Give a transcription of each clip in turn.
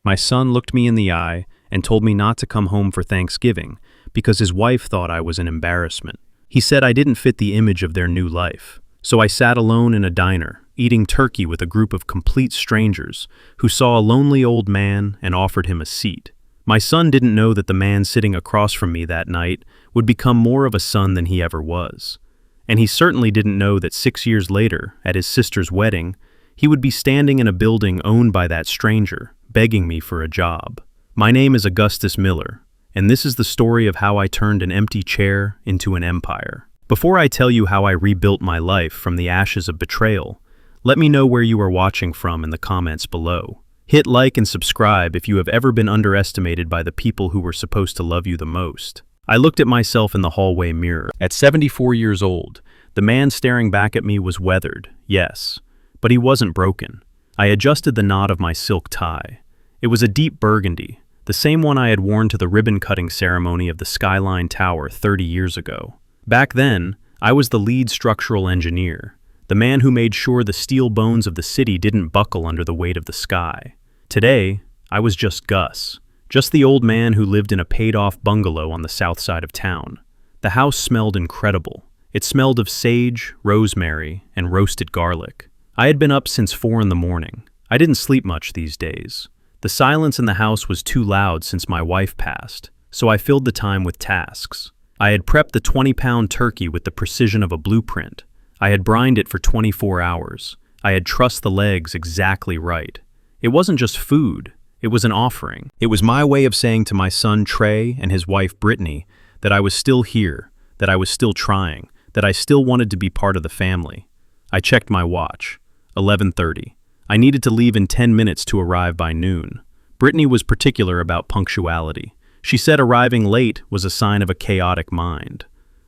My son looked me in the eye and told me not to come home for Thanksgiving because his wife thought I was an embarrassment. He said I didn't fit the image of their new life. So I sat alone in a diner, eating turkey with a group of complete strangers who saw a lonely old man and offered him a seat. My son didn't know that the man sitting across from me that night would become more of a son than he ever was. And he certainly didn't know that 6 years later, at his sister's wedding, he would be standing in a building owned by that stranger, begging me for a job. My name is Augustus Miller, and this is the story of how I turned an empty chair into an empire. Before I tell you how I rebuilt my life from the ashes of betrayal, let me know where you are watching from in the comments below. Hit like and subscribe if you have ever been underestimated by the people who were supposed to love you the most. I looked at myself in the hallway mirror. At 74 years old, the man staring back at me was weathered, yes, but he wasn't broken. I adjusted the knot of my silk tie. It was a deep burgundy, the same one I had worn to the ribbon-cutting ceremony of the Skyline Tower 30 years ago. Back then, I was the lead structural engineer, the man who made sure the steel bones of the city didn't buckle under the weight of the sky. Today, I was just Gus, just the old man who lived in a paid-off bungalow on the south side of town. The house smelled incredible. It smelled of sage, rosemary, and roasted garlic. I had been up since 4 in the morning. I didn't sleep much these days. The silence in the house was too loud since my wife passed, so I filled the time with tasks. I had prepped the 20-pound turkey with the precision of a blueprint. I had brined it for 24 hours. I had trussed the legs exactly right. It wasn't just food, it was an offering. It was my way of saying to my son Trey and his wife Brittany that I was still here, that I was still trying, that I still wanted to be part of the family. I checked my watch. 11:30. I needed to leave in 10 minutes to arrive by noon. Brittany was particular about punctuality. She said arriving late was a sign of a chaotic mind.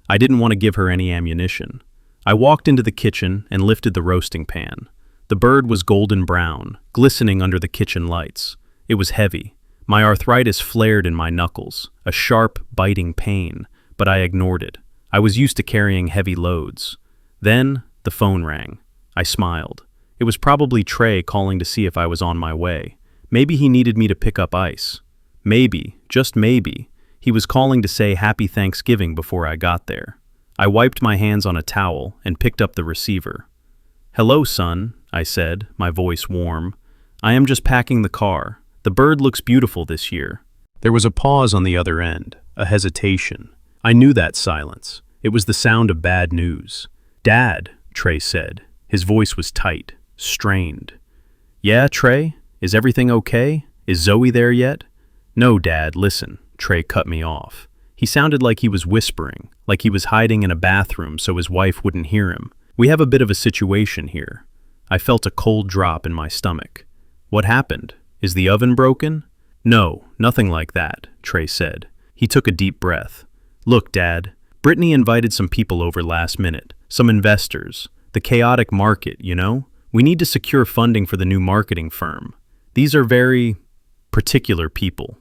I didn't want to give her any ammunition. I walked into the kitchen and lifted the roasting pan. The bird was golden brown, glistening under the kitchen lights. It was heavy. My arthritis flared in my knuckles, a sharp, biting pain, but I ignored it. I was used to carrying heavy loads. Then, the phone rang. I smiled. It was probably Trey calling to see if I was on my way. Maybe he needed me to pick up ice. Maybe, just maybe, he was calling to say Happy Thanksgiving before I got there. I wiped my hands on a towel and picked up the receiver. "Hello, son," I said, my voice warm. "I am just packing the car. The bird looks beautiful this year." There was a pause on the other end, a hesitation. I knew that silence. It was the sound of bad news. "Dad," Trey said. His voice was tight, strained. "Yeah, Trey? Is everything okay? Is Zoe there yet?" "No, Dad, listen," Trey cut me off. He sounded like he was whispering, like he was hiding in a bathroom so his wife wouldn't hear him. "We have a bit of a situation here." I felt a cold drop in my stomach. "What happened? Is the oven broken?" "No, nothing like that," Trey said. He took a deep breath. "Look, Dad, Brittany invited some people over last minute, some investors. The chaotic market, you know? We need to secure funding for the new marketing firm. These are very particular people."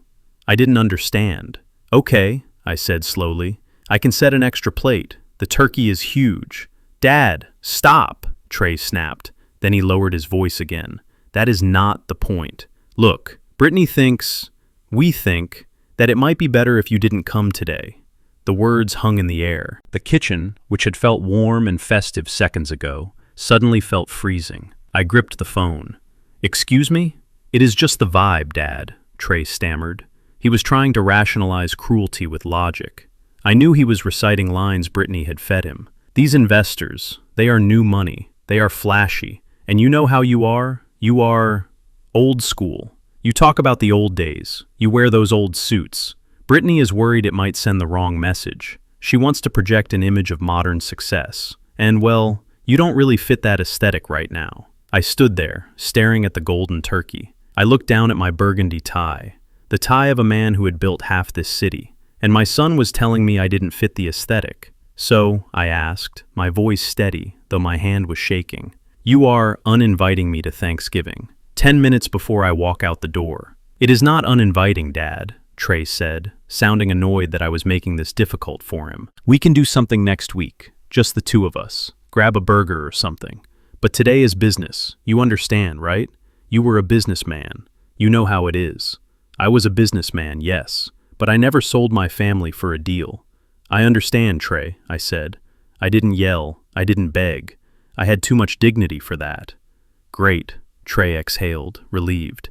I didn't understand. "Okay," I said slowly. "I can set an extra plate. The turkey is huge." "Dad, stop!" Trey snapped. Then he lowered his voice again. "That is not the point. Look, Brittany thinks, we think, that it might be better if you didn't come today." The words hung in the air. The kitchen, which had felt warm and festive seconds ago, suddenly felt freezing. I gripped the phone. "Excuse me? It is just the vibe, Dad," Trey stammered. He was trying to rationalize cruelty with logic. I knew he was reciting lines Brittany had fed him. "These investors, they are new money. They are flashy. And you know how you are? You are old school. You talk about the old days. You wear those old suits. Brittany is worried it might send the wrong message. She wants to project an image of modern success. And, well, you don't really fit that aesthetic right now." I stood there, staring at the golden turkey. I looked down at my burgundy tie, the tie of a man who had built half this city. And my son was telling me I didn't fit the aesthetic. "So," I asked, my voice steady, though my hand was shaking, "you are uninviting me to Thanksgiving, 10 minutes before I walk out the door." "It is not uninviting, Dad," Trey said, sounding annoyed that I was making this difficult for him. "We can do something next week, just the two of us. Grab a burger or something. But today is business. You understand, right? You were a businessman. You know how it is. I was a businessman, yes, but I never sold my family for a deal. I understand, Trey, I said. I didn't yell, I didn't beg. I had too much dignity for that. Great, Trey exhaled, relieved.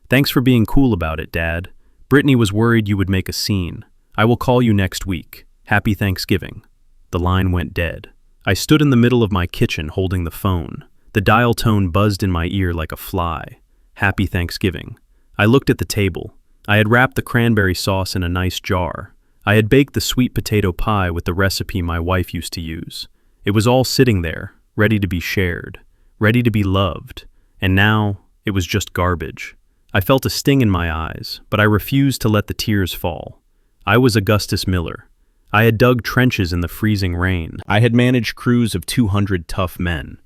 Thanks for being cool about it, Dad. Brittany was worried you would make a scene. I will call you next week. Happy Thanksgiving. The line went dead. I stood in the middle of my kitchen holding the phone. The dial tone buzzed in my ear like a fly. Happy Thanksgiving. I looked at the table. I had wrapped the cranberry sauce in a nice jar. I had baked the sweet potato pie with the recipe my wife used to use. It was all sitting there, ready to be shared, ready to be loved. And now, it was just garbage. I felt a sting in my eyes, but I refused to let the tears fall. I was Augustus Miller. I had dug trenches in the freezing rain. I had managed crews of 200 tough men.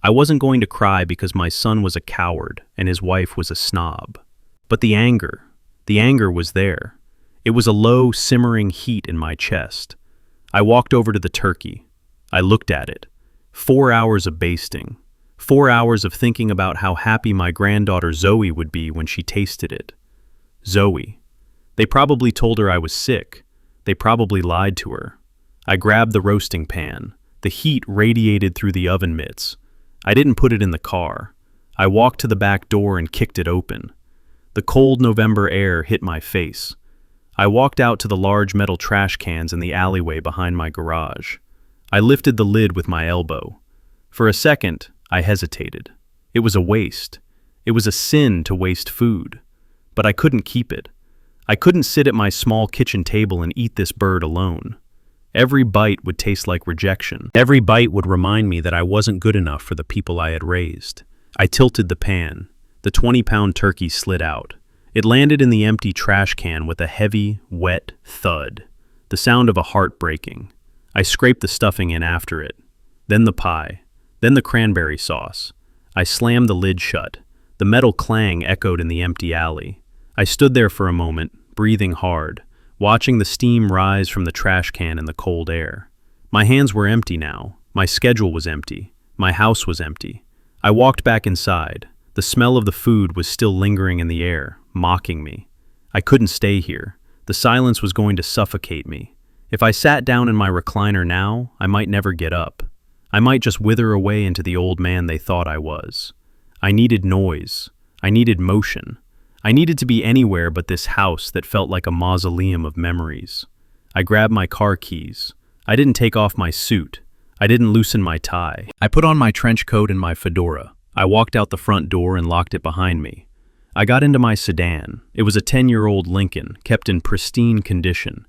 I wasn't going to cry because my son was a coward and his wife was a snob. But the anger was there. It was a low, simmering heat in my chest. I walked over to the turkey. I looked at it. 4 hours of basting. 4 hours of thinking about how happy my granddaughter Zoe would be when she tasted it. Zoe. They probably told her I was sick. They probably lied to her. I grabbed the roasting pan. The heat radiated through the oven mitts. I didn't put it in the car. I walked to the back door and kicked it open. The cold November air hit my face. I walked out to the large metal trash cans in the alleyway behind my garage. I lifted the lid with my elbow. For a second, I hesitated. It was a waste. It was a sin to waste food. But I couldn't keep it. I couldn't sit at my small kitchen table and eat this bird alone. Every bite would taste like rejection. Every bite would remind me that I wasn't good enough for the people I had raised. I tilted the pan. The 20-pound turkey slid out. It landed in the empty trash can with a heavy, wet thud, the sound of a heart breaking. I scraped the stuffing in after it. Then the pie. Then the cranberry sauce. I slammed the lid shut. The metal clang echoed in the empty alley. I stood there for a moment, breathing hard, watching the steam rise from the trash can in the cold air. My hands were empty now. My schedule was empty. My house was empty. I walked back inside. The smell of the food was still lingering in the air, mocking me. I couldn't stay here. The silence was going to suffocate me. If I sat down in my recliner now, I might never get up. I might just wither away into the old man they thought I was. I needed noise. I needed motion. I needed to be anywhere but this house that felt like a mausoleum of memories. I grabbed my car keys. I didn't take off my suit. I didn't loosen my tie. I put on my trench coat and my fedora. I walked out the front door and locked it behind me. I got into my sedan. It was a 10-year-old Lincoln, kept in pristine condition.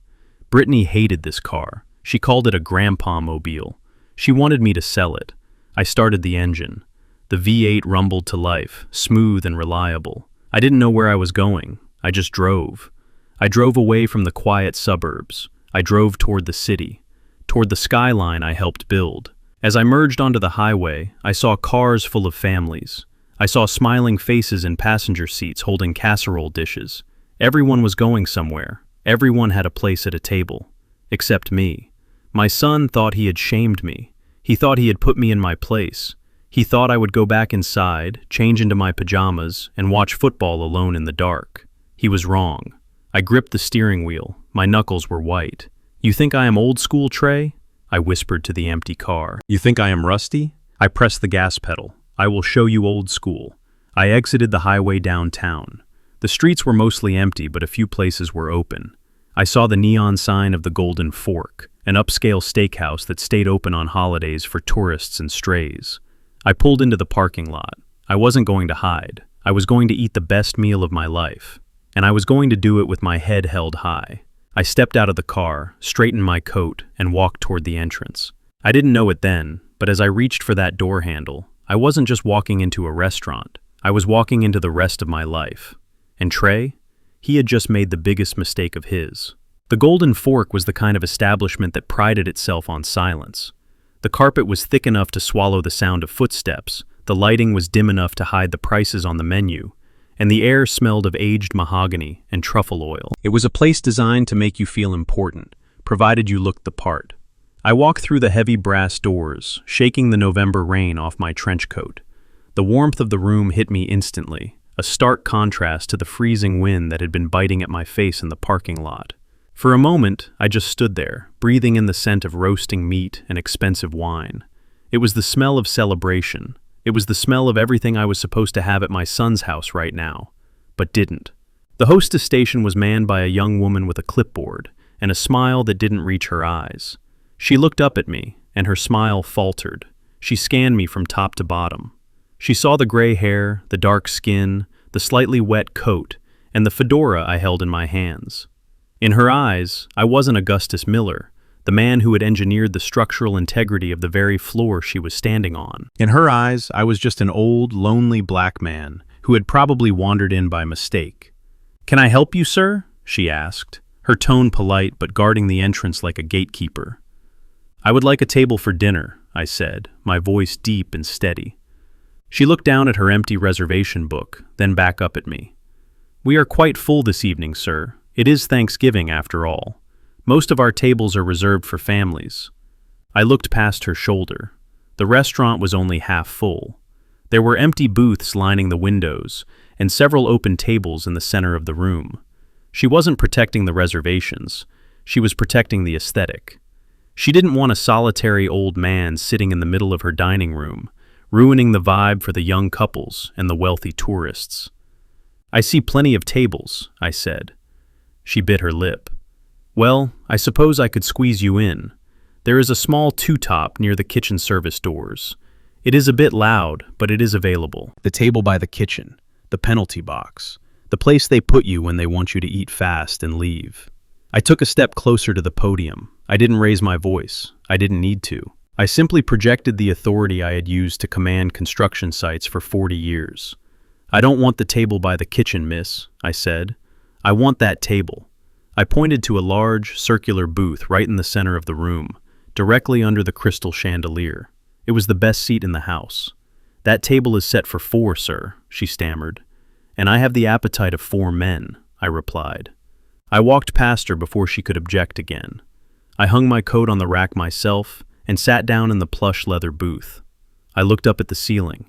Brittany hated this car. She called it a grandpa-mobile. She wanted me to sell it. I started the engine. The V8 rumbled to life, smooth and reliable. I didn't know where I was going. I just drove. I drove away from the quiet suburbs. I drove toward the city, toward the skyline I helped build. As I merged onto the highway, I saw cars full of families. I saw smiling faces in passenger seats holding casserole dishes. Everyone was going somewhere. Everyone had a place at a table. Except me. My son thought he had shamed me. He thought he had put me in my place. He thought I would go back inside, change into my pajamas, and watch football alone in the dark. He was wrong. I gripped the steering wheel. My knuckles were white. "You think I am old school, Trey?" I whispered to the empty car. "You think I am rusty?" I pressed the gas pedal. "I will show you old school." I exited the highway downtown. The streets were mostly empty, but a few places were open. I saw the neon sign of the Golden Fork, an upscale steakhouse that stayed open on holidays for tourists and strays. I pulled into the parking lot. I wasn't going to hide. I was going to eat the best meal of my life. And I was going to do it with my head held high. I stepped out of the car, straightened my coat, and walked toward the entrance. I didn't know it then, but as I reached for that door handle, I wasn't just walking into a restaurant. I was walking into the rest of my life. And Trey? He had just made the biggest mistake of his. The Golden Fork was the kind of establishment that prided itself on silence. The carpet was thick enough to swallow the sound of footsteps, the lighting was dim enough to hide the prices on the menu, and the air smelled of aged mahogany and truffle oil. It was a place designed to make you feel important, provided you looked the part. I walked through the heavy brass doors, shaking the November rain off my trench coat. The warmth of the room hit me instantly, a stark contrast to the freezing wind that had been biting at my face in the parking lot. For a moment, I just stood there, breathing in the scent of roasting meat and expensive wine. It was the smell of celebration. It was the smell of everything I was supposed to have at my son's house right now, but didn't. The hostess station was manned by a young woman with a clipboard and a smile that didn't reach her eyes. She looked up at me, and her smile faltered. She scanned me from top to bottom. She saw the gray hair, the dark skin, the slightly wet coat, and the fedora I held in my hands. In her eyes, I wasn't Augustus Miller, the man who had engineered the structural integrity of the very floor she was standing on. In her eyes, I was just an old, lonely black man who had probably wandered in by mistake. "Can I help you, sir?" she asked, her tone polite but guarding the entrance like a gatekeeper. "I would like a table for dinner," I said, my voice deep and steady. She looked down at her empty reservation book, then back up at me. "We are quite full this evening, sir. It is Thanksgiving, after all. Most of our tables are reserved for families." I looked past her shoulder. The restaurant was only half full. There were empty booths lining the windows, and several open tables in the center of the room. She wasn't protecting the reservations. She was protecting the aesthetic. She didn't want a solitary old man sitting in the middle of her dining room, ruining the vibe for the young couples and the wealthy tourists. "I see plenty of tables," I said. She bit her lip. "Well, I suppose I could squeeze you in. There is a small two-top near the kitchen service doors. It is a bit loud, but it is available." The table by the kitchen, the penalty box, the place they put you when they want you to eat fast and leave. I took a step closer to the podium. I didn't raise my voice. I didn't need to. I simply projected the authority I had used to command construction sites for 40 years. "I don't want the table by the kitchen, miss," I said. "I want that table." I pointed to a large, circular booth right in the center of the room, directly under the crystal chandelier. It was the best seat in the house. "That table is set for 4, sir," she stammered. "And I have the appetite of 4 men," I replied. I walked past her before she could object again. I hung my coat on the rack myself and sat down in the plush leather booth. I looked up at the ceiling.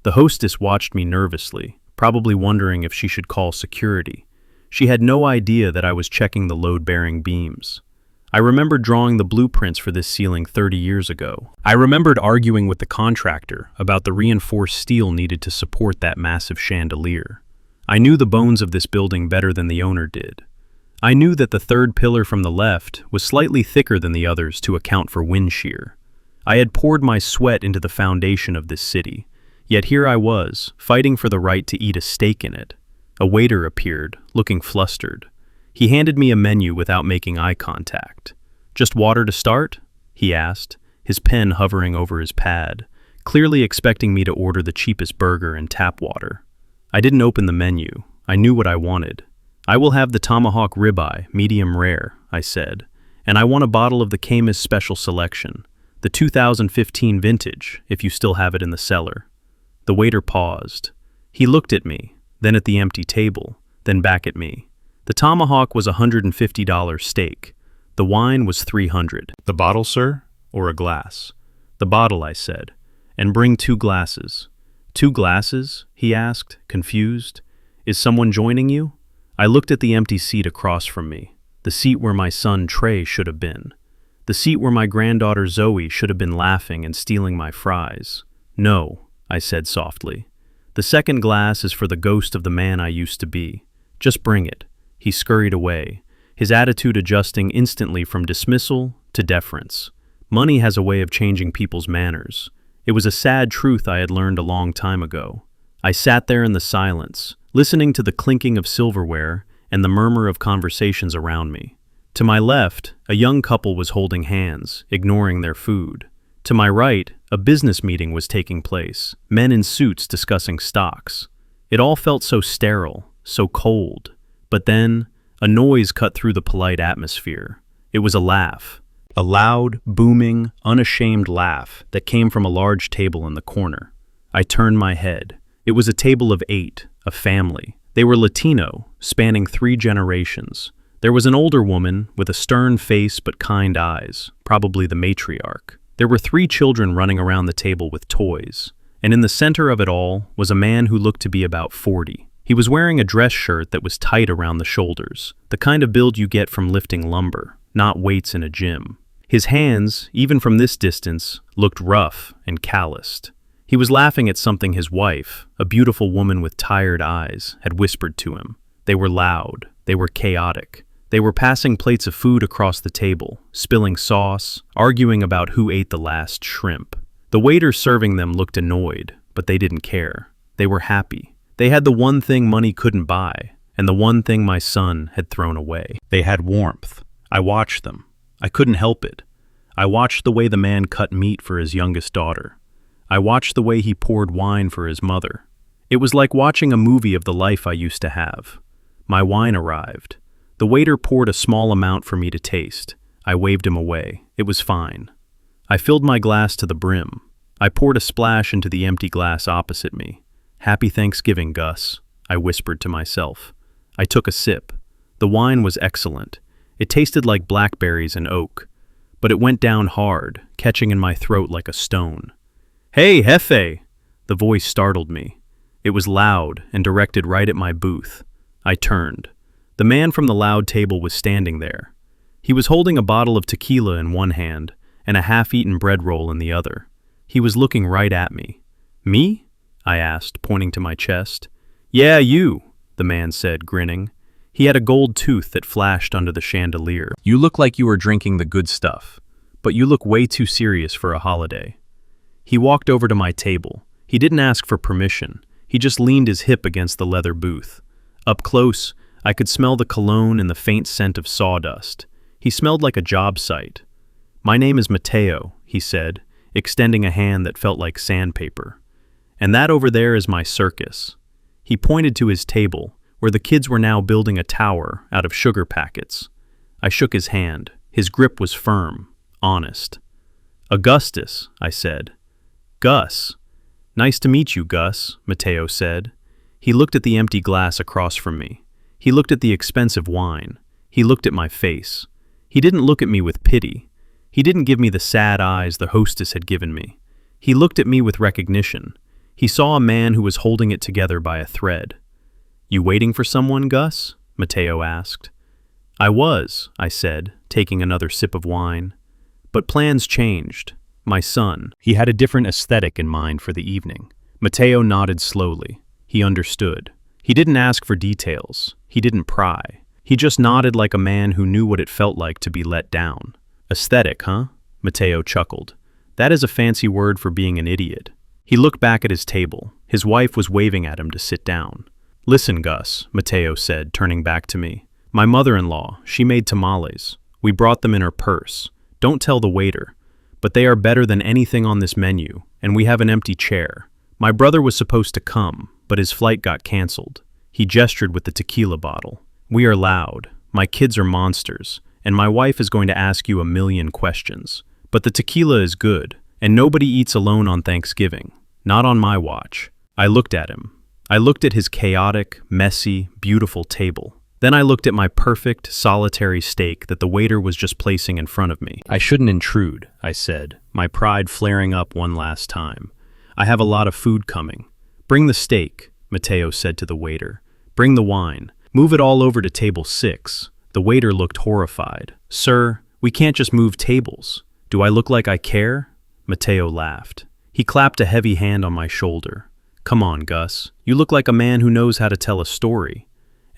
The hostess watched me nervously, probably wondering if she should call security. She had no idea that I was checking the load-bearing beams. I remembered drawing the blueprints for this ceiling 30 years ago. I remembered arguing with the contractor about the reinforced steel needed to support that massive chandelier. I knew the bones of this building better than the owner did. I knew that the third pillar from the left was slightly thicker than the others to account for wind shear. I had poured my sweat into the foundation of this city, yet here I was, fighting for the right to eat a steak in it. A waiter appeared, looking flustered. He handed me a menu without making eye contact. "Just water to start?" he asked, his pen hovering over his pad, clearly expecting me to order the cheapest burger and tap water. I didn't open the menu. I knew what I wanted. "I will have the tomahawk ribeye, medium rare," I said, "and I want a bottle of the Camus Special Selection, the 2015 vintage, if you still have it in the cellar." The waiter paused. He looked at me, then at the empty table, then back at me. The tomahawk was a $150 steak. The wine was $300. "The bottle, sir, or a glass?" "The bottle," I said, "and bring 2 glasses." "2 glasses?" he asked, confused. "Is someone joining you?" I looked at the empty seat across from me, the seat where my son Trey should have been, the seat where my granddaughter Zoe should have been laughing and stealing my fries. "No," I said softly. "The second glass is for the ghost of the man I used to be. Just bring it." He scurried away, his attitude adjusting instantly from dismissal to deference. Money has a way of changing people's manners. It was a sad truth I had learned a long time ago. I sat there in the silence, listening to the clinking of silverware and the murmur of conversations around me. To my left, a young couple was holding hands, ignoring their food. To my right, a business meeting was taking place, men in suits discussing stocks. It all felt so sterile, so cold. But then, a noise cut through the polite atmosphere. It was a laugh. A loud, booming, unashamed laugh that came from a large table in the corner. I turned my head. It was a table of 8, a family. They were Latino, spanning 3 generations. There was an older woman with a stern face but kind eyes, probably the matriarch. There were 3 children running around the table with toys. And in the center of it all was a man who looked to be about 40. He was wearing a dress shirt that was tight around the shoulders, the kind of build you get from lifting lumber, not weights in a gym. His hands, even from this distance, looked rough and calloused. He was laughing at something his wife, a beautiful woman with tired eyes, had whispered to him. They were loud. They were chaotic. They were passing plates of food across the table, spilling sauce, arguing about who ate the last shrimp. The waiter serving them looked annoyed, but they didn't care. They were happy. They had the one thing money couldn't buy, and the one thing my son had thrown away. They had warmth. I watched them. I couldn't help it. I watched the way the man cut meat for his youngest daughter. I watched the way he poured wine for his mother. It was like watching a movie of the life I used to have. My wine arrived. The waiter poured a small amount for me to taste. I waved him away. It was fine. I filled my glass to the brim. I poured a splash into the empty glass opposite me. "Happy Thanksgiving, Gus," I whispered to myself. I took a sip. The wine was excellent. It tasted like blackberries and oak, but it went down hard, catching in my throat like a stone. "Hey, Jefe!" The voice startled me. It was loud and directed right at my booth. I turned. The man from the loud table was standing there. He was holding a bottle of tequila in one hand and a half-eaten bread roll in the other. He was looking right at me. "Me?" I asked, pointing to my chest. "Yeah, you," the man said, grinning. He had a gold tooth that flashed under the chandelier. "You look like you were drinking the good stuff, but you look way too serious for a holiday." He walked over to my table. He didn't ask for permission. He just leaned his hip against the leather booth. Up close, I could smell the cologne and the faint scent of sawdust. He smelled like a job site. "My name is Mateo," he said, extending a hand that felt like sandpaper. "And that over there is my circus." He pointed to his table, where the kids were now building a tower out of sugar packets. I shook his hand. His grip was firm, honest. "Augustus," I said. "Gus." "Nice to meet you, Gus," Mateo said. He looked at the empty glass across from me. He looked at the expensive wine. He looked at my face. He didn't look at me with pity. He didn't give me the sad eyes the hostess had given me. He looked at me with recognition. He saw a man who was holding it together by a thread. "You waiting for someone, Gus?" Mateo asked. "I was," I said, taking another sip of wine. But plans changed. My son. He had a different aesthetic in mind for the evening. Mateo nodded slowly. He understood. He didn't ask for details. He didn't pry. He just nodded like a man who knew what it felt like to be let down. "Aesthetic, huh?" Mateo chuckled. "That is a fancy word for being an idiot." He looked back at his table. His wife was waving at him to sit down. "Listen, Gus," Mateo said, turning back to me. "My mother-in-law, she made tamales. We brought them in her purse. Don't tell the waiter. But they are better than anything on this menu, and we have an empty chair. My brother was supposed to come, but his flight got canceled." He gestured with the tequila bottle. "We are loud. My kids are monsters, and my wife is going to ask you a million questions. But the tequila is good, and nobody eats alone on Thanksgiving. Not on my watch." I looked at him. I looked at his chaotic, messy, beautiful table. Then I looked at my perfect, solitary steak that the waiter was just placing in front of me. "I shouldn't intrude," I said, my pride flaring up one last time. "I have a lot of food coming." "Bring the steak," Mateo said to the waiter. "Bring the wine. Move it all over to table 6. The waiter looked horrified. "Sir, we can't just move tables. Do I look like I care?" Mateo laughed. He clapped a heavy hand on my shoulder. "Come on, Gus. You look like a man who knows how to tell a story.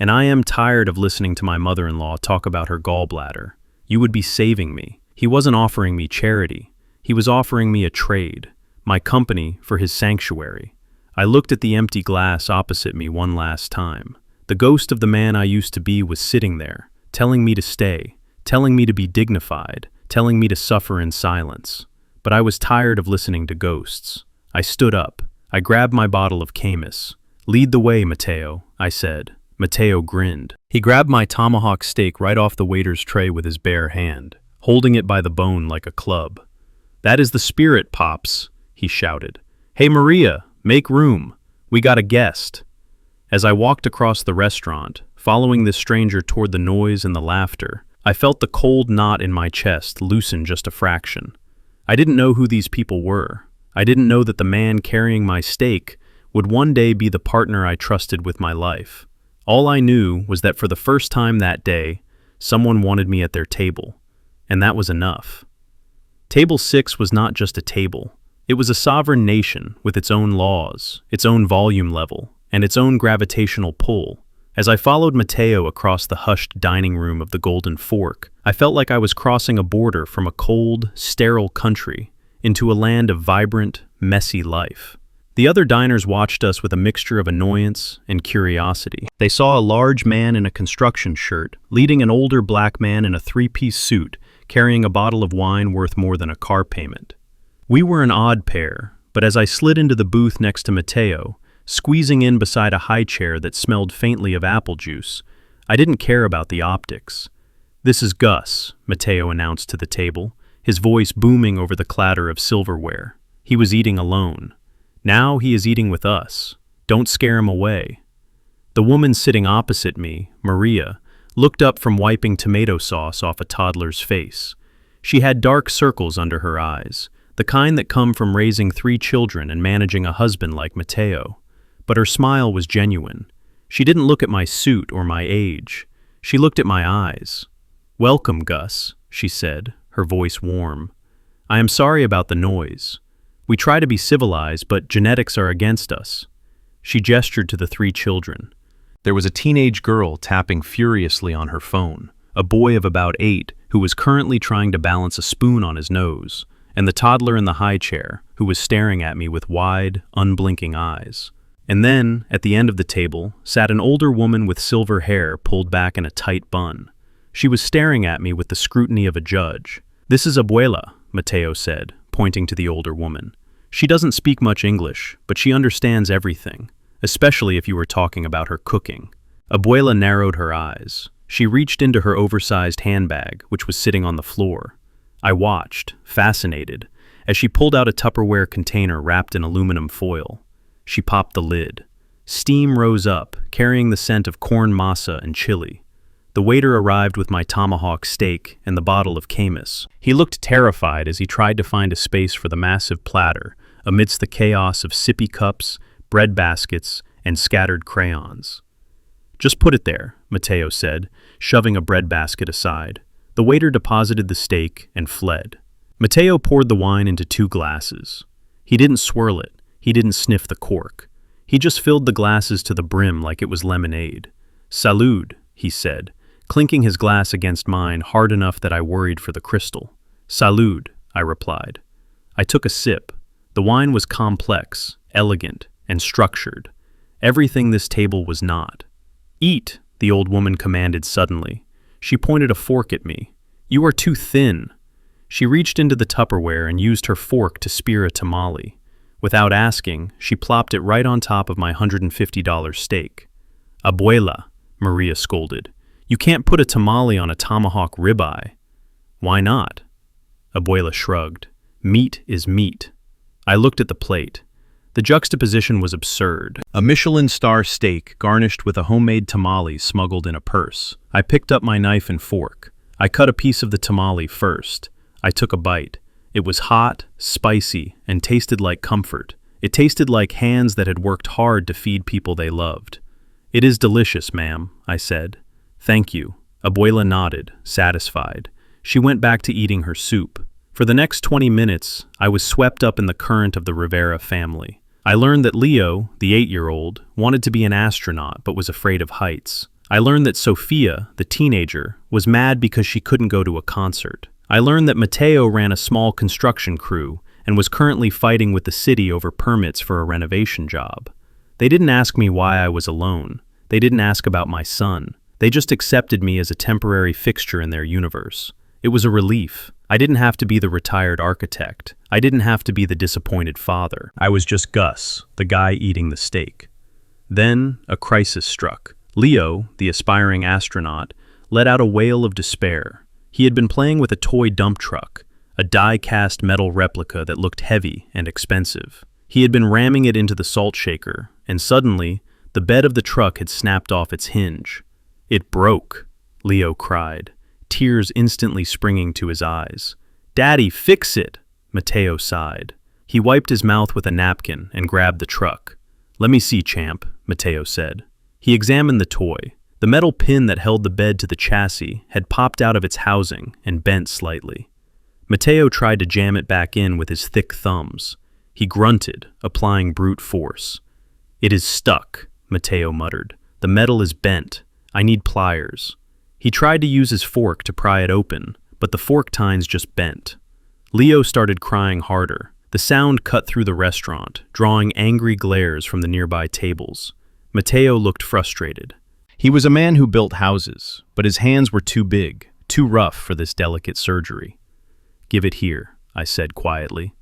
And I am tired of listening to my mother-in-law talk about her gallbladder. You would be saving me." He wasn't offering me charity. He was offering me a trade, my company for his sanctuary. I looked at the empty glass opposite me one last time. The ghost of the man I used to be was sitting there, telling me to stay, telling me to be dignified, telling me to suffer in silence. But I was tired of listening to ghosts. I stood up. I grabbed my bottle of Camus. "Lead the way, Mateo," I said. Mateo grinned. He grabbed my tomahawk steak right off the waiter's tray with his bare hand, holding it by the bone like a club. "That is the spirit, Pops," he shouted. "Hey, Maria, make room. We got a guest." As I walked across the restaurant, following this stranger toward the noise and the laughter, I felt the cold knot in my chest loosen just a fraction. I didn't know who these people were. I didn't know that the man carrying my steak would one day be the partner I trusted with my life. All I knew was that for the first time that day, someone wanted me at their table, and that was enough. Table 6 was not just a table. It was a sovereign nation with its own laws, its own volume level, and its own gravitational pull. As I followed Matteo across the hushed dining room of the Golden Fork, I felt like I was crossing a border from a cold, sterile country into a land of vibrant, messy life. The other diners watched us with a mixture of annoyance and curiosity. They saw a large man in a construction shirt leading an older black man in a three-piece suit carrying a bottle of wine worth more than a car payment. We were an odd pair, but as I slid into the booth next to Matteo, squeezing in beside a high chair that smelled faintly of apple juice, I didn't care about the optics. "This is Gus," Matteo announced to the table, his voice booming over the clatter of silverware. He was eating alone. Now he is eating with us. Don't scare him away. The woman sitting opposite me, Maria, looked up from wiping tomato sauce off a toddler's face. She had dark circles under her eyes, the kind that come from raising 3 children and managing a husband like Matteo. But her smile was genuine. She didn't look at my suit or my age. She looked at my eyes. "Welcome, Gus," she said, her voice warm. "I am sorry about the noise. We try to be civilized, but genetics are against us." She gestured to the 3 children. There was a teenage girl tapping furiously on her phone, a boy of about 8 who was currently trying to balance a spoon on his nose, and the toddler in the high chair who was staring at me with wide, unblinking eyes. And then, at the end of the table, sat an older woman with silver hair pulled back in a tight bun. She was staring at me with the scrutiny of a judge. "This is Abuela," Matteo said, pointing to the older woman. "She doesn't speak much English, but she understands everything, especially if you were talking about her cooking." Abuela narrowed her eyes. She reached into her oversized handbag, which was sitting on the floor. I watched, fascinated, as she pulled out a Tupperware container wrapped in aluminum foil. She popped the lid. Steam rose up, carrying the scent of corn masa and chili. The waiter arrived with my tomahawk steak and the bottle of Camus. He looked terrified as he tried to find a space for the massive platter amidst the chaos of sippy cups, bread baskets, and scattered crayons. "Just put it there," Matteo said, shoving a bread basket aside. The waiter deposited the steak and fled. Matteo poured the wine into 2 glasses. He didn't swirl it. He didn't sniff the cork. He just filled the glasses to the brim like it was lemonade. "Salud," he said, clinking his glass against mine hard enough that I worried for the crystal. "Salud," I replied. I took a sip. The wine was complex, elegant, and structured. Everything this table was not. "Eat," the old woman commanded suddenly. She pointed a fork at me. "You are too thin." She reached into the Tupperware and used her fork to spear a tamale. Without asking, she plopped it right on top of my $150 steak. "Abuela," Maria scolded. "You can't put a tamale on a tomahawk ribeye." "Why not?" Abuela shrugged. "Meat is meat." I looked at the plate. The juxtaposition was absurd. A Michelin star steak garnished with a homemade tamale smuggled in a purse. I picked up my knife and fork. I cut a piece of the tamale first. I took a bite. It was hot, spicy, and tasted like comfort. It tasted like hands that had worked hard to feed people they loved. "It is delicious, ma'am," I said. "Thank you." Abuela nodded, satisfied. She went back to eating her soup. For the next 20 minutes, I was swept up in the current of the Rivera family. I learned that Leo, the 8-year-old, wanted to be an astronaut but was afraid of heights. I learned that Sophia, the teenager, was mad because she couldn't go to a concert. I learned that Matteo ran a small construction crew and was currently fighting with the city over permits for a renovation job. They didn't ask me why I was alone. They didn't ask about my son. They just accepted me as a temporary fixture in their universe. It was a relief. I didn't have to be the retired architect. I didn't have to be the disappointed father. I was just Gus, the guy eating the steak. Then a crisis struck. Leo, the aspiring astronaut, let out a wail of despair. He had been playing with a toy dump truck, a die-cast metal replica that looked heavy and expensive. He had been ramming it into the salt shaker, and suddenly, the bed of the truck had snapped off its hinge. "It broke," Leo cried, tears instantly springing to his eyes. "Daddy, fix it!" Matteo sighed. He wiped his mouth with a napkin and grabbed the truck. "Let me see, champ," Matteo said. He examined the toy. The metal pin that held the bed to the chassis had popped out of its housing and bent slightly. Matteo tried to jam it back in with his thick thumbs. He grunted, applying brute force. "It is stuck," Matteo muttered. "The metal is bent. I need pliers." He tried to use his fork to pry it open, but the fork tines just bent. Leo started crying harder. The sound cut through the restaurant, drawing angry glares from the nearby tables. Matteo looked frustrated. He was a man who built houses, but his hands were too big, too rough for this delicate surgery. "Give it here," I said quietly.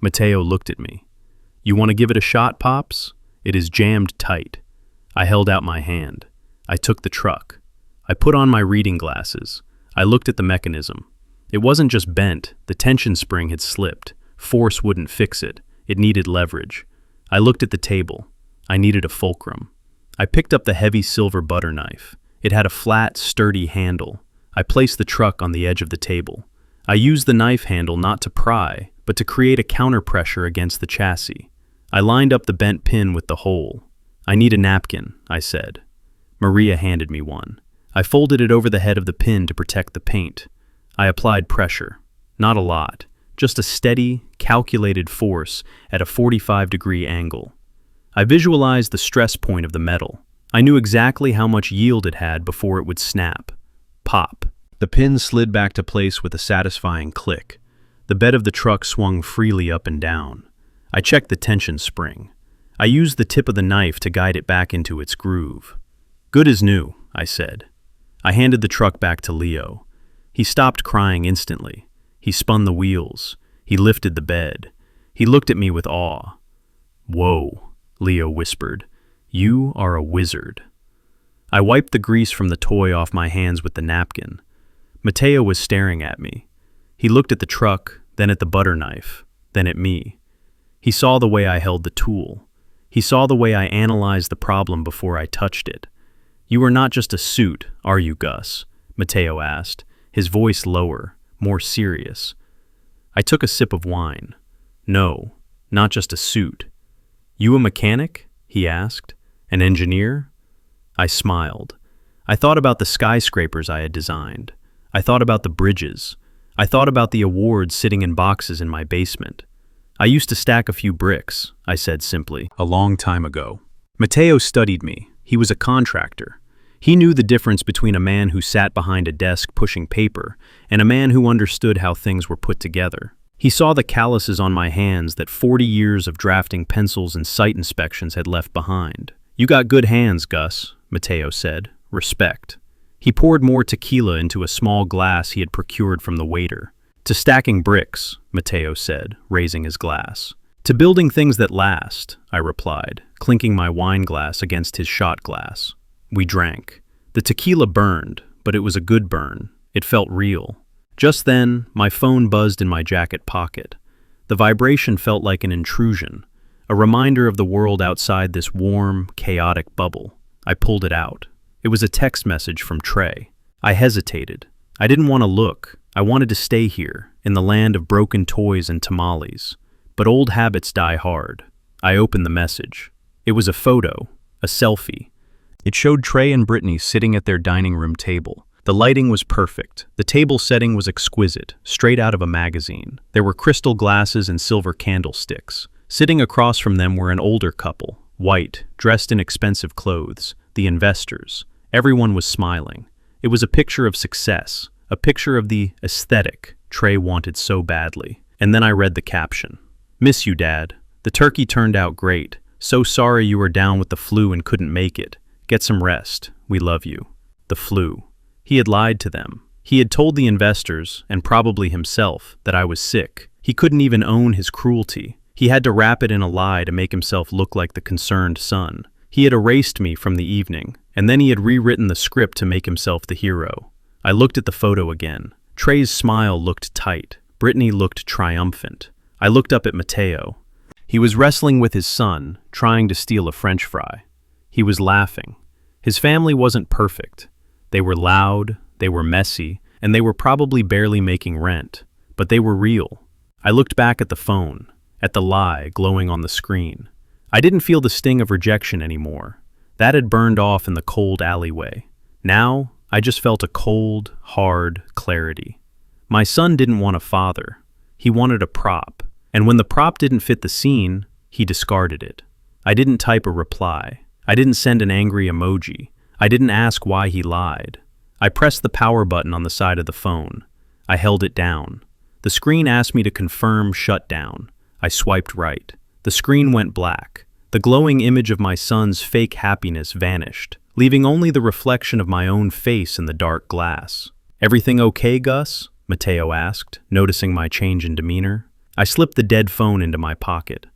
Matteo looked at me. "You want to give it a shot, Pops? It is jammed tight." I held out my hand. I took the truck. I put on my reading glasses. I looked at the mechanism. It wasn't just bent, the tension spring had slipped. Force wouldn't fix it. It needed leverage. I looked at the table. I needed a fulcrum. I picked up the heavy silver butter knife. It had a flat, sturdy handle. I placed the truck on the edge of the table. I used the knife handle not to pry, but to create a counter-pressure against the chassis. I lined up the bent pin with the hole. "I need a napkin," I said. Maria handed me one. I folded it over the head of the pin to protect the paint. I applied pressure. Not a lot, just a steady, calculated force at a 45-degree angle. I visualized the stress point of the metal. I knew exactly how much yield it had before it would snap. Pop. The pin slid back to place with a satisfying click. The bed of the truck swung freely up and down. I checked the tension spring. I used the tip of the knife to guide it back into its groove. "Good as new," I said. I handed the truck back to Leo. He stopped crying instantly. He spun the wheels. He lifted the bed. He looked at me with awe. "Whoa," Leo whispered. "You are a wizard." I wiped the grease from the toy off my hands with the napkin. Matteo was staring at me. He looked at the truck, then at the butter knife, then at me. He saw the way I held the tool. He saw the way I analyzed the problem before I touched it. "You are not just a suit, are you, Gus?" Matteo asked, his voice lower, more serious. I took a sip of wine. "No, not just a suit." "You a mechanic?" he asked. "An engineer?" I smiled. I thought about the skyscrapers I had designed. I thought about the bridges. I thought about the awards sitting in boxes in my basement. "I used to stack a few bricks," I said simply, "a long time ago." Matteo studied me. He was a contractor. He knew the difference between a man who sat behind a desk pushing paper and a man who understood how things were put together. He saw the calluses on my hands that 40 years of drafting pencils and site inspections had left behind. "You got good hands, Gus," Matteo said. "Respect." He poured more tequila into a small glass he had procured from the waiter. "To stacking bricks," Matteo said, raising his glass. "To building things that last," I replied, clinking my wine glass against his shot glass. We drank. The tequila burned, but it was a good burn. It felt real. Just then, my phone buzzed in my jacket pocket. The vibration felt like an intrusion, a reminder of the world outside this warm, chaotic bubble. I pulled it out. It was a text message from Trey. I hesitated. I didn't want to look. I wanted to stay here, in the land of broken toys and tamales. But old habits die hard. I opened the message. It was a photo, a selfie. It showed Trey and Brittany sitting at their dining room table. The lighting was perfect. The table setting was exquisite, straight out of a magazine. There were crystal glasses and silver candlesticks. Sitting across from them were an older couple, white, dressed in expensive clothes, the investors. Everyone was smiling. It was a picture of success, a picture of the aesthetic Trey wanted so badly. And then I read the caption. "Miss you, Dad. The turkey turned out great. So sorry you were down with the flu and couldn't make it. Get some rest. We love you." The flu. He had lied to them. He had told the investors, and probably himself, that I was sick. He couldn't even own his cruelty. He had to wrap it in a lie to make himself look like the concerned son. He had erased me from the evening, and then he had rewritten the script to make himself the hero. I looked at the photo again. Trey's smile looked tight. Brittany looked triumphant. I looked up at Matteo. He was wrestling with his son, trying to steal a French fry. He was laughing. His family wasn't perfect. They were loud, they were messy, and they were probably barely making rent. But they were real. I looked back at the phone, at the lie glowing on the screen. I didn't feel the sting of rejection anymore. That had burned off in the cold alleyway. Now, I just felt a cold, hard clarity. My son didn't want a father. He wanted a prop. And when the prop didn't fit the scene, he discarded it. I didn't type a reply. I didn't send an angry emoji. I didn't ask why he lied. I pressed the power button on the side of the phone. I held it down. The screen asked me to confirm shutdown. I swiped right. The screen went black. The glowing image of my son's fake happiness vanished, leaving only the reflection of my own face in the dark glass. "Everything okay, Gus?" Mateo asked, noticing my change in demeanor. I slipped the dead phone into my pocket.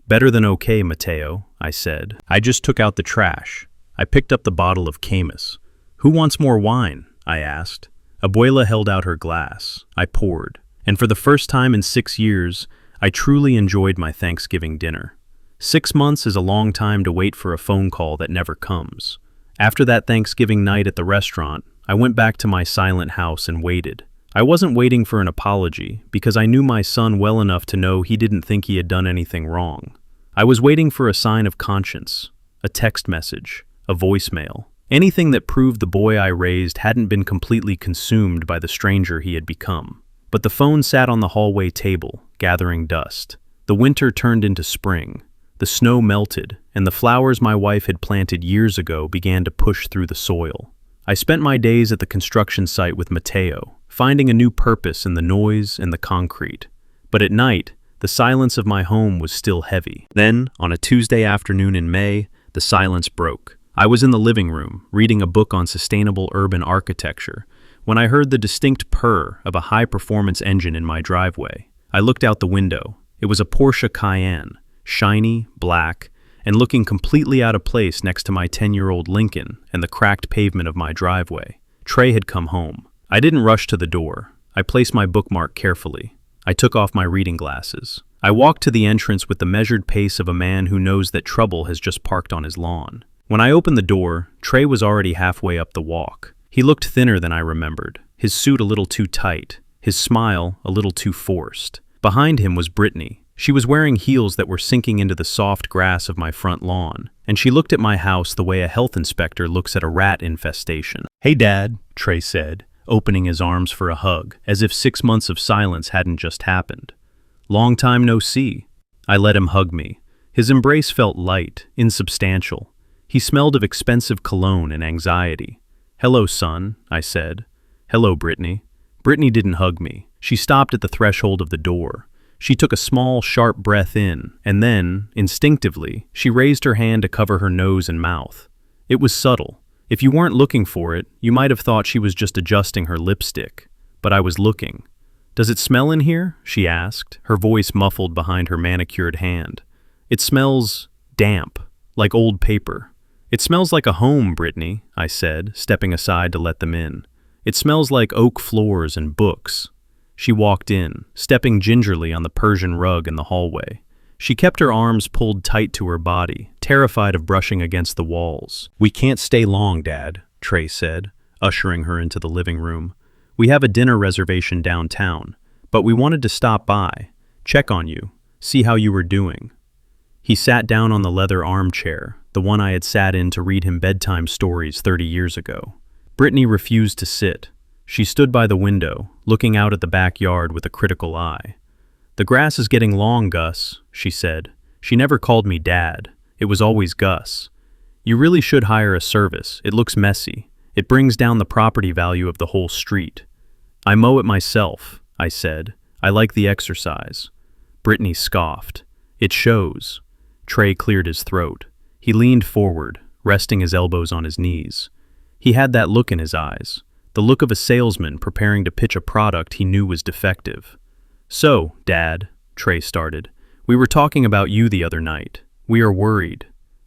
"Better than okay, Mateo," I said. I just took out the trash. I picked up the bottle of Camus. "Who wants more wine?" I asked. Abuela held out her glass. I poured. And for the first time in 6 years, I truly enjoyed my Thanksgiving dinner. 6 months is a long time to wait for a phone call that never comes. After that Thanksgiving night at the restaurant, I went back to my silent house and waited. I wasn't waiting for an apology, because I knew my son well enough to know he didn't think he had done anything wrong. I was waiting for a sign of conscience, a text message, a voicemail, anything that proved the boy I raised hadn't been completely consumed by the stranger he had become. But the phone sat on the hallway table, gathering dust. The winter turned into spring. The snow melted, and the flowers my wife had planted years ago began to push through the soil. I spent my days at the construction site with Mateo, finding a new purpose in the noise and the concrete. But at night, the silence of my home was still heavy. Then, on a Tuesday afternoon in May, the silence broke. I was in the living room, reading a book on sustainable urban architecture, when I heard the distinct purr of a high-performance engine in my driveway. I looked out the window. It was a Porsche Cayenne, shiny, black, and looking completely out of place next to my 10-year-old Lincoln and the cracked pavement of my driveway. Trey had come home. I didn't rush to the door. I placed my bookmark carefully. I took off my reading glasses. I walked to the entrance with the measured pace of a man who knows that trouble has just parked on his lawn. When I opened the door, Trey was already halfway up the walk. He looked thinner than I remembered, his suit a little too tight, his smile a little too forced. Behind him was Brittany. She was wearing heels that were sinking into the soft grass of my front lawn, and she looked at my house the way a health inspector looks at a rat infestation. "Hey, Dad," Trey said, opening his arms for a hug, as if 6 months of silence hadn't just happened. "Long time no see." I let him hug me. His embrace felt light, insubstantial. He smelled of expensive cologne and anxiety. "Hello, son," I said. "Hello, Brittany." Brittany didn't hug me. She stopped at the threshold of the door. She took a small, sharp breath in, and then, instinctively, she raised her hand to cover her nose and mouth. It was subtle. If you weren't looking for it, you might have thought she was just adjusting her lipstick. But I was looking. "Does it smell in here?" she asked, her voice muffled behind her manicured hand. "It smells damp, like old paper." "It smells like a home, Brittany," I said, stepping aside to let them in. "It smells like oak floors and books." She walked in, stepping gingerly on the Persian rug in the hallway. She kept her arms pulled tight to her body, terrified of brushing against the walls. "We can't stay long, Dad," Trey said, ushering her into the living room. "We have a dinner reservation downtown, but we wanted to stop by, check on you, see how you were doing." He sat down on the leather armchair, the one I had sat in to read him bedtime stories 30 years ago. Brittany refused to sit. She stood by the window, looking out at the backyard with a critical eye. "The grass is getting long, Gus," she said. She never called me Dad. It was always Gus. "You really should hire a service. It looks messy. It brings down the property value of the whole street." "I mow it myself," I said. "I like the exercise." Brittany scoffed. "It shows." Trey cleared his throat. He leaned forward, resting his elbows on his knees. He had that look in his eyes, the look of a salesman preparing to pitch a product he knew was defective. "So, Dad," Trey started, "we were talking about you the other night. We are worried."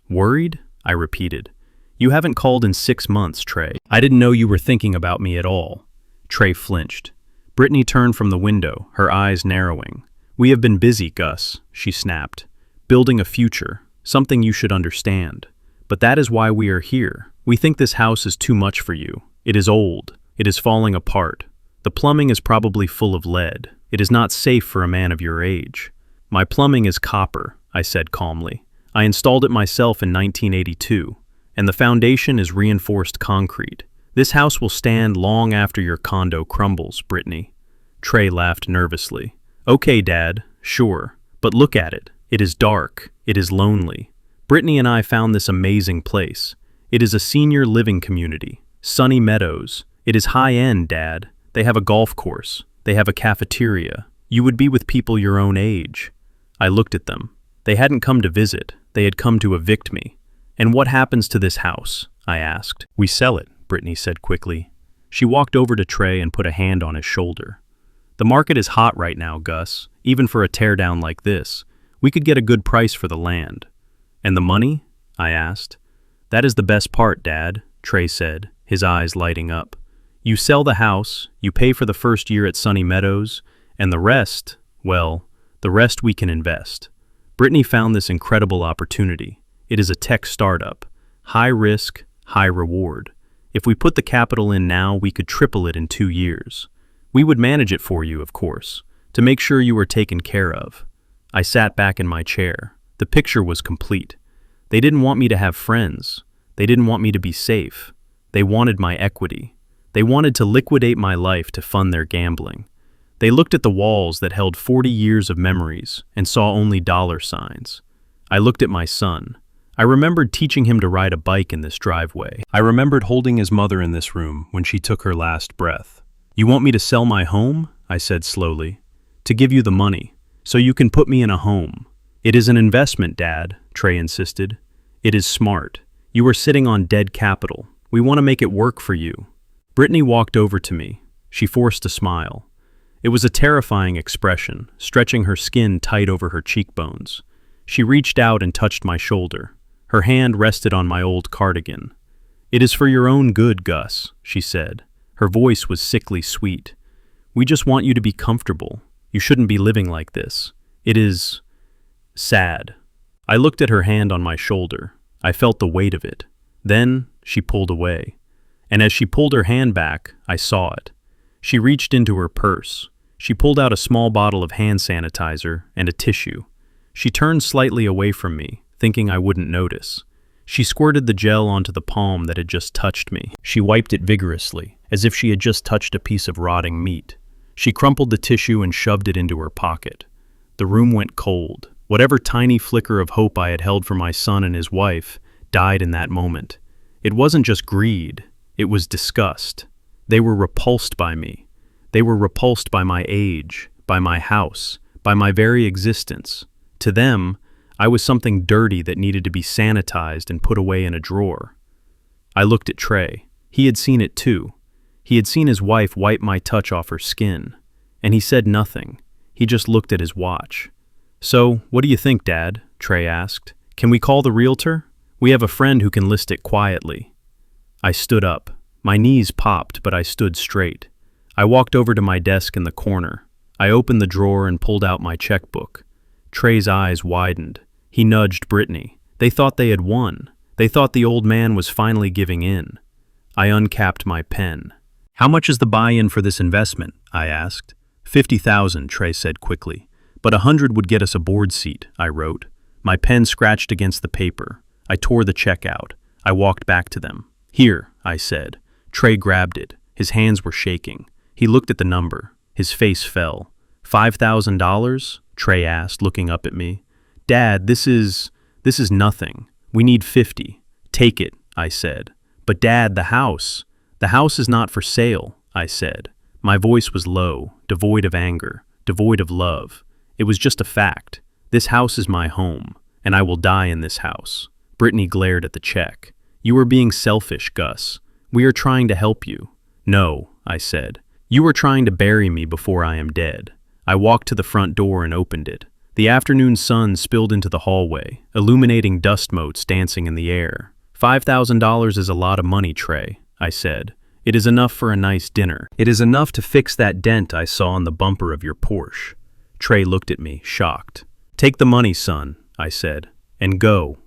"Worried?" I repeated. "You haven't called in 6 months, Trey. I didn't know you were thinking about me at all." Trey flinched. Brittany turned from the window, her eyes narrowing. "We have been busy, Gus," she snapped. "Building a future, something you should understand. But that is why we are here. We think this house is too much for you. It is old. It is falling apart. The plumbing is probably full of lead. It is not safe for a man of your age." "My plumbing is copper," I said calmly. I installed it myself in 1982, and the foundation is reinforced concrete. This house will stand long after your condo crumbles, Brittany. Trey laughed nervously. Okay, Dad, sure, but look at it. It is dark. It is lonely. Brittany and I found this amazing place. It is a senior living community. Sunny Meadows. It is high-end, Dad. They have a golf course. They have a cafeteria. You would be with people your own age. I looked at them. They hadn't come to visit. They had come to evict me. And what happens to this house? I asked. We sell it, Brittany said quickly. She walked over to Trey and put a hand on his shoulder. The market is hot right now, Gus. Even for a teardown like this, we could get a good price for the land. And the money? I asked. That is the best part, Dad, Trey said, his eyes lighting up. You sell the house, you pay for the first year at Sunny Meadows, and the rest, well, the rest we can invest. Brittany found this incredible opportunity. It is a tech startup. High risk, high reward. If we put the capital in now, we could triple it in 2 years. We would manage it for you, of course, to make sure you were taken care of. I sat back in my chair. The picture was complete. They didn't want me to have friends. They didn't want me to be safe. They wanted my equity. They wanted to liquidate my life to fund their gambling. They looked at the walls that held 40 years of memories and saw only dollar signs. I looked at my son. I remembered teaching him to ride a bike in this driveway. I remembered holding his mother in this room when she took her last breath. You want me to sell my home? I said slowly. To give you the money, so you can put me in a home. It is an investment, Dad, Trey insisted. It is smart. You are sitting on dead capital. We want to make it work for you. Brittany walked over to me. She forced a smile. It was a terrifying expression, stretching her skin tight over her cheekbones. She reached out and touched my shoulder. Her hand rested on my old cardigan. It is for your own good, Gus, she said. Her voice was sickly sweet. We just want you to be comfortable. You shouldn't be living like this. It is sad. I looked at her hand on my shoulder. I felt the weight of it. Then she pulled away. And as she pulled her hand back, I saw it. She reached into her purse. She pulled out a small bottle of hand sanitizer and a tissue. She turned slightly away from me, thinking I wouldn't notice. She squirted the gel onto the palm that had just touched me. She wiped it vigorously, as if she had just touched a piece of rotting meat. She crumpled the tissue and shoved it into her pocket. The room went cold. Whatever tiny flicker of hope I had held for my son and his wife died in that moment. It wasn't just greed. It was disgust. They were repulsed by me. They were repulsed by my age, by my house, by my very existence. To them, I was something dirty that needed to be sanitized and put away in a drawer. I looked at Trey. He had seen it too. He had seen his wife wipe my touch off her skin. And he said nothing. He just looked at his watch. So, what do you think, Dad? Trey asked. Can we call the realtor? We have a friend who can list it quietly. I stood up. My knees popped, but I stood straight. I walked over to my desk in the corner. I opened the drawer and pulled out my checkbook. Trey's eyes widened. He nudged Brittany. They thought they had won. They thought the old man was finally giving in. I uncapped my pen. How much is the buy-in for this investment? I asked. 50,000, Trey said quickly. But 100 would get us a board seat, I wrote. My pen scratched against the paper. I tore the check out. I walked back to them. Here, I said. Trey grabbed it. His hands were shaking. He looked at the number. His face fell. $5,000? Trey asked, looking up at me. Dad, this is nothing. We need 50. Take it, I said. But Dad, the house is not for sale, I said. My voice was low, devoid of anger, devoid of love. It was just a fact. This house is my home, and I will die in this house. Brittany glared at the check. You are being selfish, Gus. We are trying to help you. No, I said. You are trying to bury me before I am dead. I walked to the front door and opened it. The afternoon sun spilled into the hallway, illuminating dust motes dancing in the air. $5,000 is a lot of money, Trey, I said. It is enough for a nice dinner. It is enough to fix that dent I saw on the bumper of your Porsche. Trey looked at me, shocked. Take the money, son, I said, and go.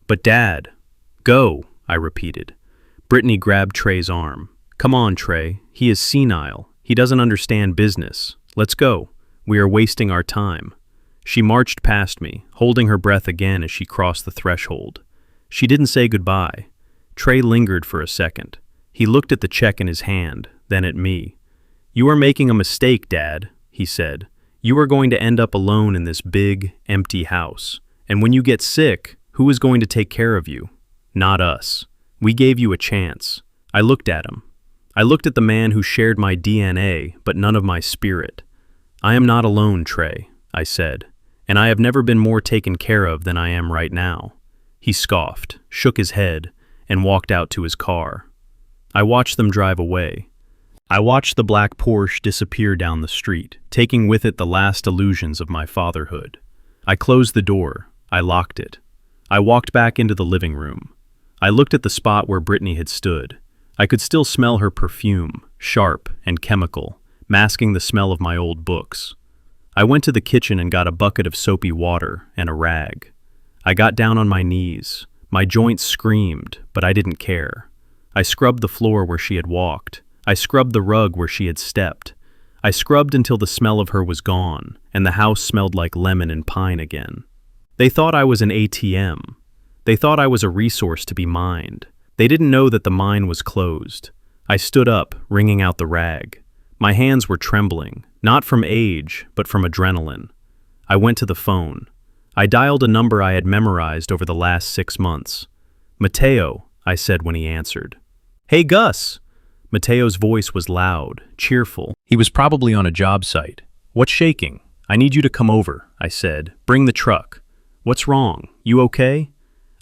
But Dad, go, I repeated. Brittany grabbed Trey's arm. Come on, Trey. He is senile. He doesn't understand business. Let's go. We are wasting our time. She marched past me, holding her breath again as she crossed the threshold. She didn't say goodbye. Trey lingered for a second. He looked at the check in his hand, then at me. "You are making a mistake, Dad," he said. "You are going to end up alone in this big, empty house. And when you get sick, who is going to take care of you? Not us. We gave you a chance." I looked at him. I looked at the man who shared my DNA, but none of my spirit. "I am not alone, Trey," I said, "and I have never been more taken care of than I am right now." He scoffed, shook his head, and walked out to his car. I watched them drive away. I watched the black Porsche disappear down the street, taking with it the last illusions of my fatherhood. I closed the door. I locked it. I walked back into the living room. I looked at the spot where Brittany had stood. I could still smell her perfume, sharp and chemical, masking the smell of my old books. I went to the kitchen and got a bucket of soapy water and a rag. I got down on my knees. My joints screamed, but I didn't care. I scrubbed the floor where she had walked. I scrubbed the rug where she had stepped. I scrubbed until the smell of her was gone, and the house smelled like lemon and pine again. They thought I was an ATM. They thought I was a resource to be mined. They didn't know that the mine was closed. I stood up, wringing out the rag. My hands were trembling, not from age, but from adrenaline. I went to the phone. I dialed a number I had memorized over the last 6 months. "Mateo," I said when he answered. "Hey, Gus!" Mateo's voice was loud, cheerful. He was probably on a job site. "What's shaking?" "I need you to come over," I said. "Bring the truck." "What's wrong? You okay?"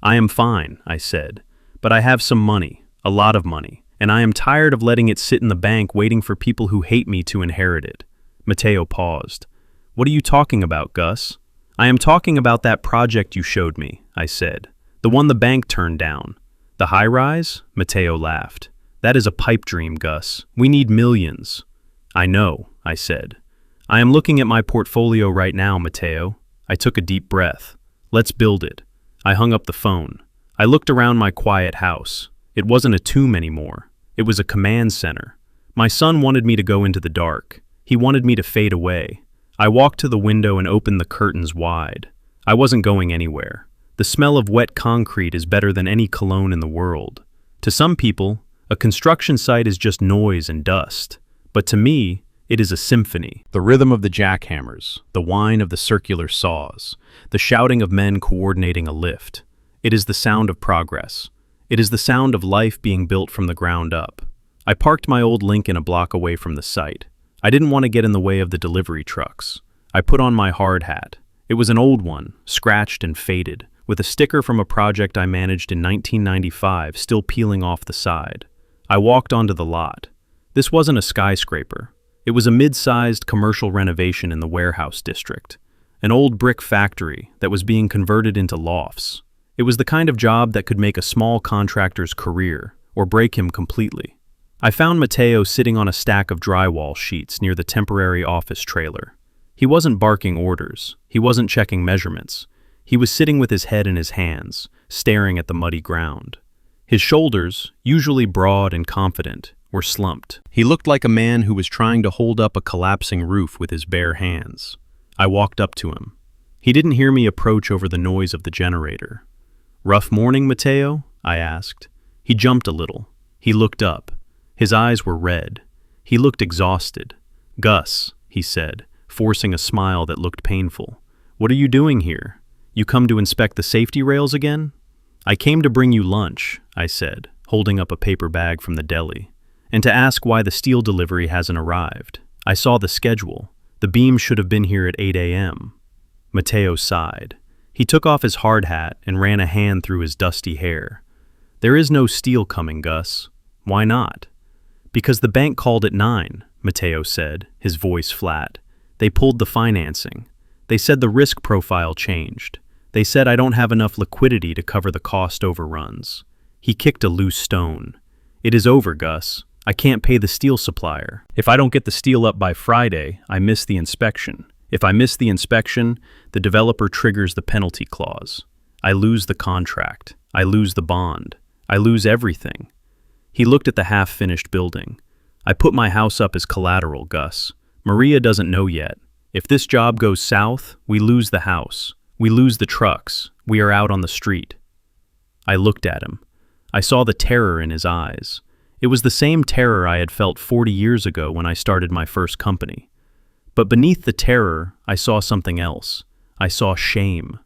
"I am fine," I said. "But I have some money, a lot of money, and I am tired of letting it sit in the bank waiting for people who hate me to inherit it." Mateo paused. "What are you talking about, Gus?" "I am talking about that project you showed me," I said. "The one the bank turned down." "The high-rise?" Mateo laughed. "That is a pipe dream, Gus. We need millions." "I know," I said. "I am looking at my portfolio right now, Mateo." I took a deep breath. "Let's build it." I hung up the phone. I looked around my quiet house. It wasn't a tomb anymore. It was a command center. My son wanted me to go into the dark. He wanted me to fade away. I walked to the window and opened the curtains wide. I wasn't going anywhere. The smell of wet concrete is better than any cologne in the world. To some people, a construction site is just noise and dust. But to me, it is a symphony. The rhythm of the jackhammers, the whine of the circular saws, the shouting of men coordinating a lift. It is the sound of progress. It is the sound of life being built from the ground up. I parked my old Lincoln a block away from the site. I didn't want to get in the way of the delivery trucks. I put on my hard hat. It was an old one, scratched and faded, with a sticker from a project I managed in 1995 still peeling off the side. I walked onto the lot. This wasn't a skyscraper. It was a mid-sized commercial renovation in the warehouse district, an old brick factory that was being converted into lofts. It was the kind of job that could make a small contractor's career or break him completely. I found Mateo sitting on a stack of drywall sheets near the temporary office trailer. He wasn't barking orders. He wasn't checking measurements. He was sitting with his head in his hands, staring at the muddy ground. His shoulders, usually broad and confident, were slumped. He looked like a man who was trying to hold up a collapsing roof with his bare hands. I walked up to him. He didn't hear me approach over the noise of the generator. "Rough morning, Mateo?" I asked. He jumped a little. He looked up. His eyes were red. He looked exhausted. "Gus," he said, forcing a smile that looked painful. "What are you doing here? You come to inspect the safety rails again?" "I came to bring you lunch," I said, holding up a paper bag from the deli, "and to ask why the steel delivery hasn't arrived. I saw the schedule. The beam should have been here at 8 a.m. Mateo sighed. He took off his hard hat and ran a hand through his dusty hair. "There is no steel coming, Gus." "Why not?" "Because the bank called at 9, Mateo said, his voice flat. "They pulled the financing. They said the risk profile changed. They said I don't have enough liquidity to cover the cost overruns." He kicked a loose stone. "It is over, Gus. I can't pay the steel supplier. If I don't get the steel up by Friday, I miss the inspection. If I miss the inspection, the developer triggers the penalty clause. I lose the contract. I lose the bond. I lose everything." He looked at the half-finished building. "I put my house up as collateral, Gus. Maria doesn't know yet. If this job goes south, we lose the house. We lose the trucks. We are out on the street. I looked at him. I saw the terror in his eyes. It was the same terror I had felt 40 years ago when I started my first company. But beneath the terror, I saw something else. I saw shame.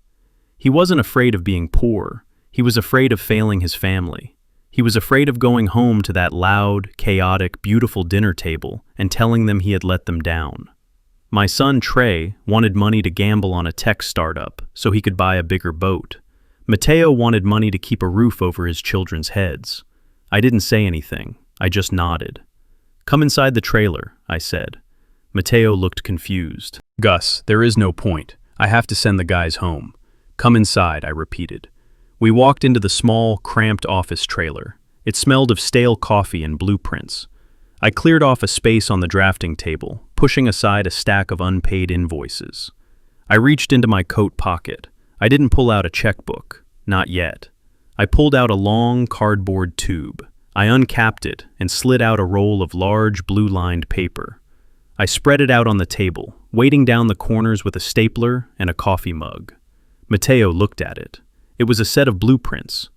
He wasn't afraid of being poor. He was afraid of failing his family. He was afraid of going home to that loud, chaotic, beautiful dinner table and telling them he had let them down. My son, Trey, wanted money to gamble on a tech startup so he could buy a bigger boat. Mateo wanted money to keep a roof over his children's heads. I didn't say anything. I just nodded. "Come inside the trailer," I said. Mateo looked confused. "Gus, there is no point. I have to send the guys home. Come inside," I repeated. We walked into the small, cramped office trailer. It smelled of stale coffee and blueprints. I cleared off a space on the drafting table, pushing aside a stack of unpaid invoices. I reached into my coat pocket. I didn't pull out a checkbook. Not yet. I pulled out a long cardboard tube. I uncapped it and slid out a roll of large blue-lined paper. I spread it out on the table, weighting down the corners with a stapler and a coffee mug. Mateo looked at it. It was a set of blueprints.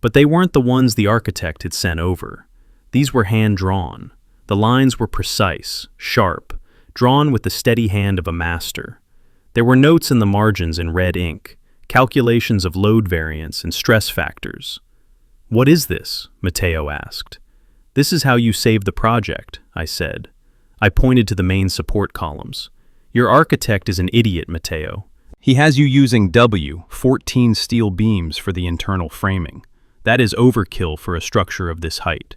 But they weren't the ones the architect had sent over. These were hand-drawn. The lines were precise, sharp, drawn with the steady hand of a master. There were notes in the margins in red ink, calculations of load variance and stress factors. "What is this?" Mateo asked. "This is how you save the project," I said. I pointed to the main support columns. "Your architect is an idiot, Mateo. He has you using W14 steel beams for the internal framing. That is overkill for a structure of this height.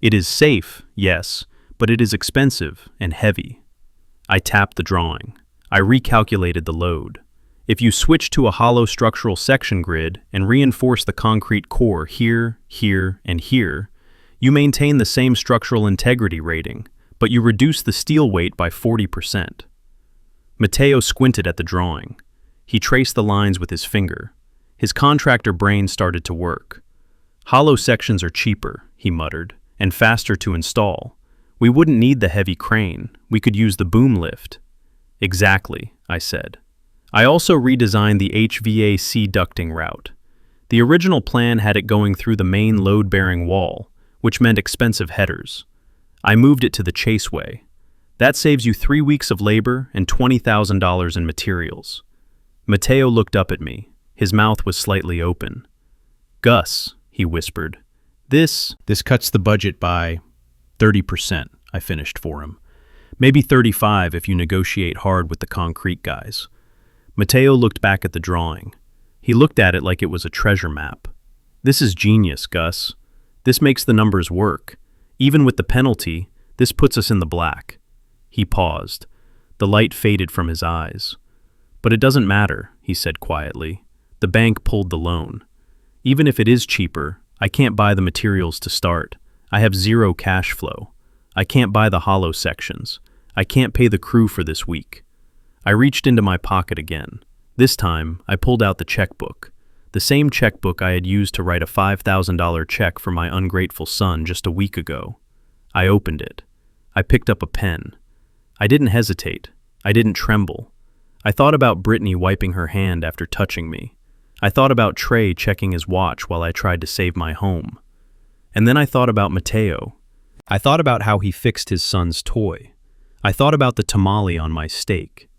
It is safe, yes, but it is expensive and heavy." I tapped the drawing. I recalculated the load. If you switch to a hollow structural section grid and reinforce the concrete core here, here, and here, you maintain the same structural integrity rating, but you reduce the steel weight by 40%. Mateo squinted at the drawing. He traced the lines with his finger. His contractor brain started to work. "Hollow sections are cheaper," he muttered, "and faster to install. We wouldn't need the heavy crane. We could use the boom lift." "Exactly," I said. I also redesigned the HVAC ducting route. The original plan had it going through the main load-bearing wall, which meant expensive headers. I moved it to the chaseway. That saves you 3 weeks of labor and $20,000 in materials. Mateo looked up at me. His mouth was slightly open. "Gus," he whispered, This cuts the budget by 30%, I finished for him. Maybe 35 if you negotiate hard with the concrete guys." Mateo looked back at the drawing. He looked at it like it was a treasure map. "This is genius, Gus. This makes the numbers work. Even with the penalty, this puts us in the black." He paused. The light faded from his eyes. "But it doesn't matter," he said quietly. "The bank pulled the loan. Even if it is cheaper, I can't buy the materials to start. I have zero cash flow. I can't buy the hollow sections. I can't pay the crew for this week." I reached into my pocket again. This time, I pulled out the checkbook. The same checkbook I had used to write a $5,000 check for my ungrateful son just a week ago. I opened it. I picked up a pen. I didn't hesitate. I didn't tremble. I thought about Brittany wiping her hand after touching me. I thought about Trey checking his watch while I tried to save my home. And then I thought about Mateo. I thought about how he fixed his son's toy. I thought about the tamale on my steak.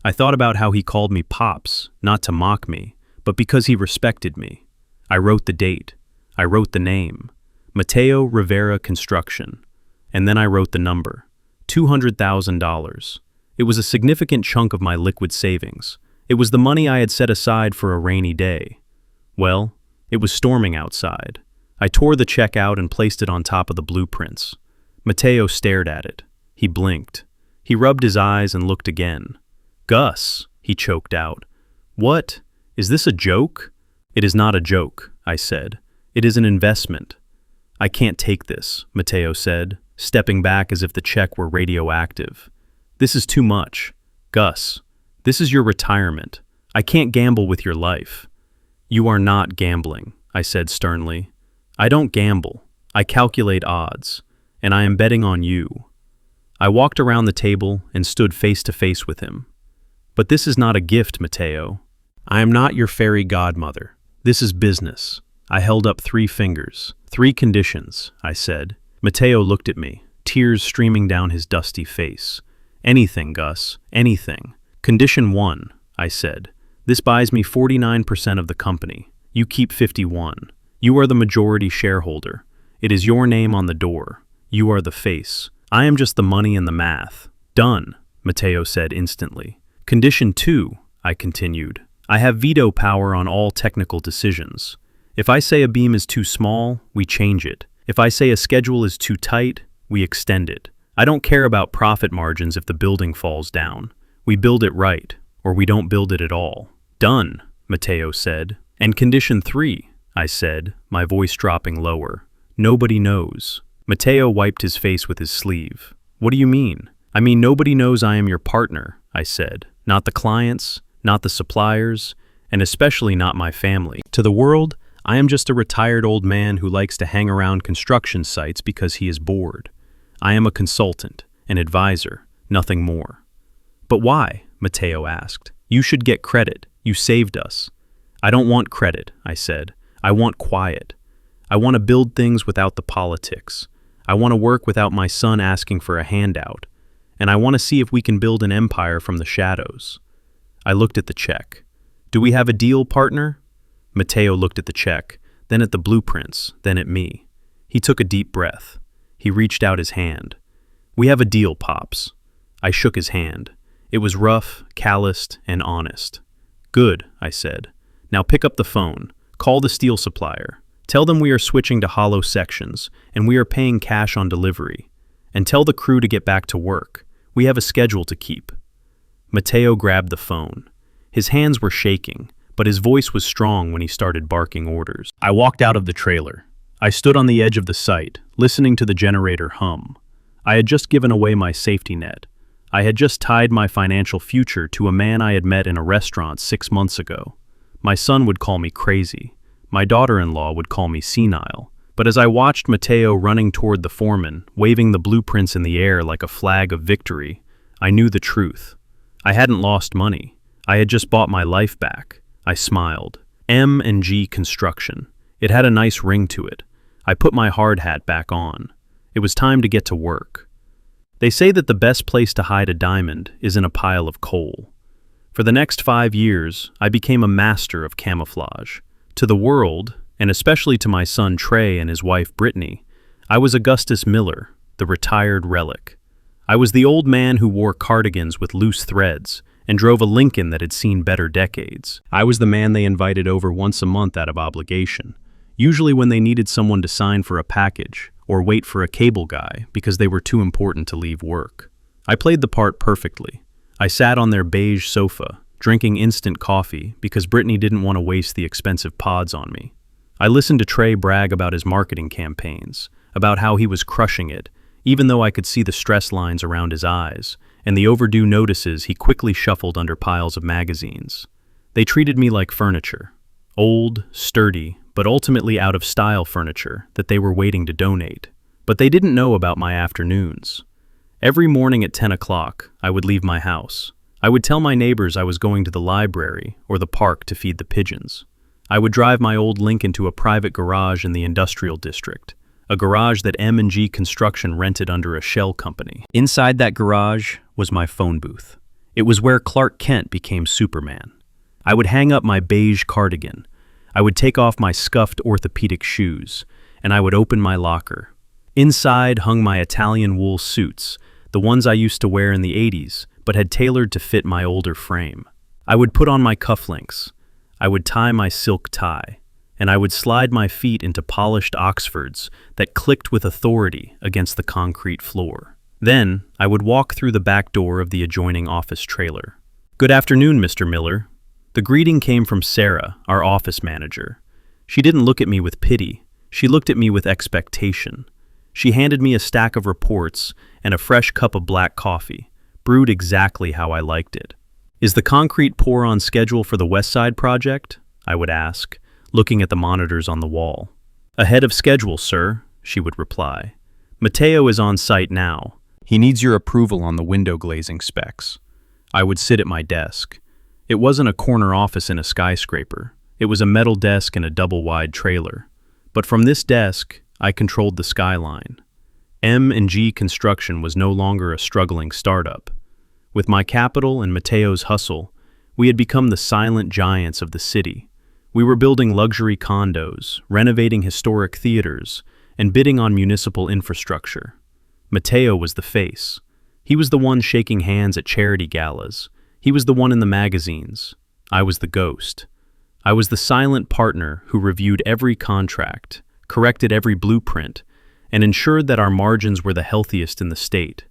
I thought about how he called me Pops, not to mock me, but because he respected me. I wrote the date. I wrote the name. Mateo Rivera Construction. And then I wrote the number. $200,000. It was a significant chunk of my liquid savings. It was the money I had set aside for a rainy day. Well, it was storming outside. I tore the check out and placed it on top of the blueprints. Mateo stared at it. He blinked. He rubbed his eyes and looked again. "Gus," he choked out. "What? Is this a joke?" "It is not a joke," I said. "It is an investment." "I can't take this," Mateo said, stepping back as if the check were radioactive. "This is too much. Gus, this is your retirement. I can't gamble with your life." "You are not gambling," I said sternly. "I don't gamble. I calculate odds, and I am betting on you." I walked around the table and stood face to face with him. But this is not a gift, Matteo. I am not your fairy godmother. This is business. I held up 3 fingers. 3 conditions, I said. Matteo looked at me, tears streaming down his dusty face. Anything, Gus, anything. Condition 1, I said. This buys me 49% of the company. You keep 51. You are the majority shareholder. It is your name on the door. You are the face. I am just the money and the math. Done, Matteo said instantly. Condition 2, I continued. I have veto power on all technical decisions. If I say a beam is too small, we change it. If I say a schedule is too tight, we extend it. I don't care about profit margins if the building falls down. We build it right, or we don't build it at all. Done, Matteo said. And condition 3, I said, my voice dropping lower. Nobody knows. Matteo wiped his face with his sleeve. What do you mean? I mean, nobody knows I am your partner, I said. Not the clients, not the suppliers, and especially not my family. To the world, I am just a retired old man who likes to hang around construction sites because he is bored. I am a consultant, an advisor, nothing more. But why? Matteo asked. You should get credit. You saved us. I don't want credit, I said. I want quiet. I want to build things without the politics. I want to work without my son asking for a handout. And I want to see if we can build an empire from the shadows. I looked at the check. Do we have a deal, partner? Matteo looked at the check, then at the blueprints, then at me. He took a deep breath. He reached out his hand. We have a deal, Pops. I shook his hand. It was rough, calloused, and honest. Good, I said. Now pick up the phone. Call the steel supplier. Tell them we are switching to hollow sections, and we are paying cash on delivery. And tell the crew to get back to work. We have a schedule to keep. Matteo grabbed the phone. His hands were shaking, but his voice was strong when he started barking orders. I walked out of the trailer. I stood on the edge of the site, listening to the generator hum. I had just given away my safety net. I had just tied my financial future to a man I had met in a restaurant 6 months ago. My son would call me crazy. My daughter-in-law would call me senile. But as I watched Matteo running toward the foreman, waving the blueprints in the air like a flag of victory, I knew the truth. I hadn't lost money. I had just bought my life back. I smiled. M&G Construction. It had a nice ring to it. I put my hard hat back on. It was time to get to work. They say that the best place to hide a diamond is in a pile of coal. For the next 5 years, I became a master of camouflage. To the world, and especially to my son Trey and his wife Brittany, I was Augustus Miller, the retired relic. I was the old man who wore cardigans with loose threads and drove a Lincoln that had seen better decades. I was the man they invited over once a month out of obligation, usually when they needed someone to sign for a package or wait for a cable guy because they were too important to leave work. I played the part perfectly. I sat on their beige sofa, drinking instant coffee because Brittany didn't want to waste the expensive pods on me. I listened to Trey brag about his marketing campaigns, about how he was crushing it, even though I could see the stress lines around his eyes, and the overdue notices he quickly shuffled under piles of magazines. They treated me like furniture, old, sturdy, but ultimately out-of-style furniture that they were waiting to donate. But they didn't know about my afternoons. Every morning at 10 o'clock, I would leave my house. I would tell my neighbors I was going to the library or the park to feed the pigeons. I would drive my old Lincoln to a private garage in the industrial district, a garage that M&G Construction rented under a shell company. Inside that garage was my phone booth. It was where Clark Kent became Superman. I would hang up my beige cardigan. I would take off my scuffed orthopedic shoes, and I would open my locker. Inside hung my Italian wool suits, the ones I used to wear in the 80s, but had tailored to fit my older frame. I would put on my cufflinks. I would tie my silk tie, and I would slide my feet into polished Oxfords that clicked with authority against the concrete floor. Then, I would walk through the back door of the adjoining office trailer. "Good afternoon, Mr. Miller." The greeting came from Sarah, our office manager. She didn't look at me with pity. She looked at me with expectation. She handed me a stack of reports and a fresh cup of black coffee, brewed exactly how I liked it. "Is the concrete pour on schedule for the West Side project?" I would ask, looking at the monitors on the wall. "Ahead of schedule, sir," she would reply. "Matteo is on site now. He needs your approval on the window glazing specs." I would sit at my desk. It wasn't a corner office in a skyscraper. It was a metal desk in a double-wide trailer. But from this desk, I controlled the skyline. M&G Construction was no longer a struggling startup. With my capital and Mateo's hustle, we had become the silent giants of the city. We were building luxury condos, renovating historic theaters, and bidding on municipal infrastructure. Mateo was the face. He was the one shaking hands at charity galas. He was the one in the magazines. I was the ghost. I was the silent partner who reviewed every contract, corrected every blueprint, and ensured that our margins were the healthiest in the state.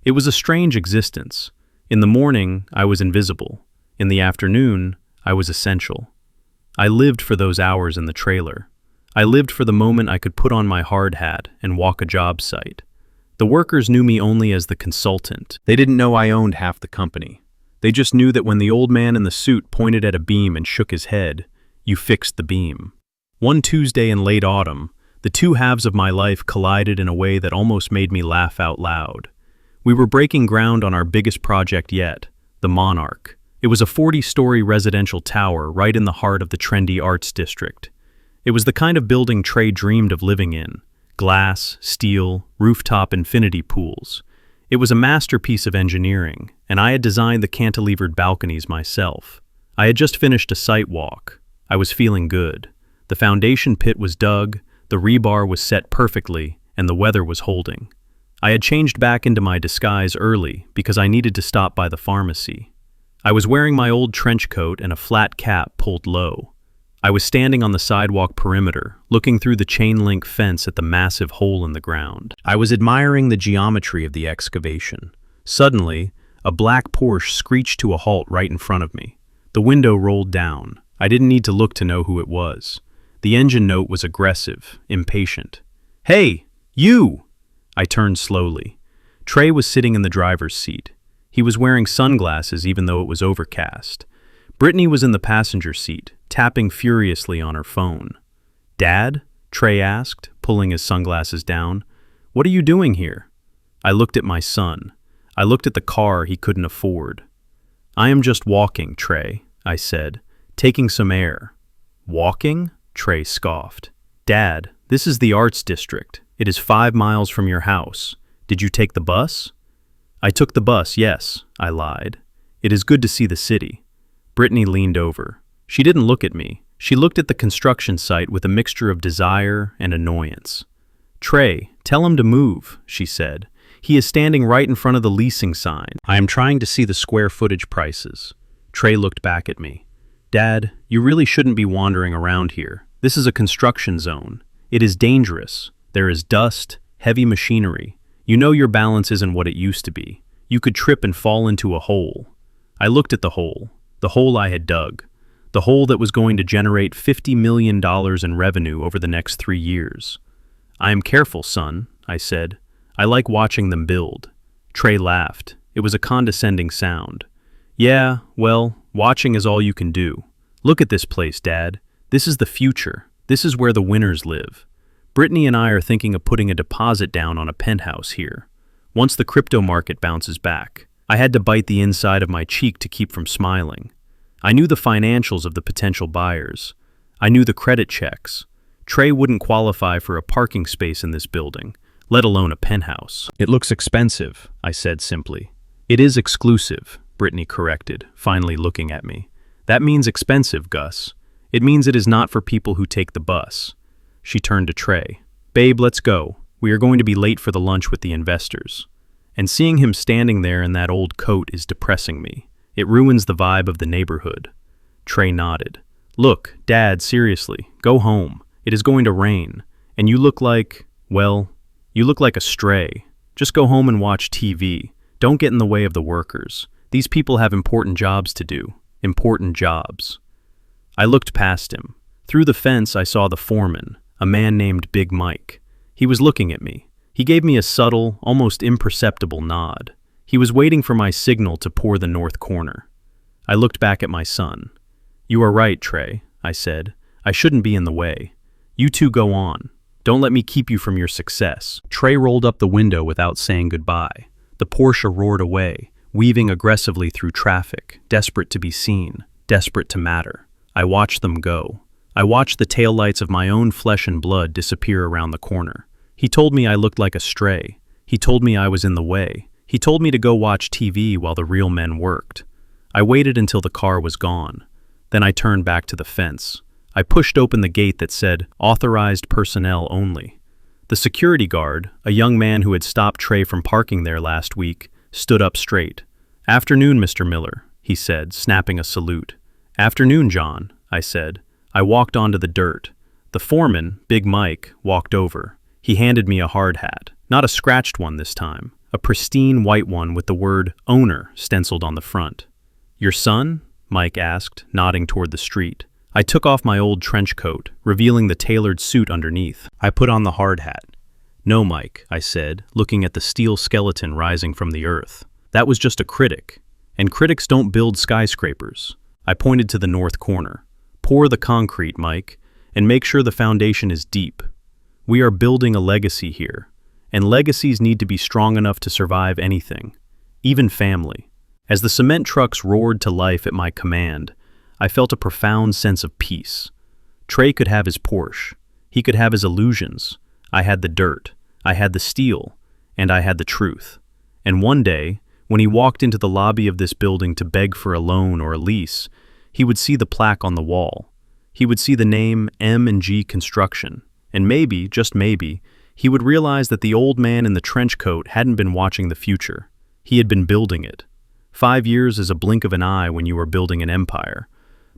It was a strange existence. In the morning, I was invisible. In the afternoon, I was essential. I lived for those hours in the trailer. I lived for the moment I could put on my hard hat and walk a job site. The workers knew me only as the consultant. They didn't know I owned half the company. They just knew that when the old man in the suit pointed at a beam and shook his head, you fixed the beam. One Tuesday in late autumn, the two halves of my life collided in a way that almost made me laugh out loud. We were breaking ground on our biggest project yet, the Monarch. It was a 40-story residential tower right in the heart of the trendy arts district. It was the kind of building Trey dreamed of living in. Glass, steel, rooftop infinity pools. It was a masterpiece of engineering, and I had designed the cantilevered balconies myself. I had just finished a site walk. I was feeling good. The foundation pit was dug, the rebar was set perfectly, and the weather was holding. I had changed back into my disguise early because I needed to stop by the pharmacy. I was wearing my old trench coat and a flat cap pulled low. I was standing on the sidewalk perimeter, looking through the chain-link fence at the massive hole in the ground. I was admiring the geometry of the excavation. Suddenly, a black Porsche screeched to a halt right in front of me. The window rolled down. I didn't need to look to know who it was. The engine note was aggressive, impatient. "Hey, you!" I turned slowly. Trey was sitting in the driver's seat. He was wearing sunglasses even though it was overcast. Brittany was in the passenger seat, tapping furiously on her phone. "Dad?" Trey asked, pulling his sunglasses down. "What are you doing here?" I looked at my son. I looked at the car he couldn't afford. "I am just walking, Trey," I said, "taking some air." "Walking?" Trey scoffed. "Dad, this is the arts district. It is 5 miles from your house. Did you take the bus?" "I took the bus, yes," I lied. "It is good to see the city." Brittany leaned over. She didn't look at me. She looked at the construction site with a mixture of desire and annoyance. "Trey, tell him to move," she said. "He is standing right in front of the leasing sign. I am trying to see the square footage prices." Trey looked back at me. "Dad, you really shouldn't be wandering around here. This is a construction zone. It is dangerous. There is dust, heavy machinery. You know your balance isn't what it used to be. You could trip and fall into a hole." I looked at the hole I had dug, the hole that was going to generate $50 million in revenue over the next 3 years. "I am careful, son," I said. "I like watching them build." Trey laughed. It was a condescending sound. "Yeah, well, watching is all you can do. Look at this place, Dad. This is the future. This is where the winners live. Brittany and I are thinking of putting a deposit down on a penthouse here. Once the crypto market bounces back." I had to bite the inside of my cheek to keep from smiling. I knew the financials of the potential buyers. I knew the credit checks. Trey wouldn't qualify for a parking space in this building, let alone a penthouse. "It looks expensive," I said simply. "It is exclusive," Brittany corrected, finally looking at me. "That means expensive, Gus. It means it is not for people who take the bus." She turned to Trey. "Babe, let's go. We are going to be late for the lunch with the investors." And seeing him standing there in that old coat is depressing me. It ruins the vibe of the neighborhood. Trey nodded. "Look, Dad, seriously, go home. It is going to rain. And you look like, well, you look like a stray. Just go home and watch TV. Don't get in the way of the workers. These people have important jobs to do. Important jobs." I looked past him. Through the fence I saw the foreman, a man named Big Mike. He was looking at me. He gave me a subtle, almost imperceptible nod. He was waiting for my signal to pour the north corner. I looked back at my son. "You are right, Trey," I said. "I shouldn't be in the way. You two go on. Don't let me keep you from your success." Trey rolled up the window without saying goodbye. The Porsche roared away. weaving aggressively through traffic, desperate to be seen, desperate to matter. I watched them go. I watched the taillights of my own flesh and blood disappear around the corner. He told me I looked like a stray. He told me I was in the way. He told me to go watch TV while the real men worked. I waited until the car was gone. Then I turned back to the fence. I pushed open the gate that said, "Authorized personnel only." The security guard, a young man who had stopped Trey from parking there last week, stood up straight. "Afternoon, Mr. Miller," he said, snapping a salute. "Afternoon, John," I said. I walked onto the dirt. The foreman, Big Mike, walked over. He handed me a hard hat, not a scratched one this time, a pristine white one with the word "owner" stenciled on the front. "Your son?" Mike asked, nodding toward the street. I took off my old trench coat, revealing the tailored suit underneath. I put on the hard hat. "No, Mike," I said, looking at the steel skeleton rising from the earth. "That was just a critic. And critics don't build skyscrapers." I pointed to the north corner. "Pour the concrete, Mike, and make sure the foundation is deep. We are building a legacy here, and legacies need to be strong enough to survive anything, even family." As the cement trucks roared to life at my command, I felt a profound sense of peace. Trey could have his Porsche. He could have his illusions. I had the dirt. I had the steel. And I had the truth. And one day, when he walked into the lobby of this building to beg for a loan or a lease, he would see the plaque on the wall. He would see the name M&G Construction. And maybe, just maybe, he would realize that the old man in the trench coat hadn't been watching the future. He had been building it. 5 years is a blink of an eye when you are building an empire.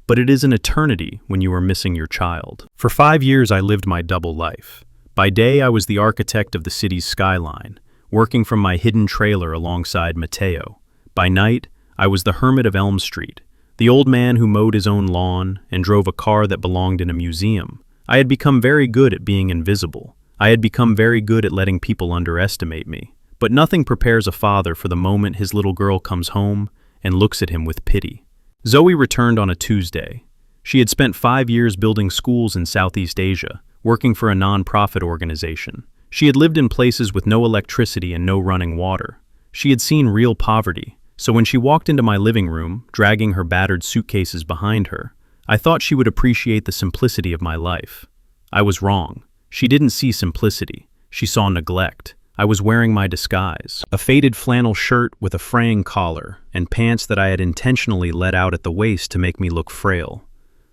But it is an eternity when you are missing your child. For 5 years I lived my double life. By day I was the architect of the city's skyline, working from my hidden trailer alongside Mateo. By night, I was the hermit of Elm Street, the old man who mowed his own lawn and drove a car that belonged in a museum. I had become very good at being invisible. I had become very good at letting people underestimate me. But nothing prepares a father for the moment his little girl comes home and looks at him with pity. Zoe returned on a Tuesday. She had spent 5 years building schools in Southeast Asia, working for a non-profit organization. She had lived in places with no electricity and no running water. She had seen real poverty, so when she walked into my living room, dragging her battered suitcases behind her, I thought she would appreciate the simplicity of my life. I was wrong. She didn't see simplicity. She saw neglect. I was wearing my disguise, a faded flannel shirt with a fraying collar, and pants that I had intentionally let out at the waist to make me look frail.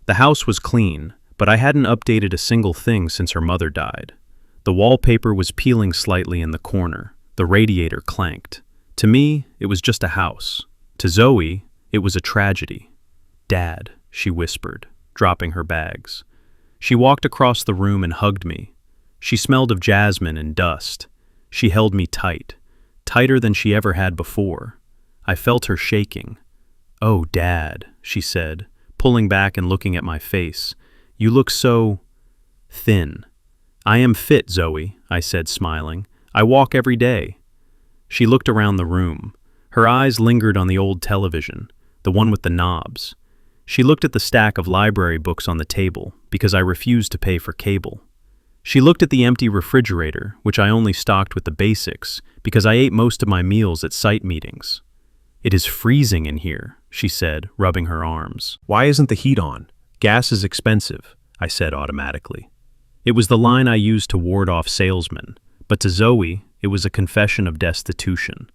The house was clean, but I hadn't updated a single thing since her mother died. The wallpaper was peeling slightly in the corner. The radiator clanked. To me, it was just a house. To Zoe, it was a tragedy. "Dad," she whispered, dropping her bags. She walked across the room and hugged me. She smelled of jasmine and dust. She held me tight, tighter than she ever had before. I felt her shaking. "Oh, Dad," she said, pulling back and looking at my face. "You look so thin." "I am fit, Zoe," I said, smiling. "I walk every day." She looked around the room. Her eyes lingered on the old television, the one with the knobs. She looked at the stack of library books on the table, because I refused to pay for cable. She looked at the empty refrigerator, which I only stocked with the basics, because I ate most of my meals at site meetings. "It is freezing in here," she said, rubbing her arms. "Why isn't the heat on? Gas is expensive," I said automatically. It was the line I used to ward off salesmen, but to Zoe, it was a confession of destitution.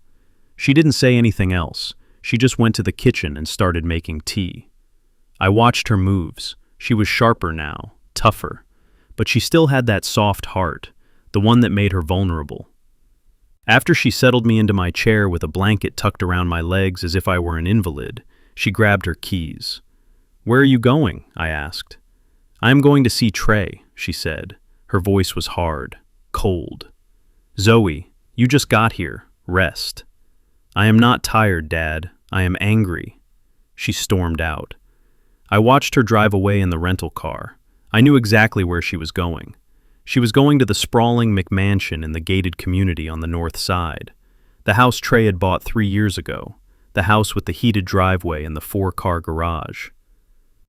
She didn't say anything else. She just went to the kitchen and started making tea. I watched her moves. She was sharper now, tougher. But she still had that soft heart, the one that made her vulnerable. After she settled me into my chair with a blanket tucked around my legs as if I were an invalid, she grabbed her keys. "Where are you going?" I asked. "I am going to see Trey," she said. Her voice was hard, cold. "Zoe, you just got here. Rest." "I am not tired, Dad. I am angry." She stormed out. I watched her drive away in the rental car. I knew exactly where she was going. She was going to the sprawling McMansion in the gated community on the north side. The house Trey had bought 3 years ago. The house with the heated driveway and the 4-car garage.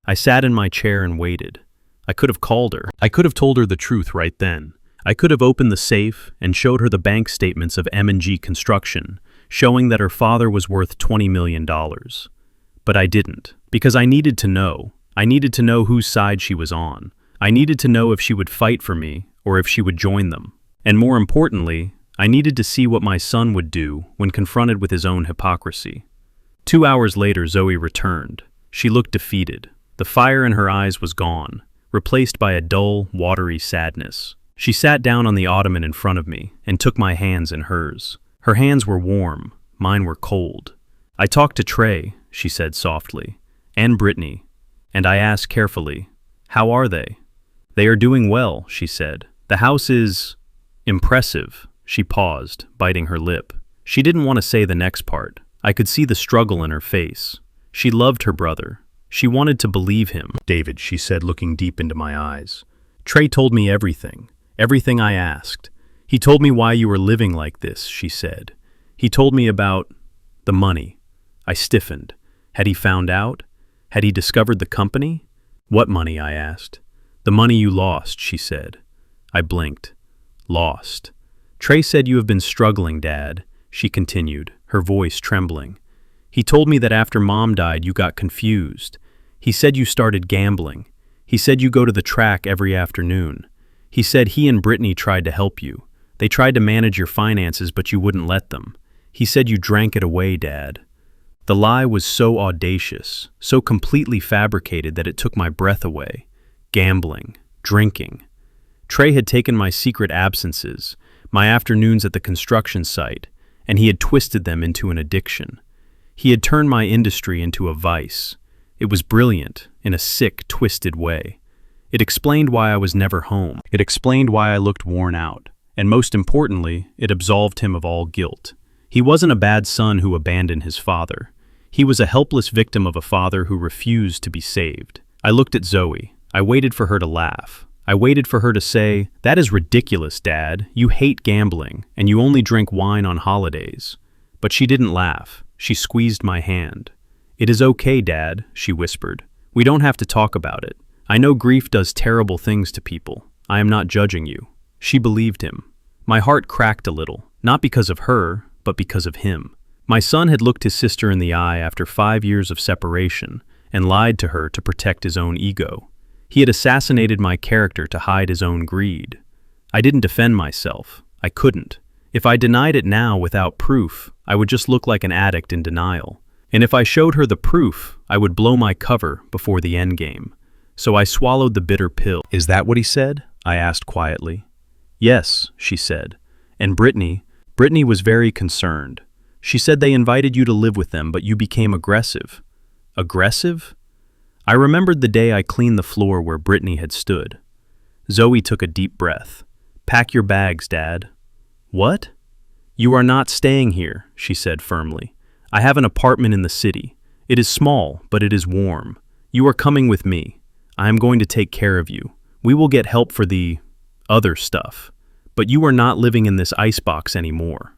I sat in my chair and waited. I could have called her. I could have told her the truth right then. I could have opened the safe and showed her the bank statements of M&G Construction, showing that her father was worth $20 million. But I didn't, because I needed to know. I needed to know whose side she was on. I needed to know if she would fight for me or if she would join them. And more importantly, I needed to see what my son would do when confronted with his own hypocrisy. 2 hours later, Zoe returned. She looked defeated. The fire in her eyes was gone, replaced by a dull, watery sadness. She sat down on the ottoman in front of me and took my hands in hers. Her hands were warm, mine were cold. "I talked to Trey," she said softly, "and Brittany, and I asked carefully, 'How are they?' 'They are doing well,' she said. 'The house is impressive.'" She paused, biting her lip. She didn't want to say the next part. I could see the struggle in her face. She loved her brother. She wanted to believe him. "David," she said, looking deep into my eyes. "Trey told me everything I asked. He told me why you were living like this," she said. "He told me about the money." I stiffened. Had he found out? Had he discovered the company? "What money?" I asked. "The money you lost," she said. I blinked. "Lost. Trey said you have been struggling, Dad," she continued, her voice trembling. "He told me that after Mom died you got confused. He said you started gambling. He said you go to the track every afternoon. He said he and Brittany tried to help you. They tried to manage your finances, but you wouldn't let them. He said you drank it away, Dad." The lie was so audacious, so completely fabricated that it took my breath away. Gambling, drinking. Trey had taken my secret absences, my afternoons at the construction site, and he had twisted them into an addiction. He had turned my industry into a vice. It was brilliant, in a sick, twisted way. It explained why I was never home. It explained why I looked worn out. And most importantly, it absolved him of all guilt. He wasn't a bad son who abandoned his father. He was a helpless victim of a father who refused to be saved. I looked at Zoe. I waited for her to laugh. I waited for her to say, "That is ridiculous, Dad. You hate gambling, and you only drink wine on holidays." But she didn't laugh. She squeezed my hand. "It is okay, Dad," she whispered. "We don't have to talk about it. I know grief does terrible things to people. I am not judging you." She believed him. My heart cracked a little, not because of her, but because of him. My son had looked his sister in the eye after 5 years of separation and lied to her to protect his own ego. He had assassinated my character to hide his own greed. I didn't defend myself. I couldn't. If I denied it now without proof, I would just look like an addict in denial. And if I showed her the proof, I would blow my cover before the endgame. So I swallowed the bitter pill. "Is that what he said?" I asked quietly. "Yes," she said. "And Brittany was very concerned. She said they invited you to live with them, but you became aggressive." "Aggressive?" I remembered the day I cleaned the floor where Brittany had stood. Zoe took a deep breath. "Pack your bags, Dad." "What?" "You are not staying here," she said firmly. "I have an apartment in the city. It is small, but it is warm. You are coming with me. I am going to take care of you. We will get help for the other stuff. But you are not living in this icebox anymore."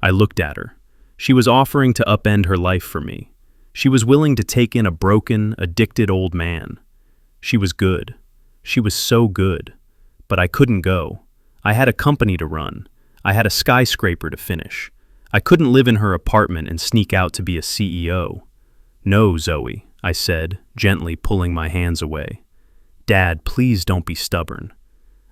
I looked at her. She was offering to upend her life for me. She was willing to take in a broken, addicted old man. She was good. She was so good. But I couldn't go. I had a company to run. I had a skyscraper to finish. I couldn't live in her apartment and sneak out to be a CEO. "No, Zoe," I said, gently pulling my hands away. "Dad, please don't be stubborn."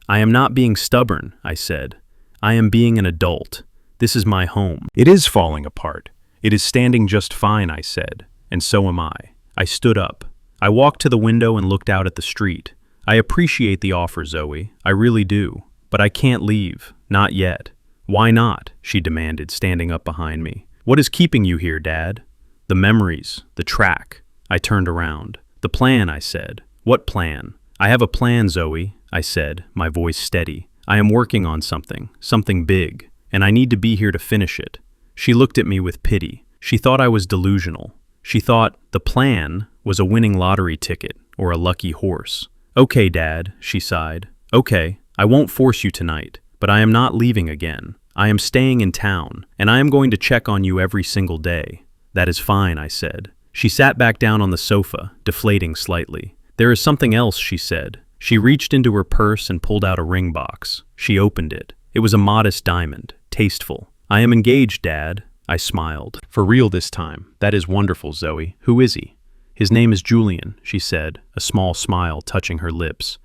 "I am not being stubborn," I said. "I am being an adult. This is my home." "It is falling apart. It is standing just fine," I said, "and so am I." I stood up. I walked to the window and looked out at the street. "I appreciate the offer, Zoe. I really do. But I can't leave. Not yet." "Why not?" she demanded, standing up behind me. "What is keeping you here, Dad?" "The memories, the track." I turned around. "The plan," I said. "What plan?" "I have a plan, Zoe," I said, my voice steady. "I am working on something big, and I need to be here to finish it." She looked at me with pity. She thought I was delusional. She thought the plan was a winning lottery ticket or a lucky horse. "Okay, Dad," she sighed. "Okay, I won't force you tonight, but I am not leaving again. I am staying in town, and I am going to check on you every single day." "That is fine," I said. She sat back down on the sofa, deflating slightly. "There is something else," she said. She reached into her purse and pulled out a ring box. She opened it. It was a modest diamond, tasteful. "I am engaged, Dad." I smiled. For real this time. That is wonderful, Zoe. Who is he? His name is Julian, she said, a small smile touching her lips.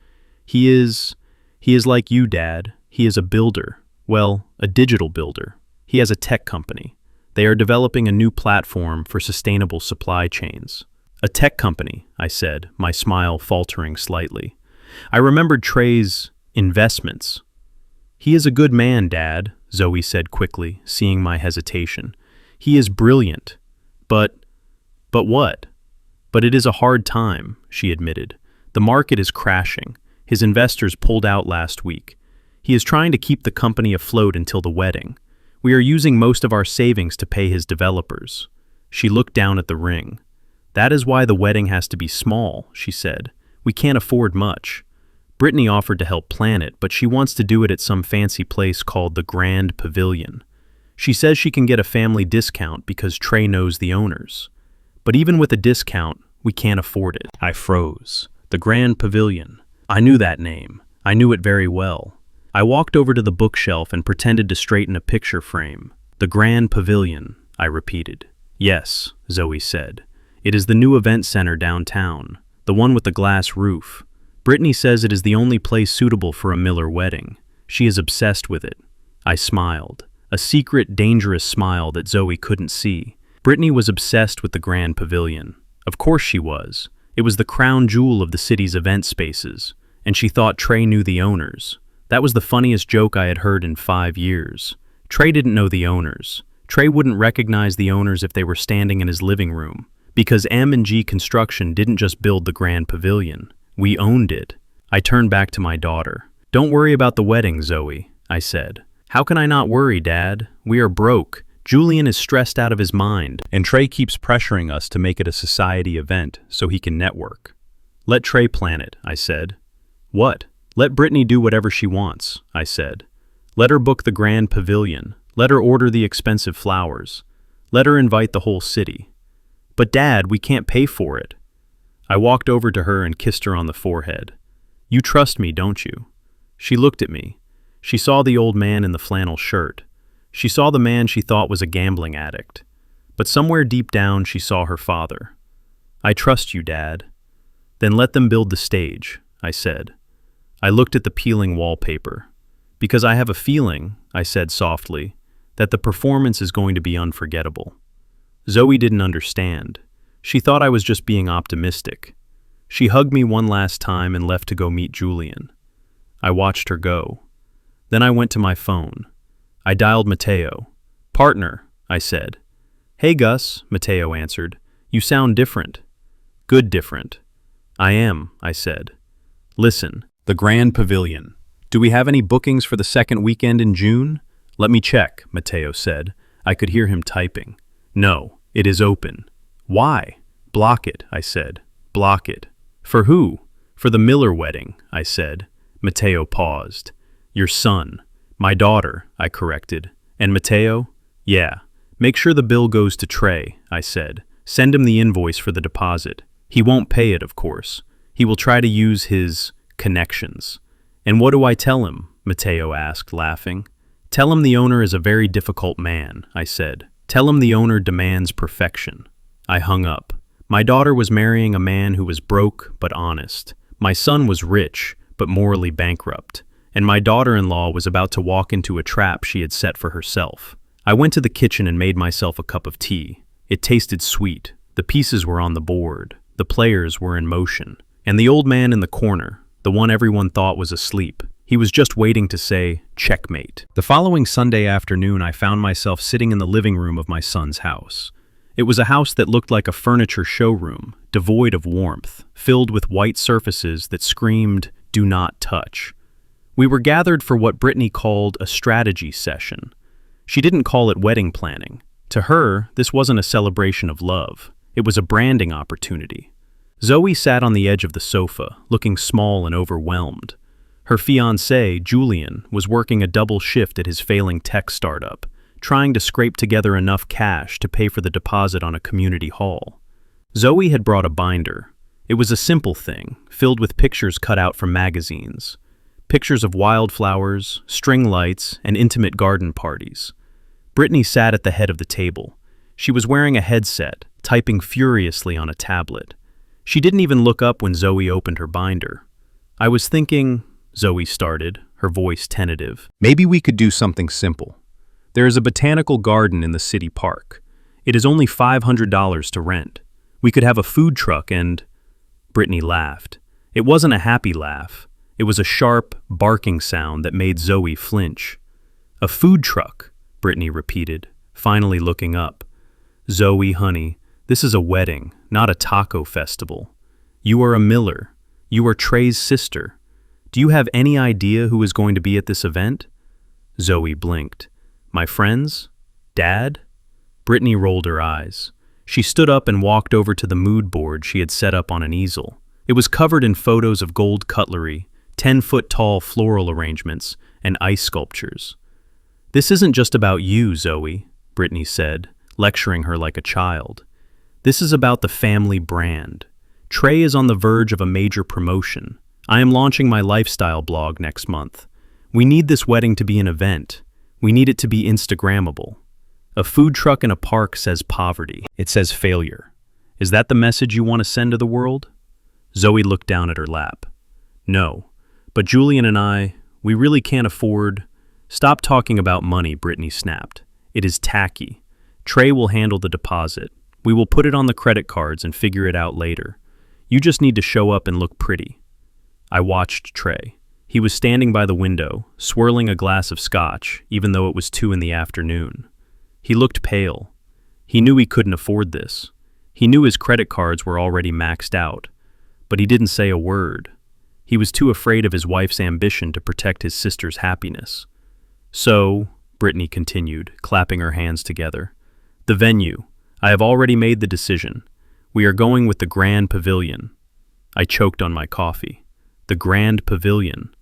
He is like you, Dad. He is a builder. Well, a digital builder. He has a tech company. They are developing a new platform for sustainable supply chains. A tech company, I said, my smile faltering slightly. I remembered Trey's investments. He is a good man, Dad, Zoe said quickly, seeing my hesitation. He is brilliant. But what? But it is a hard time, she admitted. The market is crashing. His investors pulled out last week. He is trying to keep the company afloat until the wedding. We are using most of our savings to pay his developers. She looked down at the ring. That is why the wedding has to be small, she said. We can't afford much. Brittany offered to help plan it, but she wants to do it at some fancy place called the Grand Pavilion. She says she can get a family discount because Trey knows the owners. But even with a discount, we can't afford it. I froze. The Grand Pavilion. I knew that name. I knew it very well. I walked over to the bookshelf and pretended to straighten a picture frame. The Grand Pavilion, I repeated. Yes, Zoe said. It is the new event center downtown, the one with the glass roof. Brittany says it is the only place suitable for a Miller wedding. She is obsessed with it. I smiled, a secret, dangerous smile that Zoe couldn't see. Brittany was obsessed with the Grand Pavilion. Of course she was. It was the crown jewel of the city's event spaces, and she thought Trey knew the owners. That was the funniest joke I had heard in 5 years. Trey didn't know the owners. Trey wouldn't recognize the owners if they were standing in his living room. Because M&G Construction didn't just build the Grand Pavilion. We owned it. I turned back to my daughter. Don't worry about the wedding, Zoe, I said. How can I not worry, Dad? We are broke. Julian is stressed out of his mind, and Trey keeps pressuring us to make it a society event so he can network. Let Trey plan it, I said. What? Let Brittany do whatever she wants, I said. Let her book the Grand Pavilion. Let her order the expensive flowers. Let her invite the whole city. But Dad, we can't pay for it. I walked over to her and kissed her on the forehead. You trust me, don't you? She looked at me. She saw the old man in the flannel shirt. She saw the man she thought was a gambling addict. But somewhere deep down she saw her father. I trust you, Dad. Then let them build the stage, I said. I looked at the peeling wallpaper. Because I have a feeling, I said softly, that the performance is going to be unforgettable. Zoe didn't understand. She thought I was just being optimistic. She hugged me one last time and left to go meet Julian. I watched her go. Then I went to my phone. I dialed Mateo. Partner, I said. Hey Gus, Mateo answered. You sound different. Good different. I am, I said. Listen, the Grand Pavilion. Do we have any bookings for the second weekend in June? Let me check, Mateo said. I could hear him typing. No, it is open. Why? Block it, I said. Block it. For who? For the Miller wedding, I said. Mateo paused. Your son. My daughter, I corrected. And Mateo? Yeah. Make sure the bill goes to Trey, I said. Send him the invoice for the deposit. He won't pay it, of course. He will try to use his connections. And what do I tell him? Mateo asked, laughing. Tell him the owner is a very difficult man, I said. Tell him the owner demands perfection. I hung up. My daughter was marrying a man who was broke but honest. My son was rich but morally bankrupt. And my daughter-in-law was about to walk into a trap she had set for herself. I went to the kitchen and made myself a cup of tea. It tasted sweet. The pieces were on the board. The players were in motion. And the old man in the corner, the one everyone thought was asleep, he was just waiting to say, checkmate. The following Sunday afternoon, I found myself sitting in the living room of my son's house. It was a house that looked like a furniture showroom, devoid of warmth, filled with white surfaces that screamed, do not touch. We were gathered for what Brittany called a strategy session. She didn't call it wedding planning. To her, this wasn't a celebration of love. It was a branding opportunity. Zoe sat on the edge of the sofa, looking small and overwhelmed. Her fiancé, Julian, was working a double shift at his failing tech startup, trying to scrape together enough cash to pay for the deposit on a community hall. Zoe had brought a binder. It was a simple thing, filled with pictures cut out from magazines. Pictures of wildflowers, string lights, and intimate garden parties. Brittany sat at the head of the table. She was wearing a headset, typing furiously on a tablet. She didn't even look up when Zoe opened her binder. "I was thinking," Zoe started, her voice tentative. "Maybe we could do something simple. There is a botanical garden in the city park. It is only $500 to rent. We could have a food truck and—" Brittany laughed. It wasn't a happy laugh. It was a sharp, barking sound that made Zoe flinch. "A food truck," Brittany repeated, finally looking up. "Zoe, honey, this is a wedding, not a taco festival. You are a Miller. You are Trey's sister. Do you have any idea who is going to be at this event?" Zoe blinked. "My friends? Dad?" Brittany rolled her eyes. She stood up and walked over to the mood board she had set up on an easel. It was covered in photos of gold cutlery, 10-foot-tall floral arrangements, and ice sculptures. "This isn't just about you, Zoe," Brittany said, lecturing her like a child. "This is about the family brand. Trey is on the verge of a major promotion. I am launching my lifestyle blog next month. We need this wedding to be an event. We need it to be Instagrammable. A food truck in a park says poverty. It says failure. Is that the message you want to send to the world?" Zoe looked down at her lap. "No, but Julian and I, we really can't afford—" "Stop talking about money," Brittany snapped. "It is tacky. Trey will handle the deposit. We will put it on the credit cards and figure it out later. You just need to show up and look pretty." I watched Trey. He was standing by the window, swirling a glass of scotch, even though it was 2 in the afternoon. He looked pale. He knew he couldn't afford this. He knew his credit cards were already maxed out, but he didn't say a word. He was too afraid of his wife's ambition to protect his sister's happiness. "So," Brittany continued, clapping her hands together, "the venue. I have already made the decision. We are going with the Grand Pavilion." I choked on my coffee. The Grand Pavilion.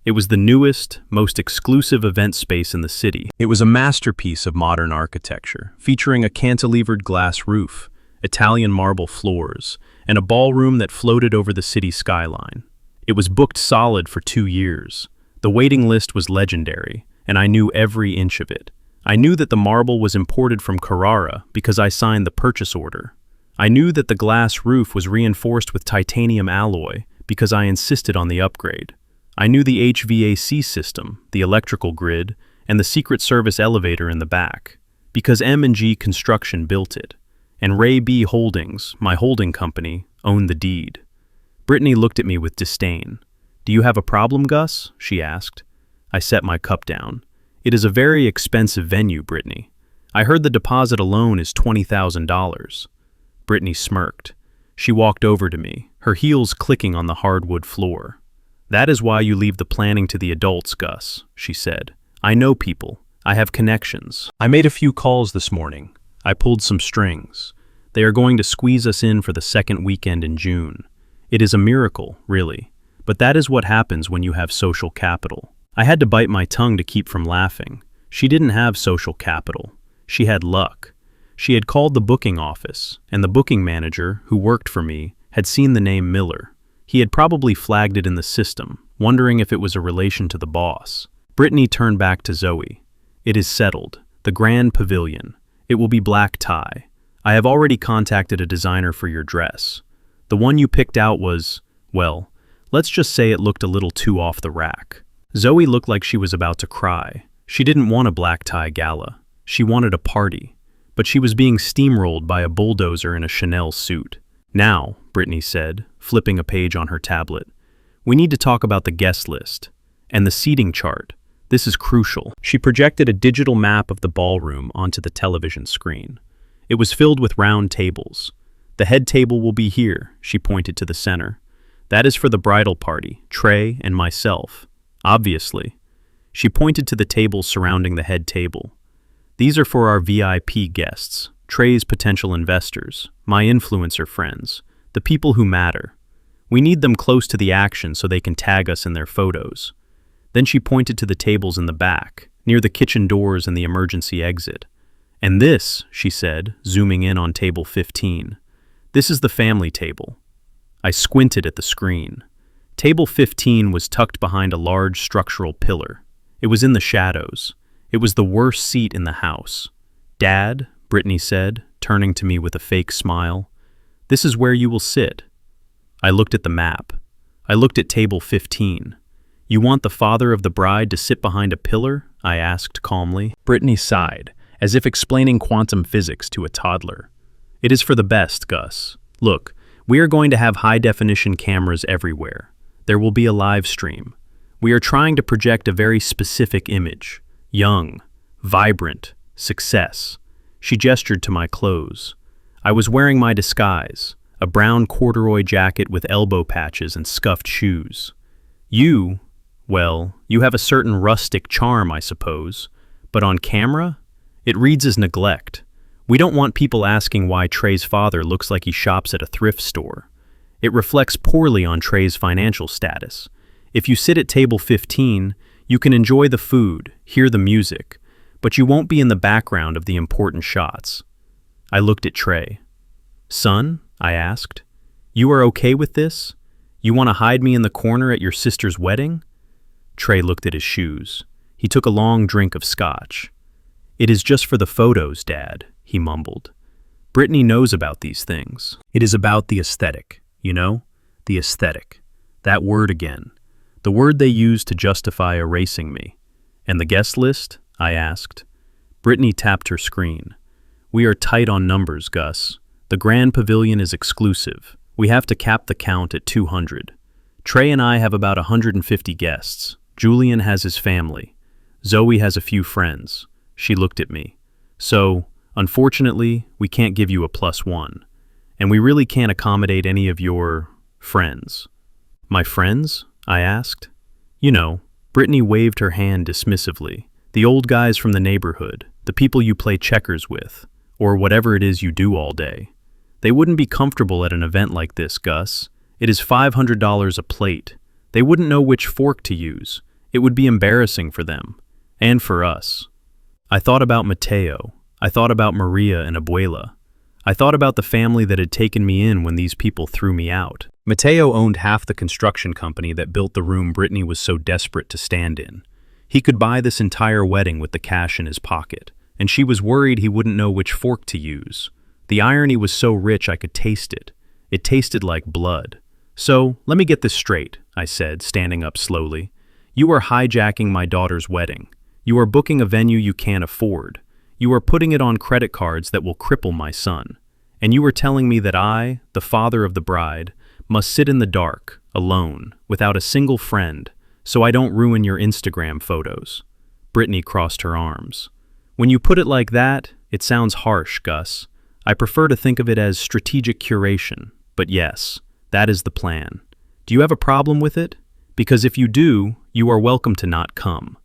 It was the newest, most exclusive event space in the city. It was a masterpiece of modern architecture, featuring a cantilevered glass roof, Italian marble floors, and a ballroom that floated over the city skyline. It was booked solid for 2 years. The waiting list was legendary, and I knew every inch of it. I knew that the marble was imported from Carrara because I signed the purchase order. I knew that the glass roof was reinforced with titanium alloy because I insisted on the upgrade. I knew the HVAC system, the electrical grid, and the Secret Service elevator in the back, because M&G Construction built it, and Ray B. Holdings, my holding company, owned the deed. Brittany looked at me with disdain. "Do you have a problem, Gus?" she asked. I set my cup down. "It is a very expensive venue, Brittany. I heard the deposit alone is $20,000. Brittany smirked. She walked over to me, her heels clicking on the hardwood floor. "That is why you leave the planning to the adults, Gus," she said. "I know people. I have connections. I made a few calls this morning. I pulled some strings. They are going to squeeze us in for the second weekend in June. It is a miracle, really. But that is what happens when you have social capital." I had to bite my tongue to keep from laughing. She didn't have social capital. She had luck. She had called the booking office, and the booking manager, who worked for me, had seen the name Miller. He had probably flagged it in the system, wondering if it was a relation to the boss. Brittany turned back to Zoe. "It is settled. The Grand Pavilion. It will be black tie. I have already contacted a designer for your dress. The one you picked out was, well, let's just say it looked a little too off the rack." Zoe looked like she was about to cry. She didn't want a black tie gala. She wanted a party. But she was being steamrolled by a bulldozer in a Chanel suit. "Now," Brittany said, flipping a page on her tablet, "we need to talk about the guest list. And the seating chart. This is crucial." She projected a digital map of the ballroom onto the television screen. It was filled with round tables. "The head table will be here," she pointed to the center. "That is for the bridal party, Trey and myself. Obviously." She pointed to the tables surrounding the head table. "These are for our VIP guests, Trey's potential investors, my influencer friends, the people who matter. We need them close to the action so they can tag us in their photos." Then she pointed to the tables in the back, near the kitchen doors and the emergency exit. "And this," she said, zooming in on table 15, "this is the family table." I squinted at the screen. Table 15 was tucked behind a large structural pillar. It was in the shadows. It was the worst seat in the house. "Dad," Brittany said, turning to me with a fake smile, "this is where you will sit." I looked at the map. I looked at table 15. "You want the father of the bride to sit behind a pillar?" I asked calmly. Brittany sighed, as if explaining quantum physics to a toddler. "It is for the best, Gus. Look, we are going to have high-definition cameras everywhere. There will be a live stream. We are trying to project a very specific image. Young, vibrant, success." She gestured to my clothes. I was wearing my disguise, a brown corduroy jacket with elbow patches and scuffed shoes. Well, you have a certain rustic charm, I suppose. But on camera, it reads as neglect. We don't want people asking why Trey's father looks like he shops at a thrift store. It reflects poorly on Trey's financial status. If you sit at table 15, you can enjoy the food, hear the music, but you won't be in the background of the important shots. I looked at Trey. "Son," I asked, "you are okay with this? You want to hide me in the corner at your sister's wedding?" Trey looked at his shoes. He took a long drink of scotch. "It is just for the photos, Dad," he mumbled. "Brittany knows about these things. It is about the aesthetic, you know? The aesthetic. That word again. The word they use to justify erasing me. And the guest list?" I asked. Brittany tapped her screen. "We are tight on numbers, Gus. The Grand Pavilion is exclusive. We have to cap the count at 200. Trey and I have about 150 guests. Julian has his family. Zoe has a few friends." She looked at me. "So, unfortunately, we can't give you a +1. And we really can't accommodate any of your friends." "My friends?" I asked. "You know," Brittany waved her hand dismissively. "The old guys from the neighborhood, the people you play checkers with, or whatever it is you do all day. They wouldn't be comfortable at an event like this, Gus. It is $500 a plate. They wouldn't know which fork to use. It would be embarrassing for them. And for us." I thought about Mateo. I thought about Maria and Abuela. I thought about the family that had taken me in when these people threw me out. Mateo owned half the construction company that built the room Brittany was so desperate to stand in. He could buy this entire wedding with the cash in his pocket, and she was worried he wouldn't know which fork to use. The irony was so rich I could taste it. It tasted like blood. "So, let me get this straight," I said, standing up slowly. "You are hijacking my daughter's wedding. You are booking a venue you can't afford. You are putting it on credit cards that will cripple my son. And you are telling me that I, the father of the bride, must sit in the dark, alone, without a single friend, so I don't ruin your Instagram photos." Brittany crossed her arms. "When you put it like that, it sounds harsh, Gus. I prefer to think of it as strategic curation, but yes, that is the plan. Do you have a problem with it? Because if you do, you are welcome to not come.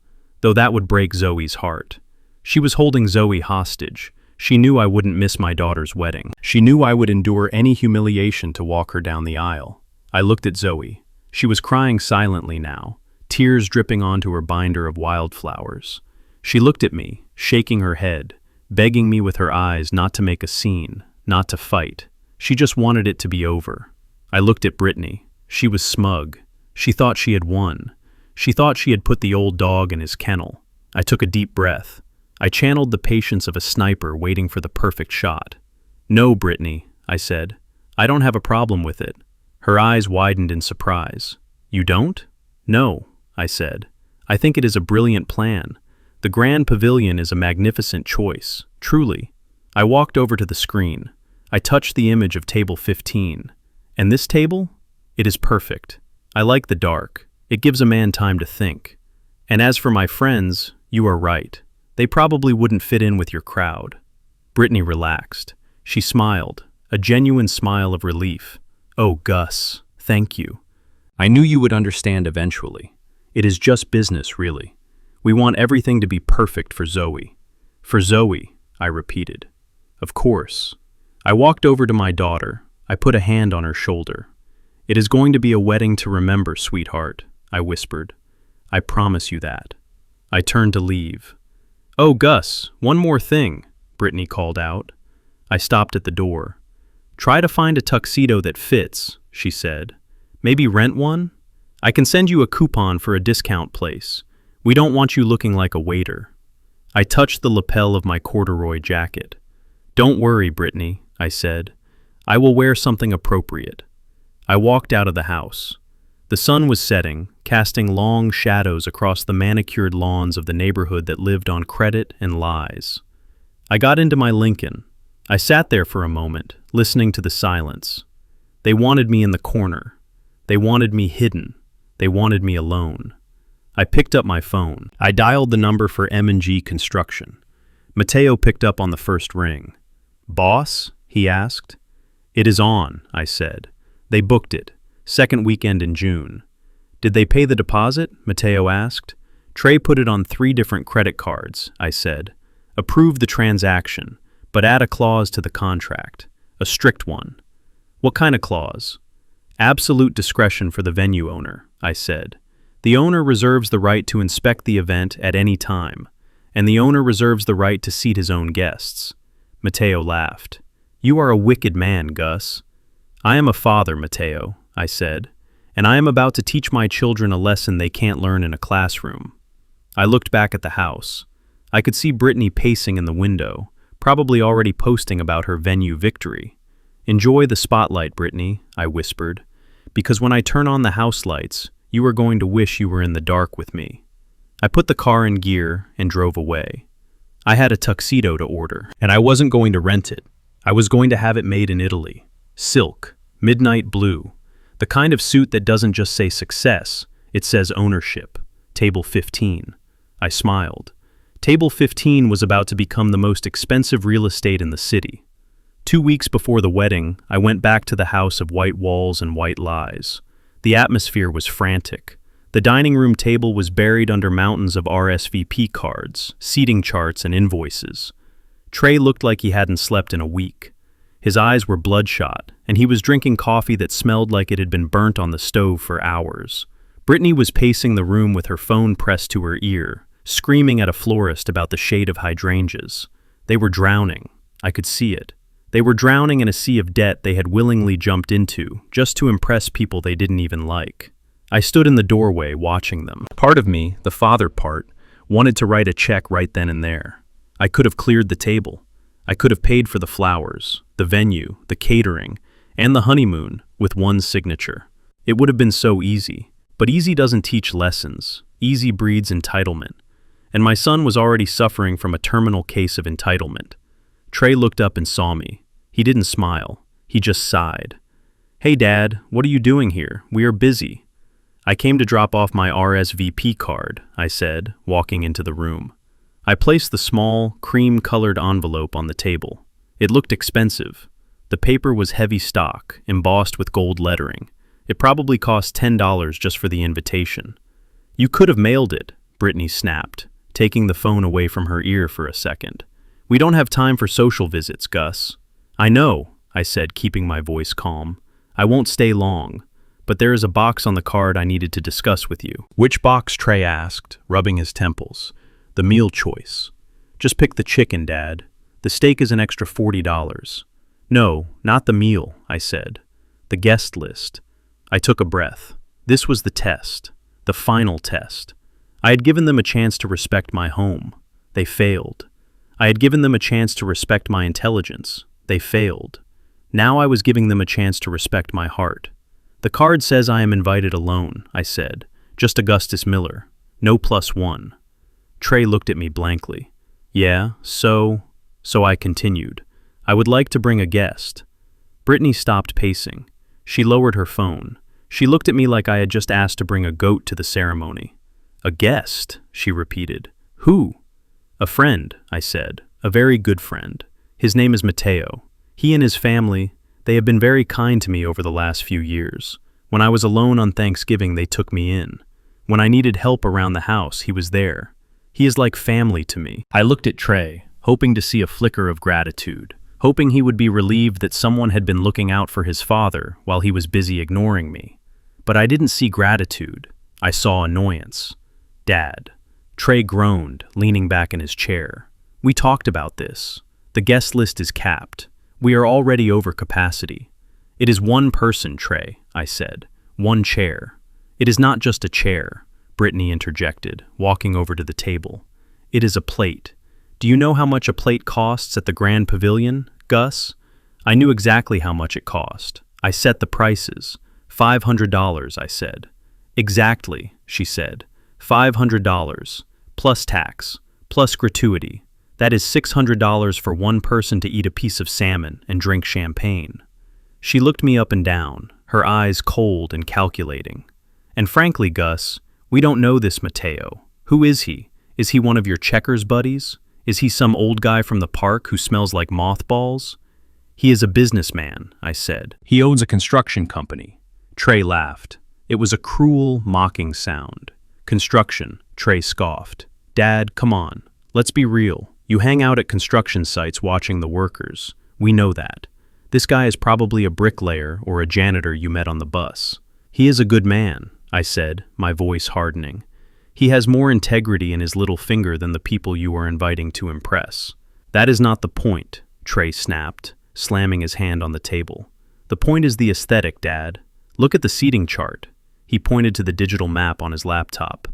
Though that would break Zoe's heart. She was holding Zoe hostage. She knew I wouldn't miss my daughter's wedding. She knew I would endure any humiliation to walk her down the aisle. I looked at Zoe. She was crying silently now, tears dripping onto her binder of wildflowers. She looked at me, shaking her head, begging me with her eyes not to make a scene, not to fight. She just wanted it to be over. I looked at Brittany. She was smug. She thought she had won. She thought she had put the old dog in his kennel. I took a deep breath. I channeled the patience of a sniper waiting for the perfect shot. "No, Brittany," I said. "I don't have a problem with it." Her eyes widened in surprise. "You don't?" "No," I said. "I think it is a brilliant plan. The Grand Pavilion is a magnificent choice, truly." I walked over to the screen. I touched the image of table 15. "And this table? It is perfect. I like the dark. It gives a man time to think. And as for my friends, you are right. They probably wouldn't fit in with your crowd." Brittany relaxed. She smiled, a genuine smile of relief. "Oh, Gus, thank you. I knew you would understand eventually. It is just business, really. We want everything to be perfect for Zoe." "For Zoe," I repeated. "Of course." I walked over to my daughter. I put a hand on her shoulder. "It is going to be a wedding to remember, sweetheart," I whispered. "I promise you that." I turned to leave. "Oh, Gus, one more thing," Brittany called out. I stopped at the door. "Try to find a tuxedo that fits," she said. "Maybe rent one? I can send you a coupon for a discount place. We don't want you looking like a waiter." I touched the lapel of my corduroy jacket. "Don't worry, Brittany," I said. "I will wear something appropriate." I walked out of the house. The sun was setting, casting long shadows across the manicured lawns of the neighborhood that lived on credit and lies. I got into my Lincoln. I sat there for a moment, listening to the silence. They wanted me in the corner. They wanted me hidden. They wanted me alone. I picked up my phone. I dialed the number for M&G Construction. Mateo picked up on the first ring. "Boss?" he asked. "It is on," I said. "They booked it. Second weekend in June." "Did they pay the deposit?" Mateo asked. "Trey put it on 3 different credit cards," I said. "Approve the transaction, but add a clause to the contract. A strict one." "What kind of clause?" "Absolute discretion for the venue owner," I said. "The owner reserves the right to inspect the event at any time, and the owner reserves the right to seat his own guests." Mateo laughed. "You are a wicked man, Gus." "I am a father, Mateo," I said, "and I am about to teach my children a lesson they can't learn in a classroom." I looked back at the house. I could see Brittany pacing in the window, probably already posting about her venue victory. "Enjoy the spotlight, Brittany," I whispered, "because when I turn on the house lights, you are going to wish you were in the dark with me." I put the car in gear and drove away. I had a tuxedo to order, and I wasn't going to rent it. I was going to have it made in Italy. Silk, midnight blue, the kind of suit that doesn't just say success, it says ownership. Table 15. I smiled. Table 15 was about to become the most expensive real estate in the city. 2 weeks before the wedding, I went back to the house of white walls and white lies. The atmosphere was frantic. The dining room table was buried under mountains of RSVP cards, seating charts, and invoices. Trey looked like he hadn't slept in a week. His eyes were bloodshot, and he was drinking coffee that smelled like it had been burnt on the stove for hours. Brittany was pacing the room with her phone pressed to her ear, screaming at a florist about the shade of hydrangeas. They were drowning. I could see it. They were drowning in a sea of debt they had willingly jumped into, just to impress people they didn't even like. I stood in the doorway watching them. Part of me, the father part, wanted to write a check right then and there. I could have cleared the table. I could have paid for the flowers, the venue, the catering, and the honeymoon with one signature. It would have been so easy. But easy doesn't teach lessons. Easy breeds entitlement. And my son was already suffering from a terminal case of entitlement. Trey looked up and saw me. He didn't smile. He just sighed. "Hey, Dad, what are you doing here? We are busy." "I came to drop off my RSVP card," I said, walking into the room. I placed the small, cream-colored envelope on the table. It looked expensive. The paper was heavy stock, embossed with gold lettering. It probably cost $10 just for the invitation. "You could have mailed it," Brittany snapped, taking the phone away from her ear for a second. "We don't have time for social visits, Gus." "I know," I said, keeping my voice calm. "I won't stay long. But there is a box on the card I needed to discuss with you." "Which box?" Trey asked, rubbing his temples. "The meal choice." "Just pick the chicken, Dad. The steak is an extra $40. "No, not the meal," I said. "The guest list." I took a breath. This was the test. The final test. I had given them a chance to respect my home. They failed. I had given them a chance to respect my intelligence. They failed. Now I was giving them a chance to respect my heart. "The card says I am invited alone," I said. "Just Augustus Miller. No +1. Trey looked at me blankly. "Yeah, so I continued. "I would like to bring a guest." Brittany stopped pacing. She lowered her phone. She looked at me like I had just asked to bring a goat to the ceremony. "A guest," she repeated. "Who?" "A friend," I said. "A very good friend. His name is Mateo. He and his family, they have been very kind to me over the last few years. When I was alone on Thanksgiving, they took me in. When I needed help around the house, he was there. He is like family to me." I looked at Trey, hoping to see a flicker of gratitude, hoping he would be relieved that someone had been looking out for his father while he was busy ignoring me. But I didn't see gratitude. I saw annoyance. "Dad." Trey groaned, leaning back in his chair. "We talked about this. The guest list is capped. We are already over capacity." "It is one person, Trey," I said. "One chair." "It is not just a chair," Brittany interjected, walking over to the table. "It is a plate. Do you know how much a plate costs at the Grand Pavilion, Gus? I knew exactly how much it cost. I set the prices. $500, I said. Exactly, she said. $500, plus tax, plus gratuity. That is $600 for one person to eat a piece of salmon and drink champagne. She looked me up and down, her eyes cold and calculating. And frankly, Gus, we don't know this Mateo. Who is he? Is he one of your checkers buddies? Is he some old guy from the park who smells like mothballs? He is a businessman, I said. He owns a construction company. Trey laughed. It was a cruel, mocking sound. Construction, Trey scoffed. Dad, come on. Let's be real. You hang out at construction sites watching the workers. We know that. This guy is probably a bricklayer or a janitor you met on the bus. He is a good man, I said, my voice hardening. He has more integrity in his little finger than the people you are inviting to impress. That is not the point, Trey snapped, slamming his hand on the table. The point is the aesthetic, Dad. Look at the seating chart. He pointed to the digital map on his laptop.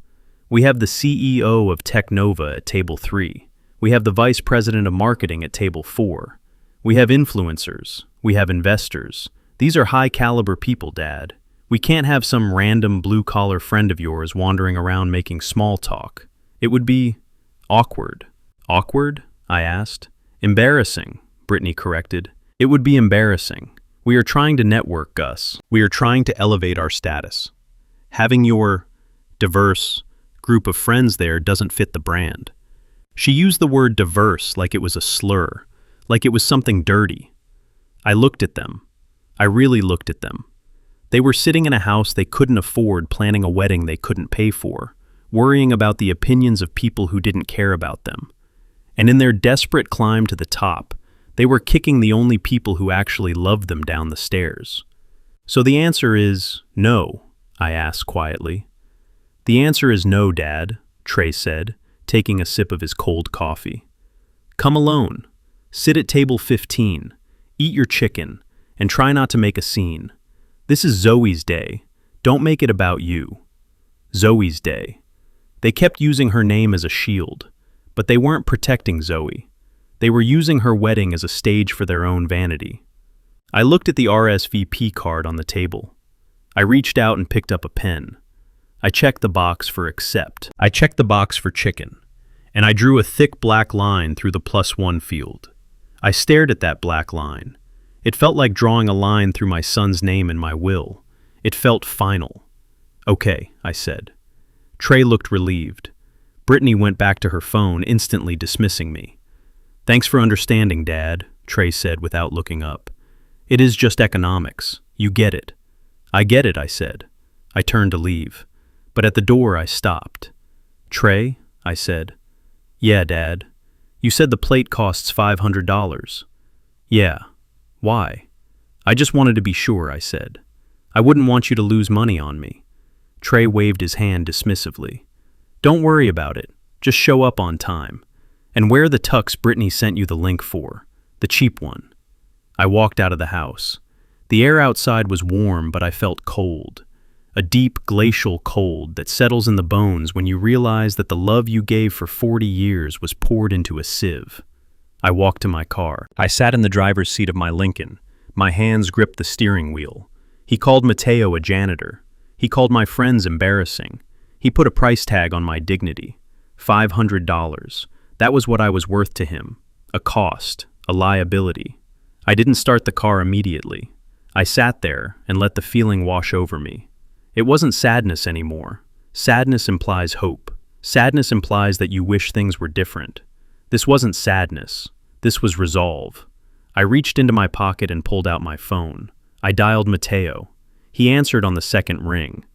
We have the CEO of Technova at table 3. We have the vice president of marketing at table 4. We have influencers. We have investors. These are high-caliber people, Dad. We can't have some random blue-collar friend of yours wandering around making small talk. It would be awkward. Awkward? I asked. Embarrassing, Brittany corrected. It would be embarrassing. We are trying to network, Gus. We are trying to elevate our status. Having your diverse group of friends there doesn't fit the brand. She used the word diverse like it was a slur, like it was something dirty. I looked at them. I really looked at them. They were sitting in a house they couldn't afford, planning a wedding they couldn't pay for, worrying about the opinions of people who didn't care about them. And in their desperate climb to the top, they were kicking the only people who actually loved them down the stairs. So the answer is no, I asked quietly. The answer is no, Dad, Trey said, taking a sip of his cold coffee. Come alone. Sit at table 15. Eat your chicken, and try not to make a scene. This is Zoe's day. Don't make it about you. Zoe's day. They kept using her name as a shield, but they weren't protecting Zoe. They were using her wedding as a stage for their own vanity. I looked at the RSVP card on the table. I reached out and picked up a pen. I checked the box for accept. I checked the box for chicken, and I drew a thick black line through the +1 field. I stared at that black line. It felt like drawing a line through my son's name in my will. It felt final. Okay, I said. Trey looked relieved. Brittany went back to her phone, instantly dismissing me. Thanks for understanding, Dad, Trey said without looking up. It is just economics. You get it. I get it, I said. I turned to leave. But at the door I stopped. Trey, I said. Yeah, Dad. You said the plate costs $500. Yeah. Why? I just wanted to be sure, I said. I wouldn't want you to lose money on me. Trey waved his hand dismissively. Don't worry about it. Just show up on time. And wear the tux Brittany sent you the link for. The cheap one. I walked out of the house. The air outside was warm, but I felt cold. A deep glacial cold that settles in the bones when you realize that the love you gave for 40 years was poured into a sieve. I walked to my car. I sat in the driver's seat of my Lincoln. My hands gripped the steering wheel. He called Mateo a janitor. He called my friends embarrassing. He put a price tag on my dignity. $500. That was what I was worth to him. A cost, a liability. I didn't start the car immediately. I sat there and let the feeling wash over me. It wasn't sadness anymore. Sadness implies hope. Sadness implies that you wish things were different. This wasn't sadness. This was resolve. I reached into my pocket and pulled out my phone. I dialed Mateo. He answered on the second ring.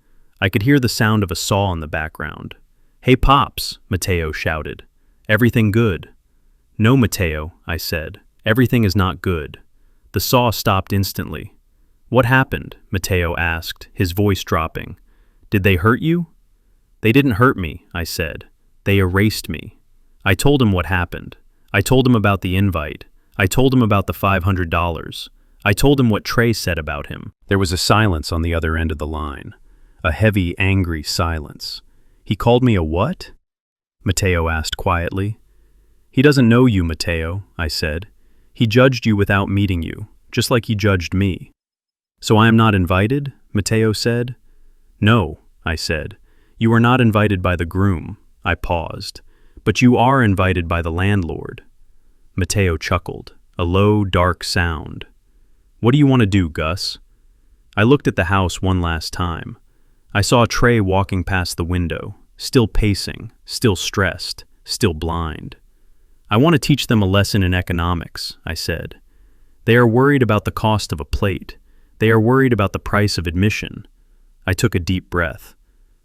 I could hear the sound of a saw in the background. Hey, Pops, Mateo shouted. Everything good? No, Mateo, I said. Everything is not good. The saw stopped instantly. What happened? Mateo asked, his voice dropping. Did they hurt you? They didn't hurt me, I said. They erased me. I told him what happened. I told him about the invite. I told him about the $500. I told him what Trey said about him. There was a silence on the other end of the line. A heavy, angry silence. He called me a what? Mateo asked quietly. He doesn't know you, Matteo, I said. He judged you without meeting you, just like he judged me. So I am not invited? Matteo said. No, I said. You are not invited by the groom. I paused. But you are invited by the landlord. Matteo chuckled, a low, dark sound. What do you want to do, Gus? I looked at the house one last time. I saw Trey walking past the window, still pacing, still stressed, still blind. I want to teach them a lesson in economics, I said. They are worried about the cost of a plate. They are worried about the price of admission. I took a deep breath.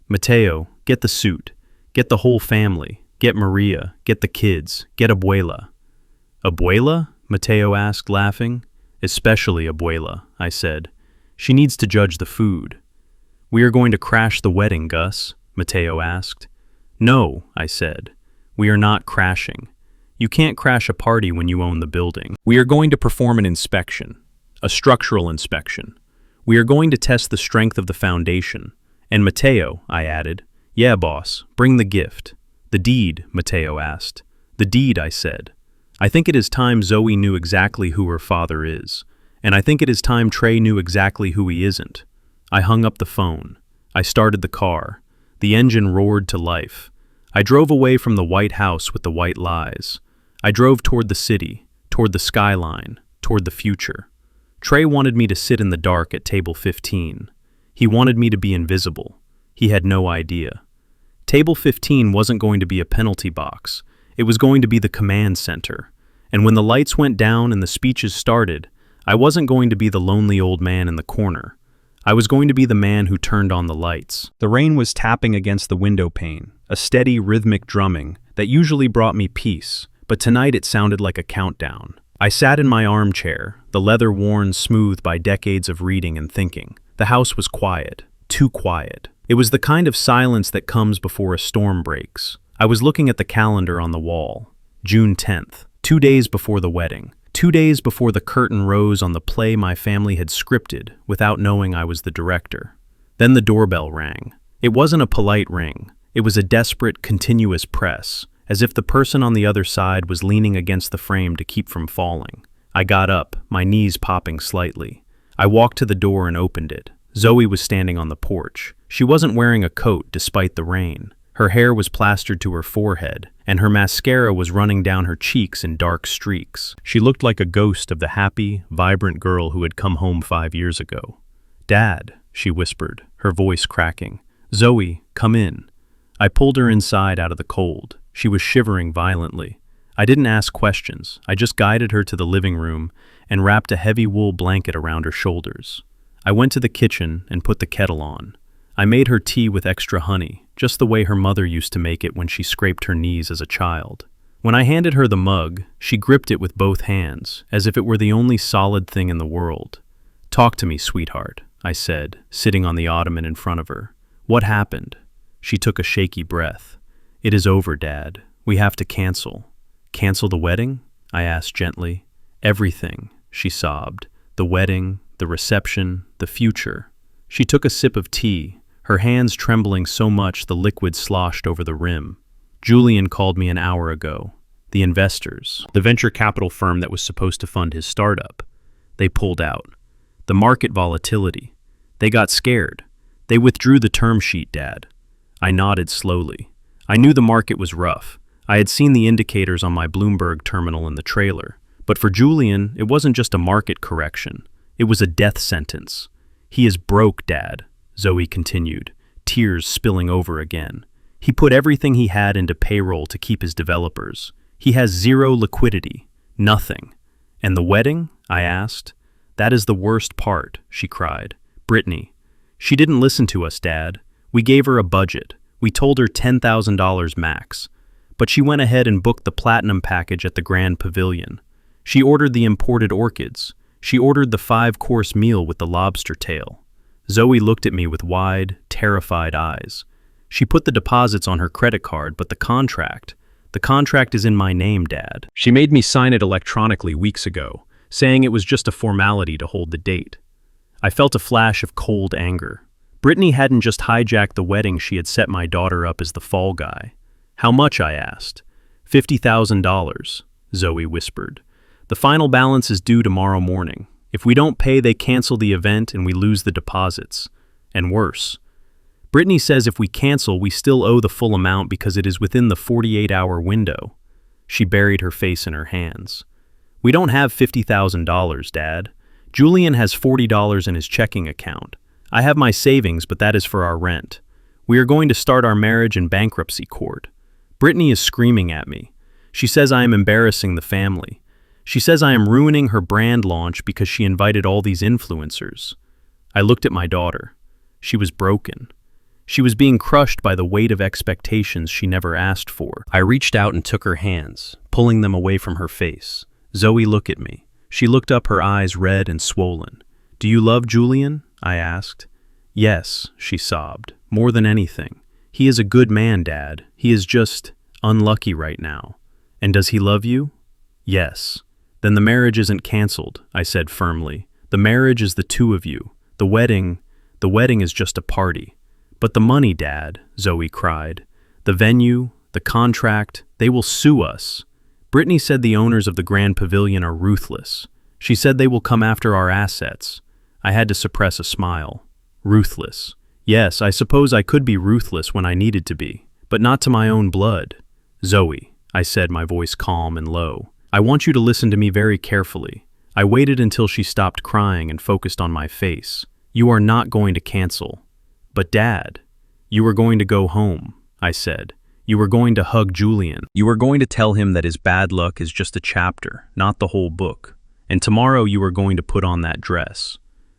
Matteo, get the suit. Get the whole family. Get Maria. Get the kids. Get Abuela. Abuela? Matteo asked, laughing. Especially Abuela, I said. She needs to judge the food. We are going to crash the wedding, Gus, Matteo asked. No, I said. We are not crashing. You can't crash a party when you own the building. We are going to perform an inspection, a structural inspection. We are going to test the strength of the foundation. And Matteo, I added, yeah, boss, bring the gift. The deed, Matteo asked. The deed, I said. I think it is time Zoe knew exactly who her father is. And I think it is time Trey knew exactly who he isn't. I hung up the phone. I started the car. The engine roared to life. I drove away from the White House with the white lies. I drove toward the city, toward the skyline, toward the future. Trey wanted me to sit in the dark at table 15. He wanted me to be invisible. He had no idea. Table 15 wasn't going to be a penalty box. It was going to be the command center. And when the lights went down and the speeches started, I wasn't going to be the lonely old man in the corner. I was going to be the man who turned on the lights. The rain was tapping against the window pane, a steady, rhythmic drumming that usually brought me peace, but tonight it sounded like a countdown. I sat in my armchair, the leather worn smooth by decades of reading and thinking. The house was quiet, too quiet. It was the kind of silence that comes before a storm breaks. I was looking at the calendar on the wall. June 10th, 2 days before the wedding. 2 days before the curtain rose on the play my family had scripted without knowing I was the director. Then the doorbell rang. It wasn't a polite ring. It was a desperate, continuous press, as if the person on the other side was leaning against the frame to keep from falling. I got up, my knees popping slightly. I walked to the door and opened it. Zoe was standing on the porch. She wasn't wearing a coat despite the rain. Her hair was plastered to her forehead, and her mascara was running down her cheeks in dark streaks. She looked like a ghost of the happy, vibrant girl who had come home 5 years ago. "Dad," she whispered, her voice cracking. "Zoe, come in." I pulled her inside out of the cold. She was shivering violently. I didn't ask questions. I just guided her to the living room and wrapped a heavy wool blanket around her shoulders. I went to the kitchen and put the kettle on. I made her tea with extra honey, just the way her mother used to make it when she scraped her knees as a child. When I handed her the mug, she gripped it with both hands, as if it were the only solid thing in the world. "Talk to me, sweetheart," I said, sitting on the ottoman in front of her. "What happened?" She took a shaky breath. "It is over, Dad. We have to cancel." "Cancel the wedding?" I asked gently. "Everything," she sobbed. "The wedding, the reception, the future." She took a sip of tea, her hands trembling so much the liquid sloshed over the rim. "Julian called me an hour ago. The investors, the venture capital firm that was supposed to fund his startup. They pulled out. The market volatility. They got scared. They withdrew the term sheet, Dad." I nodded slowly. I knew the market was rough. I had seen the indicators on my Bloomberg terminal in the trailer. But for Julian, it wasn't just a market correction. It was a death sentence. "He is broke, Dad," Zoe continued, tears spilling over again. "He put everything he had into payroll to keep his developers. He has zero liquidity, nothing." "And the wedding?" I asked. "That is the worst part," she cried. "Brittany. She didn't listen to us, Dad. We gave her a budget. We told her $10,000 max. But she went ahead and booked the platinum package at the Grand Pavilion. She ordered the imported orchids. She ordered the 5-course meal with the lobster tail." Zoe looked at me with wide, terrified eyes. "She put the deposits on her credit card, but the contract is in my name, Dad. She made me sign it electronically weeks ago, saying it was just a formality to hold the date." I felt a flash of cold anger. Brittany hadn't just hijacked the wedding, she had set my daughter up as the fall guy. "How much?" I asked. $50,000, Zoe whispered. The final balance is due tomorrow morning. If we don't pay, they cancel the event and we lose the deposits. And worse. Brittany says if we cancel, we still owe the full amount because it is within the 48-hour window. She buried her face in her hands. We don't have $50,000, Dad. Julian has $40 in his checking account. I have my savings, but that is for our rent. We are going to start our marriage in bankruptcy court. Brittany is screaming at me. She says I am embarrassing the family. She says I am ruining her brand launch because she invited all these influencers. I looked at my daughter. She was broken. She was being crushed by the weight of expectations she never asked for. I reached out and took her hands, pulling them away from her face. Zoe, look at me. She looked up, her eyes red and swollen. Do you love Julian? I asked. Yes, she sobbed. More than anything. He is a good man, Dad. He is just unlucky right now. And does he love you? Yes. Then the marriage isn't canceled, I said firmly. The marriage is the two of you. The wedding is just a party. But the money, Dad, Zoe cried. The venue, the contract, they will sue us. Brittany said the owners of the Grand Pavilion are ruthless. She said they will come after our assets. I had to suppress a smile. Ruthless. Yes, I suppose I could be ruthless when I needed to be, but not to my own blood. Zoe, I said, my voice calm and low. I want you to listen to me very carefully. I waited until she stopped crying and focused on my face. You are not going to cancel. But Dad, you are going to go home, I said. You are going to hug Julian. You are going to tell him that his bad luck is just a chapter, not the whole book. And tomorrow you are going to put on that dress.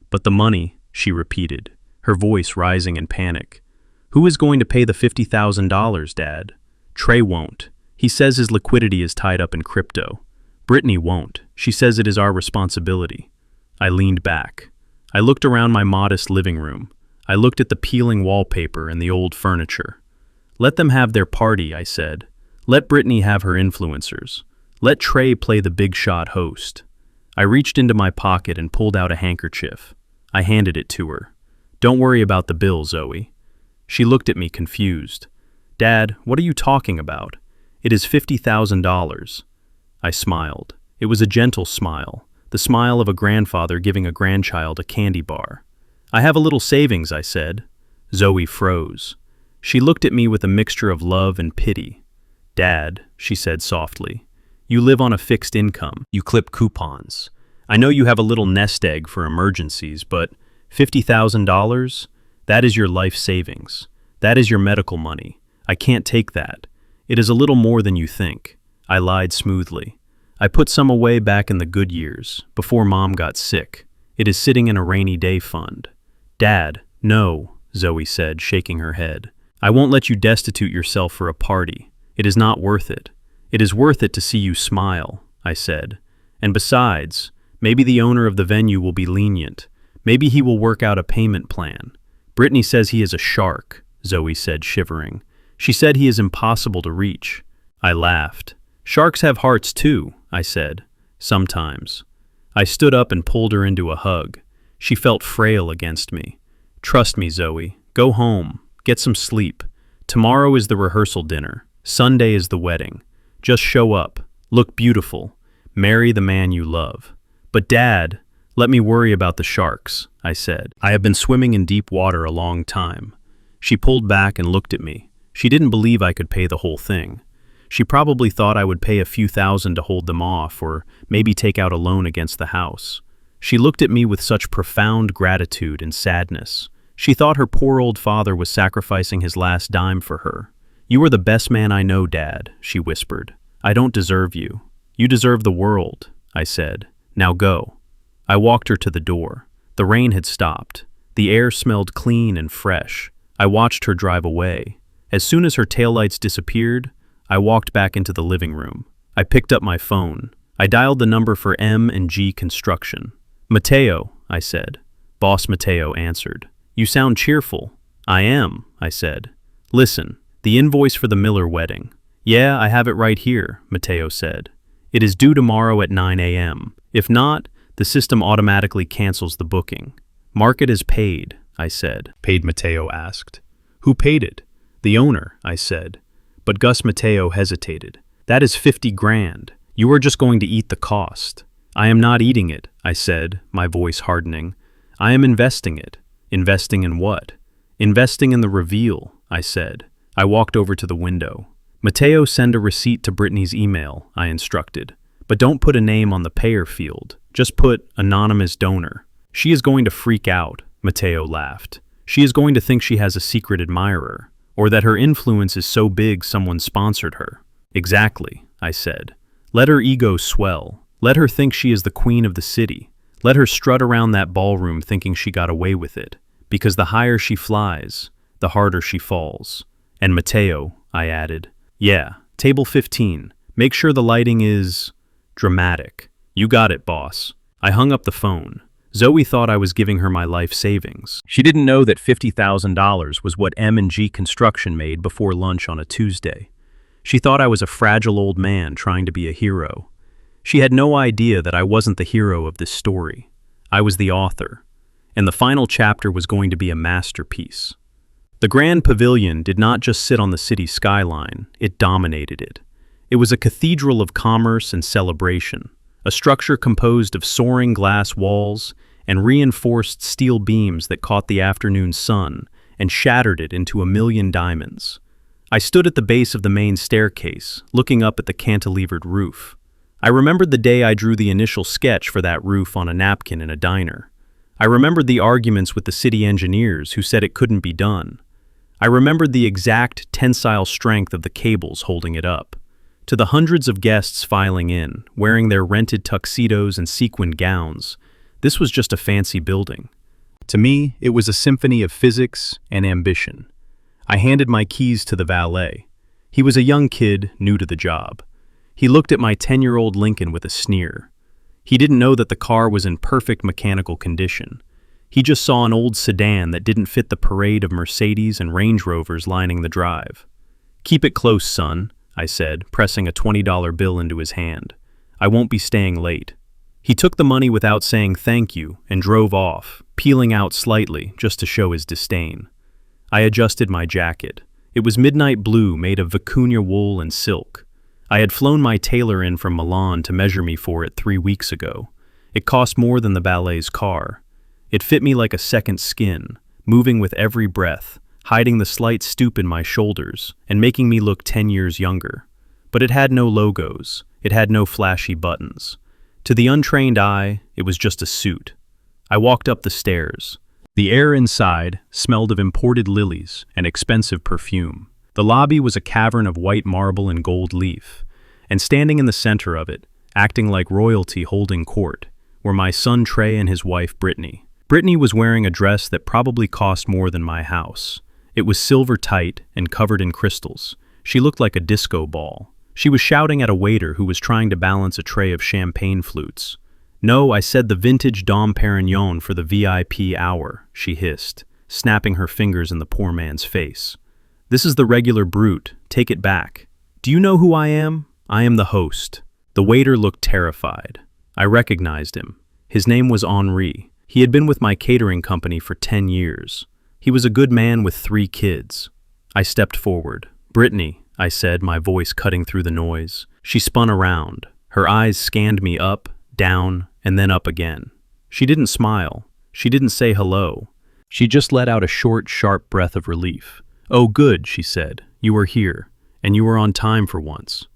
But the money, she repeated, her voice rising in panic. Who is going to pay the $50,000, Dad? Trey won't. He says his liquidity is tied up in crypto. Brittany won't. She says it is our responsibility. I leaned back. I looked around my modest living room. I looked at the peeling wallpaper and the old furniture. Let them have their party, I said. Let Brittany have her influencers. Let Trey play the big shot host. I reached into my pocket and pulled out a handkerchief. I handed it to her. Don't worry about the bill, Zoe. She looked at me confused. Dad, what are you talking about? It is $50,000. I smiled. It was a gentle smile, the smile of a grandfather giving a grandchild a candy bar. I have a little savings, I said. Zoe froze. She looked at me with a mixture of love and pity. Dad, she said softly, you live on a fixed income. You clip coupons. I know you have a little nest egg for emergencies, but $50,000? That is your life savings. That is your medical money. I can't take that. It is a little more than you think. I lied smoothly. I put some away back in the good years, before Mom got sick. It is sitting in a rainy day fund. Dad, no, Zoe said, shaking her head. I won't let you destitute yourself for a party. It is not worth it. It is worth it to see you smile, I said. And besides, maybe the owner of the venue will be lenient. Maybe he will work out a payment plan. Brittany says he is a shark, Zoe said, shivering. She said he is impossible to reach. I laughed. Sharks have hearts too, I said. Sometimes. I stood up and pulled her into a hug. She felt frail against me. Trust me, Zoe. Go home. Get some sleep. Tomorrow is the rehearsal dinner. Sunday is the wedding. Just show up. Look beautiful. Marry the man you love. But Dad, let me worry about the sharks, I said. I have been swimming in deep water a long time. She pulled back and looked at me. She didn't believe I could pay the whole thing. She probably thought I would pay a few thousand to hold them off, or maybe take out a loan against the house. She looked at me with such profound gratitude and sadness. She thought her poor old father was sacrificing his last dime for her. You are the best man I know, Dad, she whispered. I don't deserve you. You deserve the world, I said. Now go. I walked her to the door. The rain had stopped. The air smelled clean and fresh. I watched her drive away. As soon as her taillights disappeared, I walked back into the living room. I picked up my phone. I dialed the number for M&G Construction. Mateo, I said. Boss Mateo answered. You sound cheerful. I am, I said. Listen, the invoice for the Miller wedding. Yeah, I have it right here, Mateo said. It is due tomorrow at 9 a.m. If not, the system automatically cancels the booking. Mark it as paid, I said. Paid, Mateo asked. Who paid it? The owner, I said. But Gus Mateo hesitated. That is 50 grand. You are just going to eat the cost. I am not eating it, I said, my voice hardening. I am investing it. Investing in what? Investing in the reveal, I said. I walked over to the window. Mateo, send a receipt to Brittany's email, I instructed. But don't put a name on the payer field. Just put anonymous donor. She is going to freak out, Mateo laughed. She is going to think she has a secret admirer, or that her influence is so big someone sponsored her. Exactly, I said. Let her ego swell. Let her think she is the queen of the city. Let her strut around that ballroom thinking she got away with it. Because the higher she flies, the harder she falls. And Mateo, I added. Yeah, table 15. Make sure the lighting is dramatic. You got it, boss. I hung up the phone. Zoe thought I was giving her my life savings. She didn't know that $50,000 was what M&G Construction made before lunch on a Tuesday. She thought I was a fragile old man trying to be a hero. She had no idea that I wasn't the hero of this story. I was the author, and the final chapter was going to be a masterpiece. The Grand Pavilion did not just sit on the city skyline, it dominated it. It was a cathedral of commerce and celebration, a structure composed of soaring glass walls and reinforced steel beams that caught the afternoon sun and shattered it into a million diamonds. I stood at the base of the main staircase, looking up at the cantilevered roof. I remembered the day I drew the initial sketch for that roof on a napkin in a diner. I remembered the arguments with the city engineers who said it couldn't be done. I remembered the exact tensile strength of the cables holding it up. To the hundreds of guests filing in, wearing their rented tuxedos and sequined gowns, this was just a fancy building. To me, it was a symphony of physics and ambition. I handed my keys to the valet. He was a young kid, new to the job. He looked at my 10-year-old Lincoln with a sneer. He didn't know that the car was in perfect mechanical condition. He just saw an old sedan that didn't fit the parade of Mercedes and Range Rovers lining the drive. "Keep it close, son," I said, pressing a $20 bill into his hand. "I won't be staying late." He took the money without saying thank you and drove off, peeling out slightly just to show his disdain. I adjusted my jacket. It was midnight blue made of vicuña wool and silk. I had flown my tailor in from Milan to measure me for it 3 weeks ago. It cost more than the ballet's car. It fit me like a second skin, moving with every breath, hiding the slight stoop in my shoulders and making me look 10 years younger. But it had no logos. It had no flashy buttons. To the untrained eye, it was just a suit. I walked up the stairs. The air inside smelled of imported lilies and expensive perfume. The lobby was a cavern of white marble and gold leaf, and standing in the center of it, acting like royalty holding court, were my son Trey and his wife Brittany. Brittany was wearing a dress that probably cost more than my house. It was silver tight and covered in crystals. She looked like a disco ball. She was shouting at a waiter who was trying to balance a tray of champagne flutes. "No, I said the vintage Dom Perignon for the VIP hour," she hissed, snapping her fingers in the poor man's face. "This is the regular brute. Take it back." "Do you know who I am? I am the host." The waiter looked terrified. I recognized him. His name was Henri. He had been with my catering company for 10 years. He was a good man with 3 kids. I stepped forward. "Brittany," I said, my voice cutting through the noise. She spun around. Her eyes scanned me up, down, and then up again. She didn't smile. She didn't say hello. She just let out a short, sharp breath of relief. "Oh, good," she said. "You are here, and you are on time for once."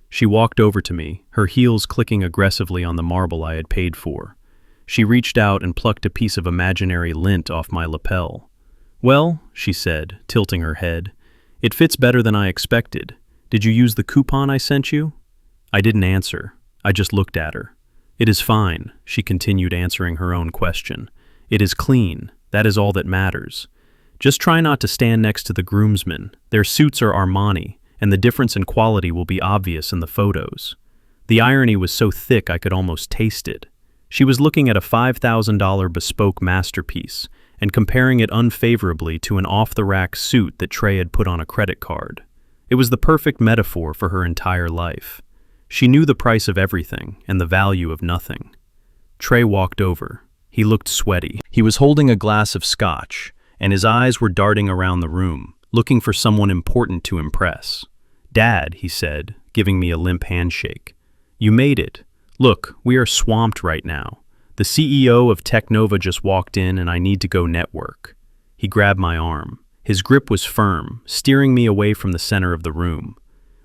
She walked over to me, her heels clicking aggressively on the marble I had paid for. She reached out and plucked a piece of imaginary lint off my lapel. "Well," she said, tilting her head, "it fits better than I expected. Did you use the coupon I sent you?" I didn't answer. I just looked at her. "It is fine," she continued, answering her own question. "It is clean. That is all that matters. Just try not to stand next to the groomsmen. Their suits are Armani, and the difference in quality will be obvious in the photos." The irony was so thick I could almost taste it. She was looking at a $5,000 bespoke masterpiece and comparing it unfavorably to an off-the-rack suit that Trey had put on a credit card. It was the perfect metaphor for her entire life. She knew the price of everything and the value of nothing. Trey walked over. He looked sweaty. He was holding a glass of scotch, and his eyes were darting around the room, looking for someone important to impress. "Dad," he said, giving me a limp handshake. You made it. Look, we are swamped right now. The CEO of Technova just walked in and I need to go network. He grabbed my arm. His grip was firm, steering me away from the center of the room.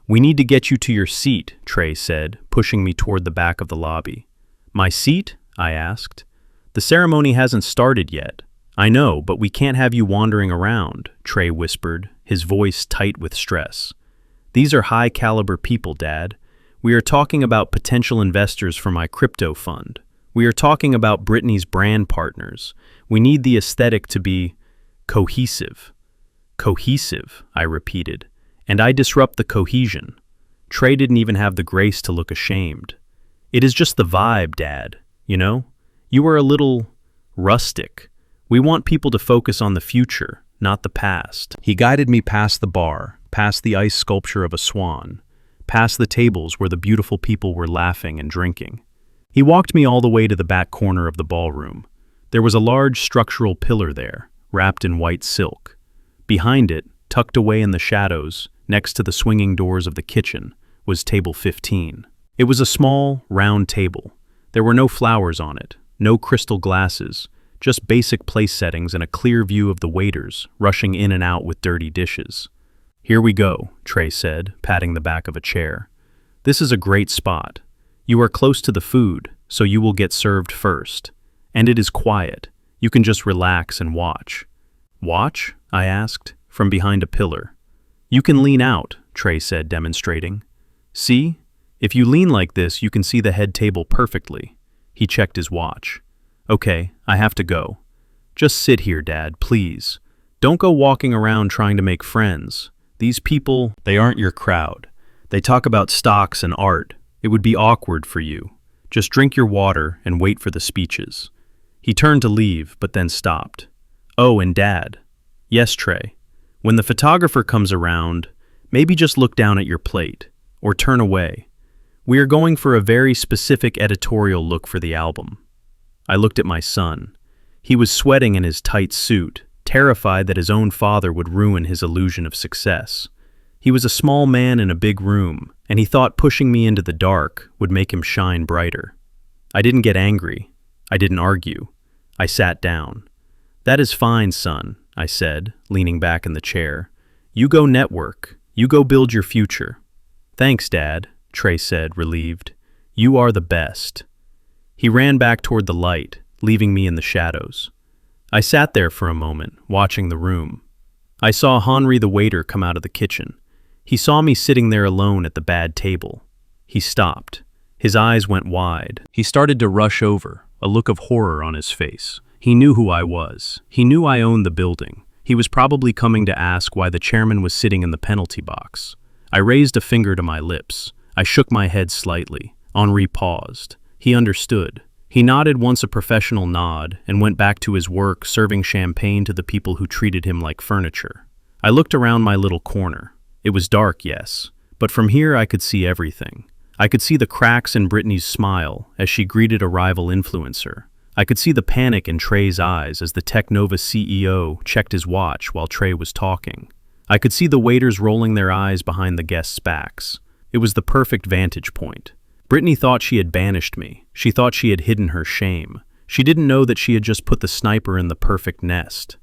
We need to get you to your seat, Trey said, pushing me toward the back of the lobby. My seat? I asked. The ceremony hasn't started yet. I know, but we can't have you wandering around, Trey whispered, his voice tight with stress. These are high-caliber people, Dad. We are talking about potential investors for my crypto fund. We are talking about Brittany's brand partners. We need the aesthetic to be cohesive. Cohesive, I repeated. And I disrupt the cohesion. Trey didn't even have the grace to look ashamed. It is just the vibe, Dad, you know? You are a little rustic. We want people to focus on the future, not the past. He guided me past the bar, past the ice sculpture of a swan, past the tables where the beautiful people were laughing and drinking. He walked me all the way to the back corner of the ballroom. There was a large structural pillar there, wrapped in white silk. Behind it, tucked away in the shadows, next to the swinging doors of the kitchen, was table 15. It was a small, round table. There were no flowers on it, no crystal glasses, just basic place settings and a clear view of the waiters rushing in and out with dirty dishes. Here we go, Trey said, patting the back of a chair. This is a great spot. You are close to the food, so you will get served first. And it is quiet. You can just relax and watch. Watch? I asked, from behind a pillar. You can lean out, Trey said, demonstrating. See? If you lean like this, you can see the head table perfectly. He checked his watch. Okay, I have to go. Just sit here, Dad, please. Don't go walking around trying to make friends. These people, they aren't your crowd. They talk about stocks and art. It would be awkward for you. Just drink your water and wait for the speeches. He turned to leave, but then stopped. Oh, and Dad. Yes, Trey. When the photographer comes around, maybe just look down at your plate, or turn away. We are going for a very specific editorial look for the album. I looked at my son. He was sweating in his tight suit, terrified that his own father would ruin his illusion of success. He was a small man in a big room, and he thought pushing me into the dark would make him shine brighter. I didn't get angry. I didn't argue. I sat down. That is fine, son, I said, leaning back in the chair. You go network. You go build your future. Thanks, Dad, Trey said, relieved. You are the best. He ran back toward the light, leaving me in the shadows. I sat there for a moment, watching the room. I saw Henry the waiter come out of the kitchen. He saw me sitting there alone at the bad table. He stopped. His eyes went wide. He started to rush over, a look of horror on his face. He knew who I was. He knew I owned the building. He was probably coming to ask why the chairman was sitting in the penalty box. I raised a finger to my lips. I shook my head slightly. Henri paused. He understood. He nodded once, a professional nod, and went back to his work serving champagne to the people who treated him like furniture. I looked around my little corner. It was dark, yes, but from here I could see everything. I could see the cracks in Brittany's smile as she greeted a rival influencer. I could see the panic in Trey's eyes as the Technova CEO checked his watch while Trey was talking. I could see the waiters rolling their eyes behind the guests' backs. It was the perfect vantage point. Brittany thought she had banished me. She thought she had hidden her shame. She didn't know that she had just put the sniper in the perfect nest.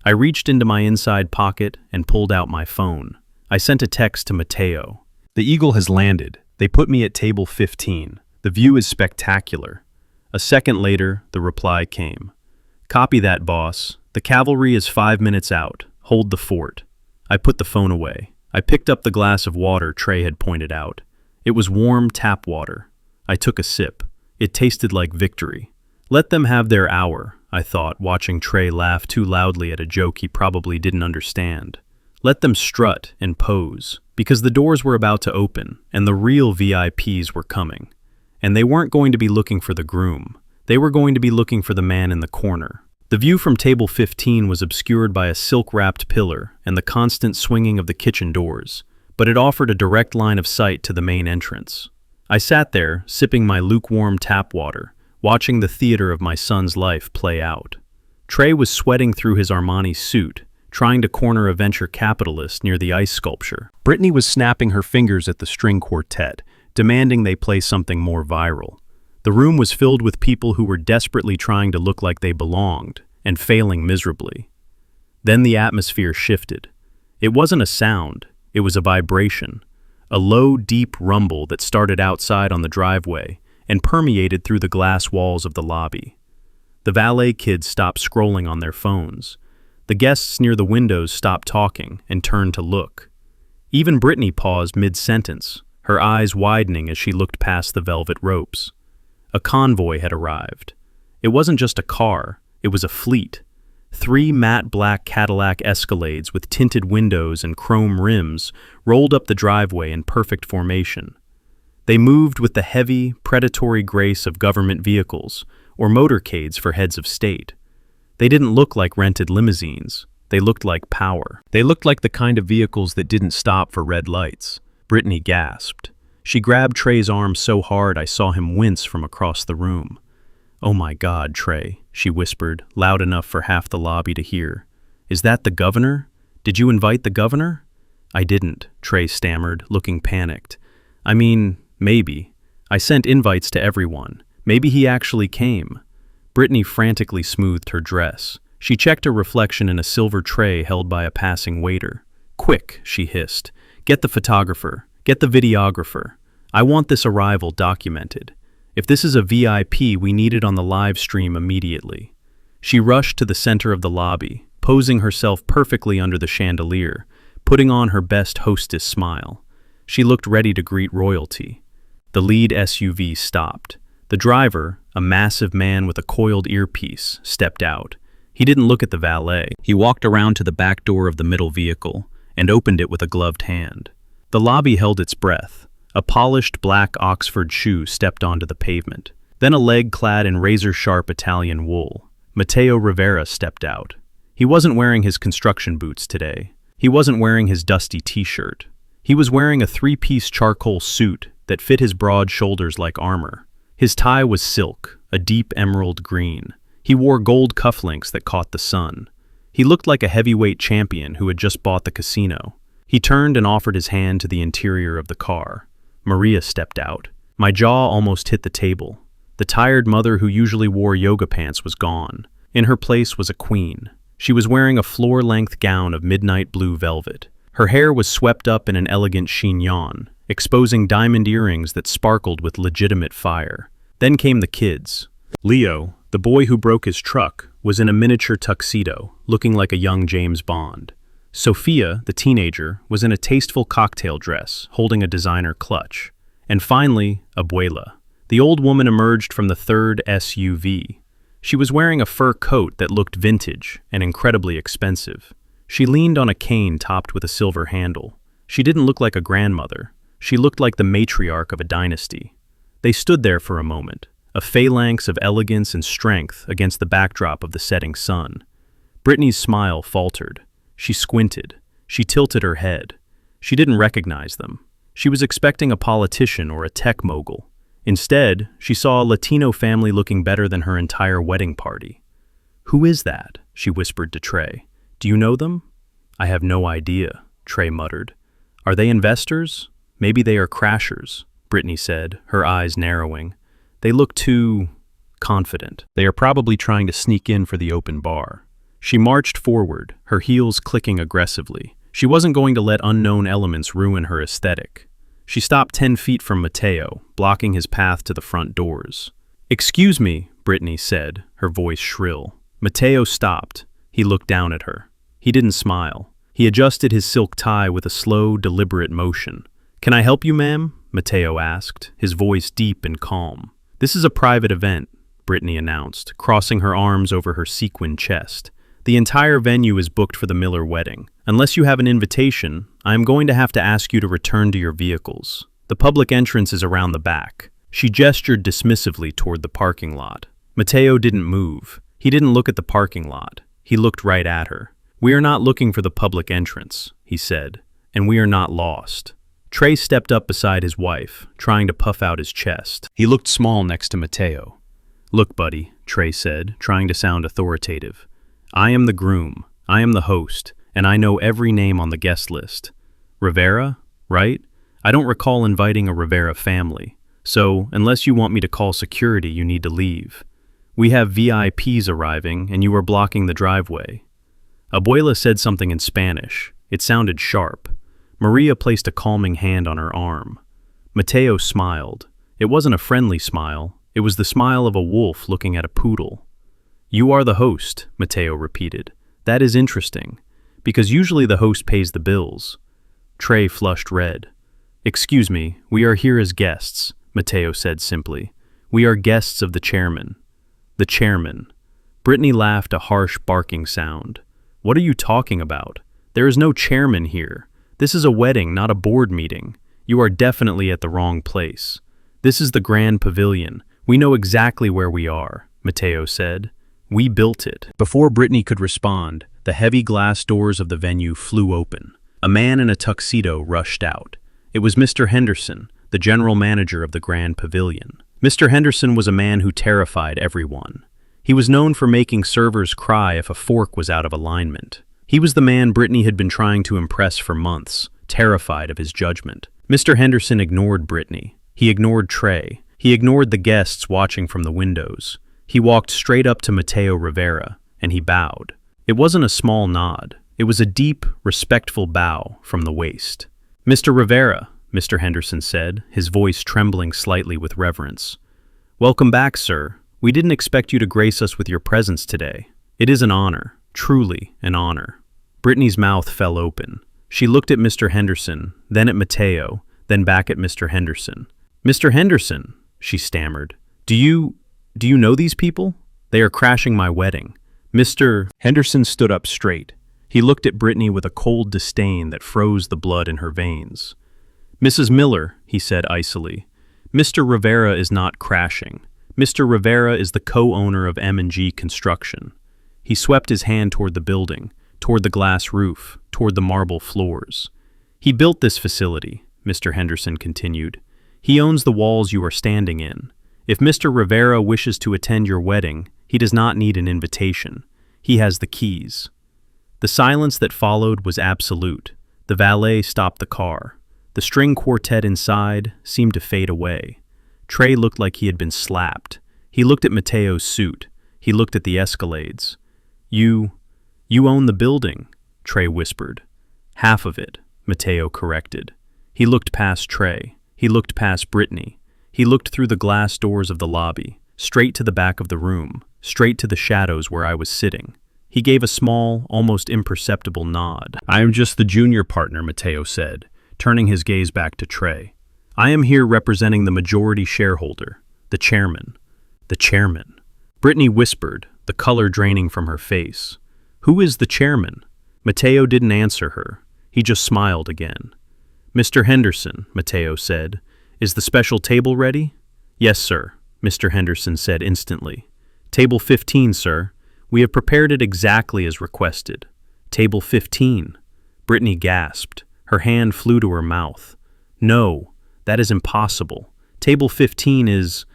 I reached into my inside pocket and pulled out my phone. I sent a text to Mateo. The Eagle has landed. They put me at table 15. The view is spectacular. A second later, the reply came. Copy that, boss. The cavalry is 5 minutes out. Hold the fort. I put the phone away. I picked up the glass of water Trey had pointed out. It was warm tap water. I took a sip. It tasted like victory. Let them have their hour, I thought, watching Trey laugh too loudly at a joke he probably didn't understand. Let them strut and pose, because the doors were about to open, and the real VIPs were coming. And they weren't going to be looking for the groom. They were going to be looking for the man in the corner. The view from table 15 was obscured by a silk-wrapped pillar and the constant swinging of the kitchen doors, but it offered a direct line of sight to the main entrance. I sat there, sipping my lukewarm tap water, watching the theater of my son's life play out. Trey was sweating through his Armani suit, trying to corner a venture capitalist near the ice sculpture. Brittany was snapping her fingers at the string quartet, demanding they play something more viral. The room was filled with people who were desperately trying to look like they belonged, and failing miserably. Then the atmosphere shifted. It wasn't a sound, it was a vibration. A low, deep rumble that started outside on the driveway and permeated through the glass walls of the lobby. The valet kids stopped scrolling on their phones. The guests near the windows stopped talking and turned to look. Even Brittany paused mid-sentence, her eyes widening as she looked past the velvet ropes. A convoy had arrived. It wasn't just a car, it was a fleet. 3 matte black Cadillac Escalades with tinted windows and chrome rims rolled up the driveway in perfect formation. They moved with the heavy, predatory grace of government vehicles, or motorcades for heads of state. They didn't look like rented limousines. They looked like power. They looked like the kind of vehicles that didn't stop for red lights. Brittany gasped. She grabbed Trey's arm so hard I saw him wince from across the room. "Oh my God, Trey," she whispered, loud enough for half the lobby to hear. "Is that the governor? Did you invite the governor?" "I didn't," Trey stammered, looking panicked. "I mean, maybe. I sent invites to everyone. Maybe he actually came." Brittany frantically smoothed her dress. She checked her reflection in a silver tray held by a passing waiter. "Quick," she hissed. "Get the photographer. Get the videographer. I want this arrival documented. If this is a VIP, we need it on the live stream immediately." She rushed to the center of the lobby, posing herself perfectly under the chandelier, putting on her best hostess smile. She looked ready to greet royalty. The lead SUV stopped. The driver, a massive man with a coiled earpiece, stepped out. He didn't look at the valet. He walked around to the back door of the middle vehicle and opened it with a gloved hand. The lobby held its breath. A polished black Oxford shoe stepped onto the pavement. Then a leg clad in razor-sharp Italian wool. Matteo Rivera stepped out. He wasn't wearing his construction boots today. He wasn't wearing his dusty t-shirt. He was wearing a 3-piece charcoal suit that fit his broad shoulders like armor. His tie was silk, a deep emerald green. He wore gold cufflinks that caught the sun. He looked like a heavyweight champion who had just bought the casino. He turned and offered his hand to the interior of the car. Maria stepped out. My jaw almost hit the table. The tired mother who usually wore yoga pants was gone. In her place was a queen. She was wearing a floor-length gown of midnight blue velvet. Her hair was swept up in an elegant chignon, exposing diamond earrings that sparkled with legitimate fire. Then came the kids. Leo, the boy who broke his truck, was in a miniature tuxedo, looking like a young James Bond. Sophia, the teenager, was in a tasteful cocktail dress, holding a designer clutch. And finally, Abuela. The old woman emerged from the third SUV. She was wearing a fur coat that looked vintage and incredibly expensive. She leaned on a cane topped with a silver handle. She didn't look like a grandmother. She looked like the matriarch of a dynasty. They stood there for a moment, a phalanx of elegance and strength against the backdrop of the setting sun. Brittany's smile faltered. She squinted. She tilted her head. She didn't recognize them. She was expecting a politician or a tech mogul. Instead, she saw a Latino family looking better than her entire wedding party. "Who is that?" she whispered to Trey. "Do you know them?" "I have no idea," Trey muttered. "Are they investors? Maybe they are crashers," Brittany said, her eyes narrowing. "They look too confident. They are probably trying to sneak in for the open bar." She marched forward, her heels clicking aggressively. She wasn't going to let unknown elements ruin her aesthetic. She stopped 10 feet from Matteo, blocking his path to the front doors. "Excuse me," Brittany said, her voice shrill. Matteo stopped. He looked down at her. He didn't smile. He adjusted his silk tie with a slow, deliberate motion. "Can I help you, ma'am?" Matteo asked, his voice deep and calm. "This is a private event," Brittany announced, crossing her arms over her sequined chest. "The entire venue is booked for the Miller wedding. Unless you have an invitation, I am going to have to ask you to return to your vehicles. The public entrance is around the back." She gestured dismissively toward the parking lot. Matteo didn't move. He didn't look at the parking lot. He looked right at her. "We are not looking for the public entrance," he said, "and we are not lost." Trey stepped up beside his wife, trying to puff out his chest. He looked small next to Matteo. "Look, buddy," Trey said, trying to sound authoritative. "I am the groom. I am the host, and I know every name on the guest list. Rivera, right? I don't recall inviting a Rivera family. So, unless you want me to call security, you need to leave. We have VIPs arriving, and you are blocking the driveway." Abuela said something in Spanish. It sounded sharp. Maria placed a calming hand on her arm. Mateo smiled. It wasn't a friendly smile. It was the smile of a wolf looking at a poodle. "You are the host," Mateo repeated. "That is interesting, because usually the host pays the bills." Trey flushed red. "Excuse me, we are here as guests," Mateo said simply. "We are guests of the chairman." "The chairman." Brittany laughed a harsh barking sound. "What are you talking about? There is no chairman here. This is a wedding, not a board meeting. You are definitely at the wrong place. This is the Grand Pavilion. We know exactly where we are," Mateo said. "We built it." Before Brittany could respond, the heavy glass doors of the venue flew open. A man in a tuxedo rushed out. It was Mr. Henderson, the general manager of the Grand Pavilion. Mr. Henderson was a man who terrified everyone. He was known for making servers cry if a fork was out of alignment. He was the man Brittany had been trying to impress for months, terrified of his judgment. Mr. Henderson ignored Brittany. He ignored Trey. He ignored the guests watching from the windows. He walked straight up to Mateo Rivera, and he bowed. It wasn't a small nod. It was a deep, respectful bow from the waist. "Mr. Rivera," Mr. Henderson said, his voice trembling slightly with reverence. "Welcome back, sir. We didn't expect you to grace us with your presence today. It is an honor, truly an honor." Brittany's mouth fell open. She looked at Mr. Henderson, then at Mateo, then back at Mr. Henderson. "Mr. Henderson," she stammered, Do you know these people? They are crashing my wedding." Mr. Henderson stood up straight. He looked at Brittany with a cold disdain that froze the blood in her veins. "Mrs. Miller," he said icily, "Mr. Rivera is not crashing. Mr. Rivera is the co-owner of M&G Construction." He swept his hand toward the building, toward the glass roof, toward the marble floors. "He built this facility," Mr. Henderson continued. "He owns the walls you are standing in. If Mr. Rivera wishes to attend your wedding, he does not need an invitation. He has the keys." The silence that followed was absolute. The valet stopped the car. The string quartet inside seemed to fade away. Trey looked like he had been slapped. He looked at Mateo's suit. He looked at the Escalades. You own the building," Trey whispered. "Half of it," Mateo corrected. He looked past Trey. He looked past Brittany. He looked through the glass doors of the lobby, straight to the back of the room, straight to the shadows where I was sitting. He gave a small, almost imperceptible nod. "I am just the junior partner," Mateo said, turning his gaze back to Trey. "I am here representing the majority shareholder, the chairman." "The chairman?" Brittany whispered, the color draining from her face. "Who is the chairman?" Mateo didn't answer her. He just smiled again. "Mr. Henderson," Mateo said, "is the special table ready?" "Yes, sir," Mr. Henderson said instantly. "Table 15, sir. We have prepared it exactly as requested." "Table 15." Brittany gasped. Her hand flew to her mouth. "No, that is impossible. Table 15 is—"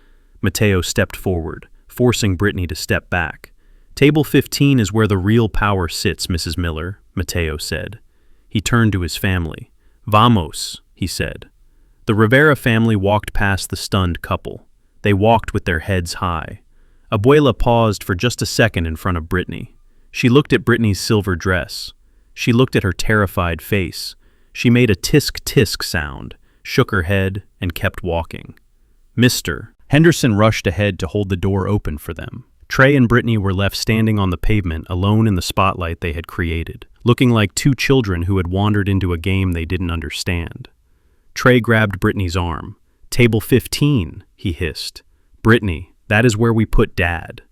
Mateo stepped forward, forcing Brittany to step back. "Table 15 is where the real power sits, Mrs. Miller," Mateo said. He turned to his family. "Vamos," he said. The Rivera family walked past the stunned couple. They walked with their heads high. Abuela paused for just a second in front of Brittany. She looked at Brittany's silver dress. She looked at her terrified face. She made a tisk-tisk sound, shook her head, and kept walking. "Mr." Henderson rushed ahead to hold the door open for them. Trey and Brittany were left standing on the pavement, alone in the spotlight they had created, looking like two children who had wandered into a game they didn't understand. Trey grabbed Brittany's arm. "Table 15, he hissed. "Brittany, that is where we put Dad."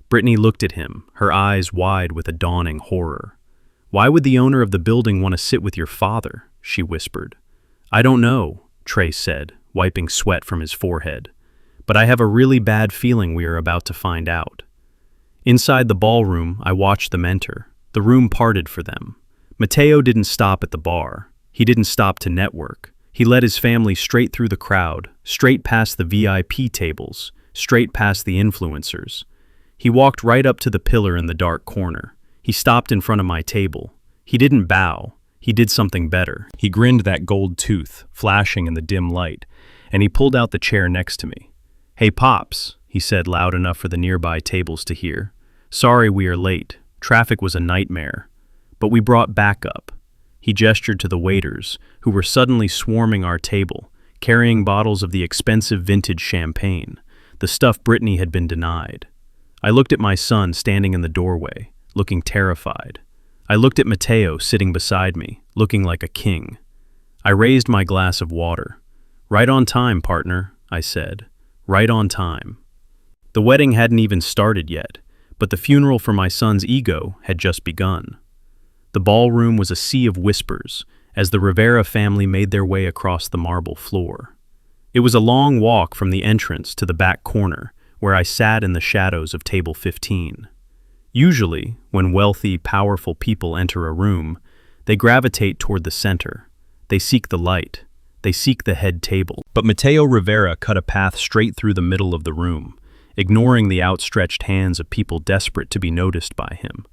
Brittany looked at him, her eyes wide with a dawning horror. "Why would the owner of the building want to sit with your father?" she whispered. "I don't know," Trey said, wiping sweat from his forehead. "But I have a really bad feeling we are about to find out." Inside the ballroom, I watched them enter. The room parted for them. Mateo didn't stop at the bar. He didn't stop to network. He led his family straight through the crowd, straight past the VIP tables, straight past the influencers. He walked right up to the pillar in the dark corner. He stopped in front of my table. He didn't bow. He did something better. He grinned, that gold tooth flashing in the dim light, and he pulled out the chair next to me. "Hey, Pops," he said loud enough for the nearby tables to hear. "Sorry we are late. Traffic was a nightmare. But we brought backup." He gestured to the waiters, who were suddenly swarming our table, carrying bottles of the expensive vintage champagne, the stuff Brittany had been denied. I looked at my son standing in the doorway, looking terrified. I looked at Matteo sitting beside me, looking like a king. I raised my glass of water. "Right on time, partner," I said. "Right on time." The wedding hadn't even started yet, but the funeral for my son's ego had just begun. The ballroom was a sea of whispers as the Rivera family made their way across the marble floor. It was a long walk from the entrance to the back corner, where I sat in the shadows of table 15. Usually, when wealthy, powerful people enter a room, they gravitate toward the center. They seek the light. They seek the head table. But Matteo Rivera cut a path straight through the middle of the room, ignoring the outstretched hands of people desperate to be noticed by him.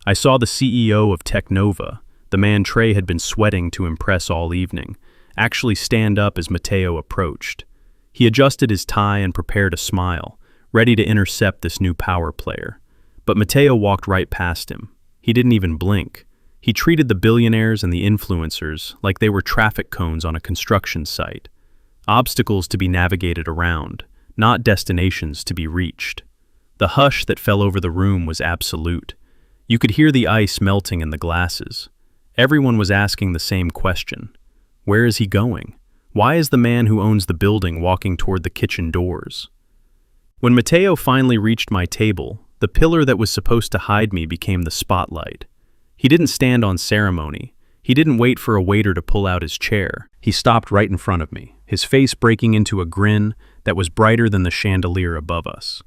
I saw the CEO of Technova, the man Trey had been sweating to impress all evening, actually stand up as Matteo approached. He adjusted his tie and prepared a smile, ready to intercept this new power player. But Matteo walked right past him. He didn't even blink. He treated the billionaires and the influencers like they were traffic cones on a construction site, obstacles to be navigated around, not destinations to be reached. The hush that fell over the room was absolute. You could hear the ice melting in the glasses. Everyone was asking the same question. Where is he going? Why is the man who owns the building walking toward the kitchen doors? When Matteo finally reached my table, the pillar that was supposed to hide me became the spotlight. He didn't stand on ceremony. He didn't wait for a waiter to pull out his chair. He stopped right in front of me, his face breaking into a grin that was brighter than the chandelier above us.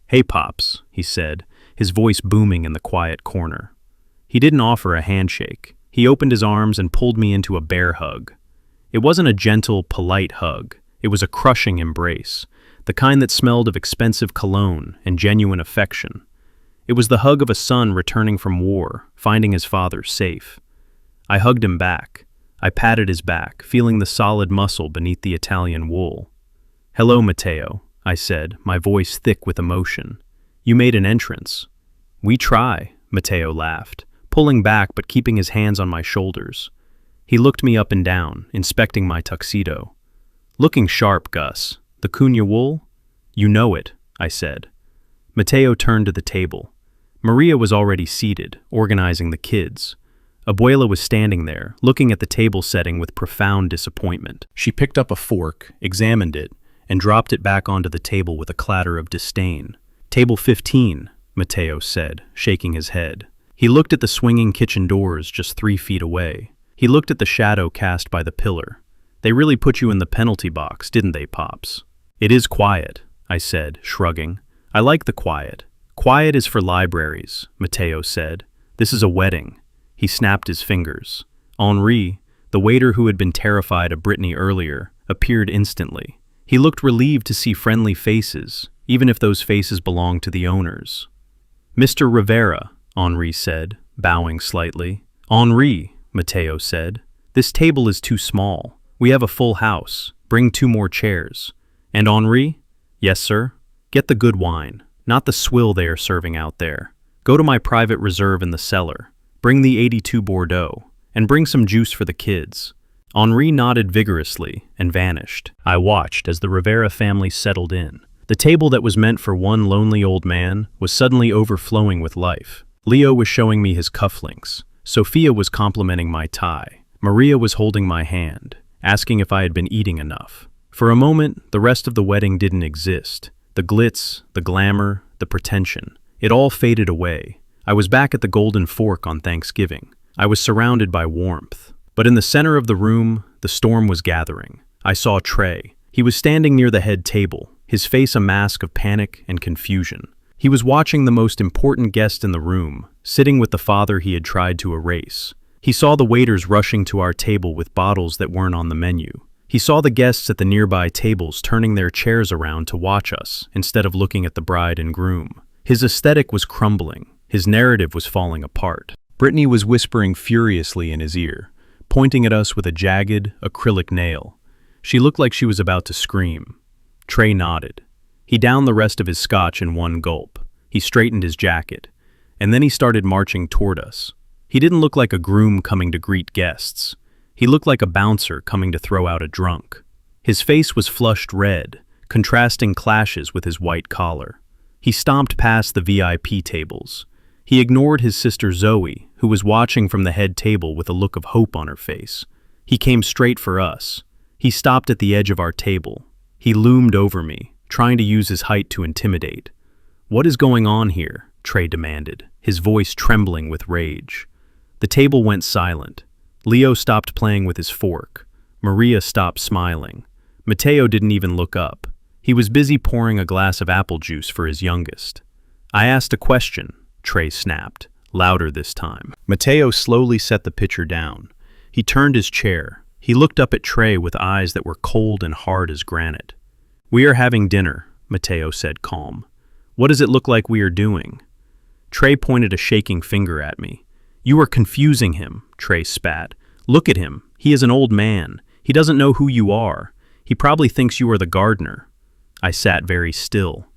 "Hey, Pops," he said, his voice booming in the quiet corner. He didn't offer a handshake. He opened his arms and pulled me into a bear hug. It wasn't a gentle, polite hug. It was a crushing embrace, the kind that smelled of expensive cologne and genuine affection. It was the hug of a son returning from war, finding his father safe. I hugged him back. I patted his back, feeling the solid muscle beneath the Italian wool. "Hello, Matteo," I said, my voice thick with emotion. "You made an entrance." "We try," Matteo laughed, pulling back but keeping his hands on my shoulders. He looked me up and down, inspecting my tuxedo. "Looking sharp, Gus. The Cunha wool?" "You know it," I said. Matteo turned to the table. Maria was already seated, organizing the kids. Abuela was standing there, looking at the table setting with profound disappointment. She picked up a fork, examined it, and dropped it back onto the table with a clatter of disdain. "Table 15, Matteo said, shaking his head. He looked at the swinging kitchen doors just 3 feet away. He looked at the shadow cast by the pillar. "They really put you in the penalty box, didn't they, Pops?" "It is quiet," I said, shrugging. "I like the quiet. Quiet is for libraries," Matteo said. "This is a wedding." He snapped his fingers. Henri, the waiter who had been terrified of Brittany earlier, appeared instantly. He looked relieved to see friendly faces, even if those faces belonged to the owners. "Mr. Rivera," Henri said, bowing slightly. "Henri," Matteo said, "this table is too small. We have a full house. Bring 2 more chairs. And Henri?" "Yes, sir?" "Get the good wine, not the swill they are serving out there. Go to my private reserve in the cellar. Bring the 82 Bordeaux, and bring some juice for the kids." Henri nodded vigorously and vanished. I watched as the Rivera family settled in. The table that was meant for one lonely old man was suddenly overflowing with life. Leo was showing me his cufflinks. Sophia was complimenting my tie. Maria was holding my hand, asking if I had been eating enough. For a moment, the rest of the wedding didn't exist. The glitz, the glamour, the pretension. It all faded away. I was back at the Golden Fork on Thanksgiving. I was surrounded by warmth. But in the center of the room, the storm was gathering. I saw Trey. He was standing near the head table, his face a mask of panic and confusion. He was watching the most important guest in the room, sitting with the father he had tried to erase. He saw the waiters rushing to our table with bottles that weren't on the menu. He saw the guests at the nearby tables turning their chairs around to watch us instead of looking at the bride and groom. His aesthetic was crumbling. His narrative was falling apart. Brittany was whispering furiously in his ear, pointing at us with a jagged, acrylic nail. She looked like she was about to scream. Trey nodded. He downed the rest of his scotch in one gulp. He straightened his jacket. And then he started marching toward us. He didn't look like a groom coming to greet guests. He looked like a bouncer coming to throw out a drunk. His face was flushed red, contrasting clashes with his white collar. He stomped past the VIP tables. He ignored his sister Zoe, who was watching from the head table with a look of hope on her face. He came straight for us. He stopped at the edge of our table. He loomed over me, trying to use his height to intimidate. "What is going on here?" Trey demanded, his voice trembling with rage. The table went silent. Leo stopped playing with his fork. Maria stopped smiling. Mateo didn't even look up. He was busy pouring a glass of apple juice for his youngest. "I asked a question," Trey snapped, louder this time. Mateo slowly set the pitcher down. He turned his chair. He looked up at Trey with eyes that were cold and hard as granite. "We are having dinner," Mateo said, calm. "What does it look like we are doing?" Trey pointed a shaking finger at me. "You are confusing him," Trey spat. "Look at him. He is an old man. He doesn't know who you are. He probably thinks you are the gardener." I sat very still.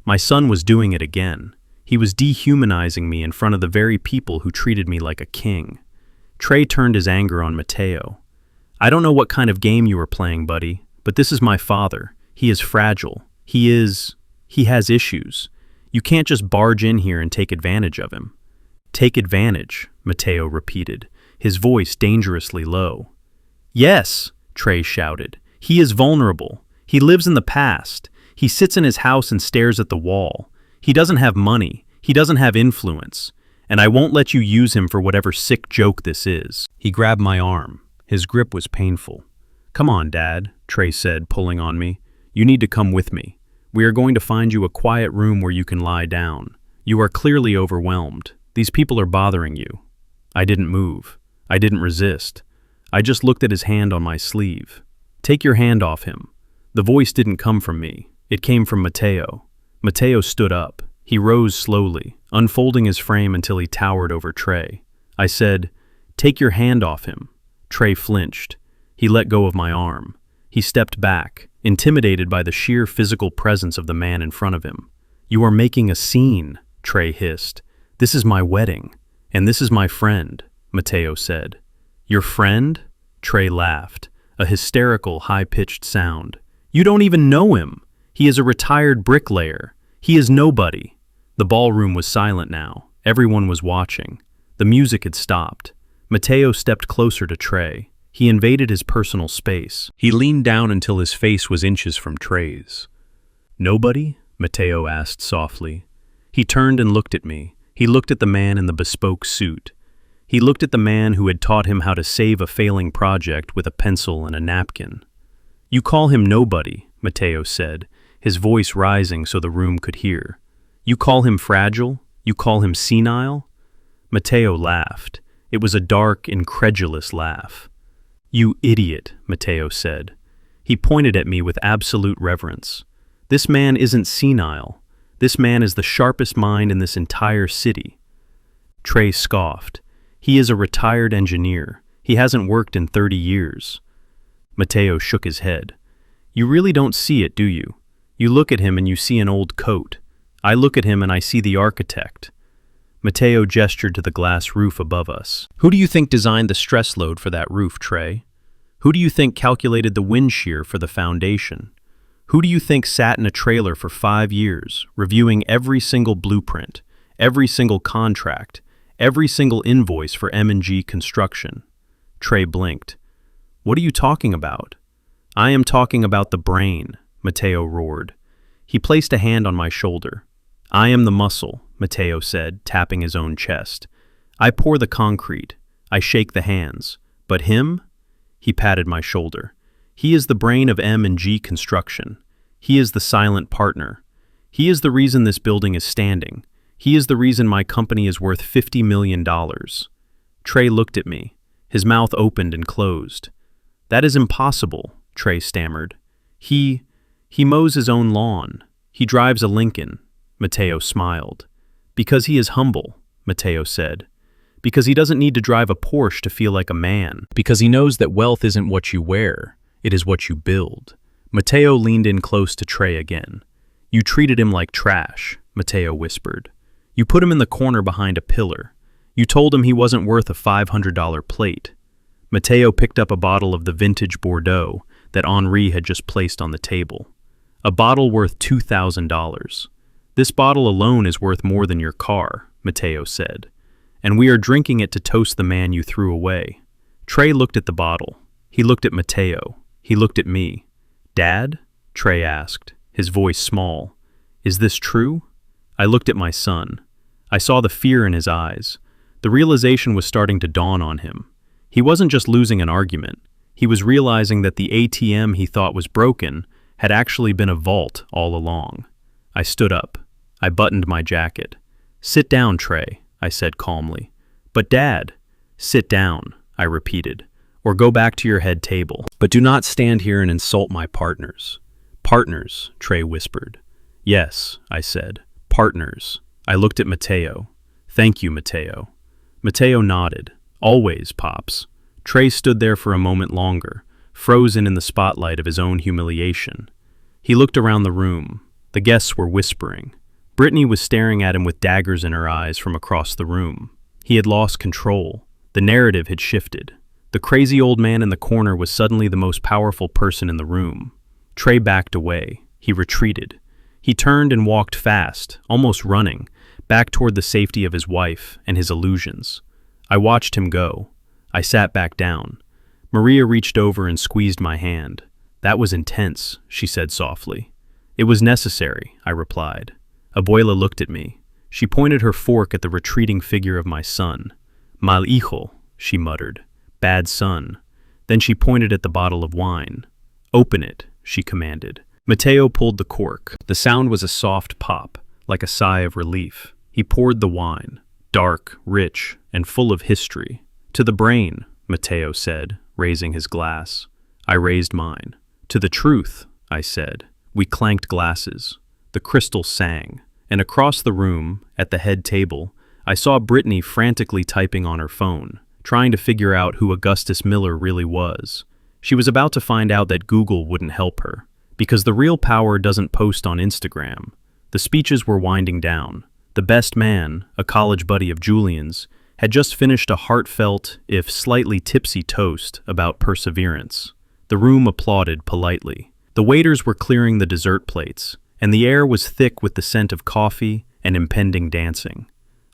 My son was doing it again. He was dehumanizing me in front of the very people who treated me like a king. Trey turned his anger on Mateo. "I don't know what kind of game you are playing, buddy, but this is my father. He is fragile. He has issues. You can't just barge in here and take advantage of him." "Take advantage," Mateo repeated, his voice dangerously low. "Yes," Trey shouted. "He is vulnerable. He lives in the past. He sits in his house and stares at the wall. He doesn't have money. He doesn't have influence. And I won't let you use him for whatever sick joke this is." He grabbed my arm. His grip was painful. "Come on, Dad," Trey said, pulling on me. "You need to come with me. We are going to find you a quiet room where you can lie down. You are clearly overwhelmed. These people are bothering you." I didn't move. I didn't resist. I just looked at his hand on my sleeve. "Take your hand off him." The voice didn't come from me. It came from Mateo. Mateo stood up. He rose slowly, unfolding his frame until he towered over Trey. I said, "Take your hand off him." Trey flinched. He let go of my arm. He stepped back, intimidated by the sheer physical presence of the man in front of him. "You are making a scene," Trey hissed. "This is my wedding, and this is my friend," Mateo said. "Your friend?" Trey laughed, a hysterical, high-pitched sound. "You don't even know him. He is a retired bricklayer. He is nobody." The ballroom was silent now. Everyone was watching. The music had stopped. Mateo stepped closer to Trey. He invaded his personal space. He leaned down until his face was inches from Trey's. "Nobody?" Mateo asked softly. He turned and looked at me. He looked at the man in the bespoke suit. He looked at the man who had taught him how to save a failing project with a pencil and a napkin. "You call him nobody," Mateo said, his voice rising so the room could hear. "You call him fragile? You call him senile?" Mateo laughed. It was a dark, incredulous laugh. "You idiot," Mateo said. He pointed at me with absolute reverence. "This man isn't senile. This man is the sharpest mind in this entire city." Trey scoffed. "He is a retired engineer. He hasn't worked in 30 years. Mateo shook his head. "You really don't see it, do you? You look at him and you see an old coat. I look at him and I see the architect." Mateo gestured to the glass roof above us. "Who do you think designed the stress load for that roof, Trey? Who do you think calculated the wind shear for the foundation? Who do you think sat in a trailer for 5 years, reviewing every single blueprint, every single contract, every single invoice for M&G Construction?" Trey blinked. "What are you talking about?" "I am talking about the brain," Mateo roared. He placed a hand on my shoulder. "I am the muscle," Mateo said, tapping his own chest. "I pour the concrete. I shake the hands. But him?" He patted my shoulder. "He is the brain of M&G Construction. He is the silent partner. He is the reason this building is standing. He is the reason my company is worth $50 million. Trey looked at me. His mouth opened and closed. "That is impossible," Trey stammered. He mows his own lawn. He drives a Lincoln." Mateo smiled. "Because he is humble," Mateo said. Because he doesn't need to drive a Porsche to feel like a man. Because he knows that wealth isn't what you wear, it is what you build. Matteo leaned in close to Trey again. You treated him like trash, Matteo whispered. You put him in the corner behind a pillar. You told him he wasn't worth a $500 plate. Matteo picked up a bottle of the vintage Bordeaux that Henri had just placed on the table. A bottle worth $2,000. This bottle alone is worth more than your car, Matteo said. And we are drinking it to toast the man you threw away. Trey looked at the bottle. He looked at Matteo. He looked at me. Dad? Trey asked, his voice small. Is this true? I looked at my son. I saw the fear in his eyes. The realization was starting to dawn on him. He wasn't just losing an argument. He was realizing that the ATM he thought was broken had actually been a vault all along. I stood up. I buttoned my jacket. Sit down, Trey, I said calmly. But Dad, sit down, I repeated, or go back to your head table. But do not stand here and insult my partners. Partners, Trey whispered. Yes, I said. Partners. I looked at Matteo. Thank you, Matteo. Matteo nodded. Always, Pops. Trey stood there for a moment longer, frozen in the spotlight of his own humiliation. He looked around the room. The guests were whispering. Brittany was staring at him with daggers in her eyes from across the room. He had lost control. The narrative had shifted. The crazy old man in the corner was suddenly the most powerful person in the room. Trey backed away. He retreated. He turned and walked fast, almost running, back toward the safety of his wife and his illusions. I watched him go. I sat back down. Maria reached over and squeezed my hand. That was intense, she said softly. It was necessary, I replied. Abuela looked at me. She pointed her fork at the retreating figure of my son. Mal hijo, she muttered. Bad son. Then she pointed at the bottle of wine. Open it, she commanded. Matteo pulled the cork. The sound was a soft pop, like a sigh of relief. He poured the wine, dark, rich, and full of history. To the brain, Matteo said, raising his glass. I raised mine. To the truth, I said. We clanked glasses. The crystal sang, and across the room, at the head table, I saw Brittany frantically typing on her phone, trying to figure out who Augustus Miller really was. She was about to find out that Google wouldn't help her, because the real power doesn't post on Instagram. The speeches were winding down. The best man, a college buddy of Julian's, had just finished a heartfelt, if slightly tipsy toast about perseverance. The room applauded politely. The waiters were clearing the dessert plates, and the air was thick with the scent of coffee and impending dancing.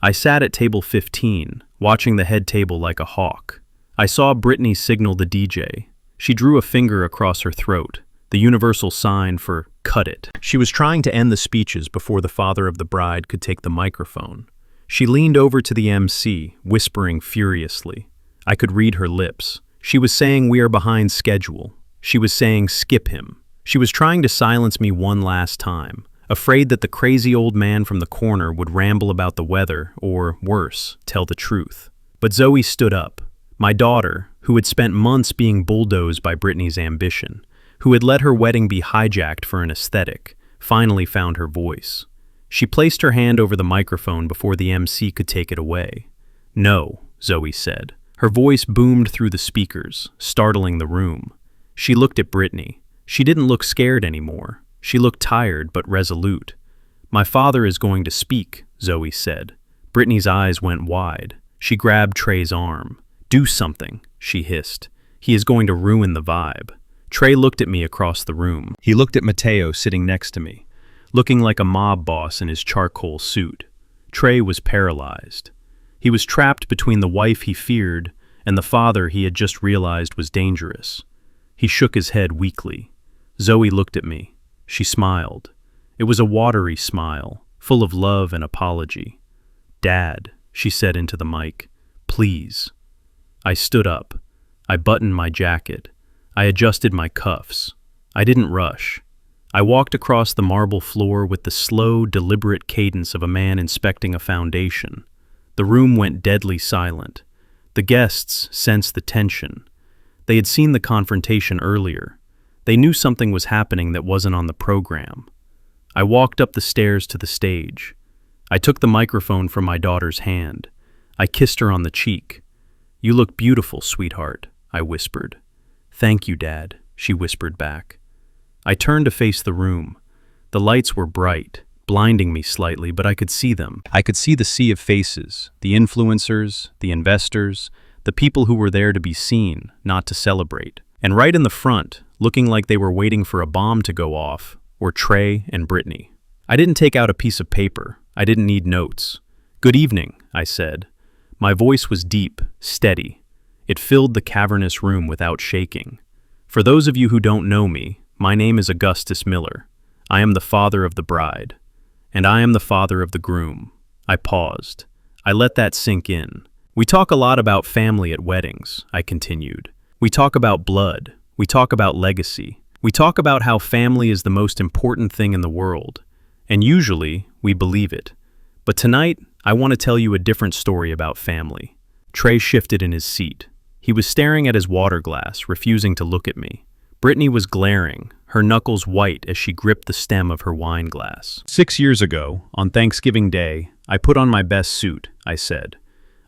I sat at table 15, watching the head table like a hawk. I saw Brittany signal the DJ. She drew a finger across her throat, the universal sign for cut it. She was trying to end the speeches before the father of the bride could take the microphone. She leaned over to the MC, whispering furiously. I could read her lips. She was saying we are behind schedule. She was saying skip him. She was trying to silence me one last time, afraid that the crazy old man from the corner would ramble about the weather or, worse, tell the truth. But Zoe stood up. My daughter, who had spent months being bulldozed by Brittany's ambition, who had let her wedding be hijacked for an aesthetic, finally found her voice. She placed her hand over the microphone before the MC could take it away. No, Zoe said. Her voice boomed through the speakers, startling the room. She looked at Brittany. She didn't look scared anymore. She looked tired but resolute. My father is going to speak, Zoe said. Brittany's eyes went wide. She grabbed Trey's arm. Do something, she hissed. He is going to ruin the vibe. Trey looked at me across the room. He looked at Matteo sitting next to me, looking like a mob boss in his charcoal suit. Trey was paralyzed. He was trapped between the wife he feared and the father he had just realized was dangerous. He shook his head weakly. Zoe looked at me. She smiled. It was a watery smile, full of love and apology. Dad, she said into the mic, please. I stood up. I buttoned my jacket. I adjusted my cuffs. I didn't rush. I walked across the marble floor with the slow, deliberate cadence of a man inspecting a foundation. The room went deadly silent. The guests sensed the tension. They had seen the confrontation earlier. They knew something was happening that wasn't on the program. I walked up the stairs to the stage. I took the microphone from my daughter's hand. I kissed her on the cheek. "You look beautiful, sweetheart," I whispered. "Thank you, Dad," she whispered back. I turned to face the room. The lights were bright, blinding me slightly, but I could see them. I could see the sea of faces, the influencers, the investors, the people who were there to be seen, not to celebrate. And right in the front, looking like they were waiting for a bomb to go off, were Trey and Brittany. I didn't take out a piece of paper. I didn't need notes. "Good evening," I said. My voice was deep, steady. It filled the cavernous room without shaking. For those of you who don't know me, my name is Augustus Miller. I am the father of the bride. And I am the father of the groom. I paused. I let that sink in. We talk a lot about family at weddings, I continued. We talk about blood. We talk about legacy. We talk about how family is the most important thing in the world. And usually, we believe it. But tonight, I want to tell you a different story about family. Trey shifted in his seat. He was staring at his water glass, refusing to look at me. Brittany was glaring, her knuckles white as she gripped the stem of her wine glass. 6 years ago, on Thanksgiving Day, I put on my best suit, I said.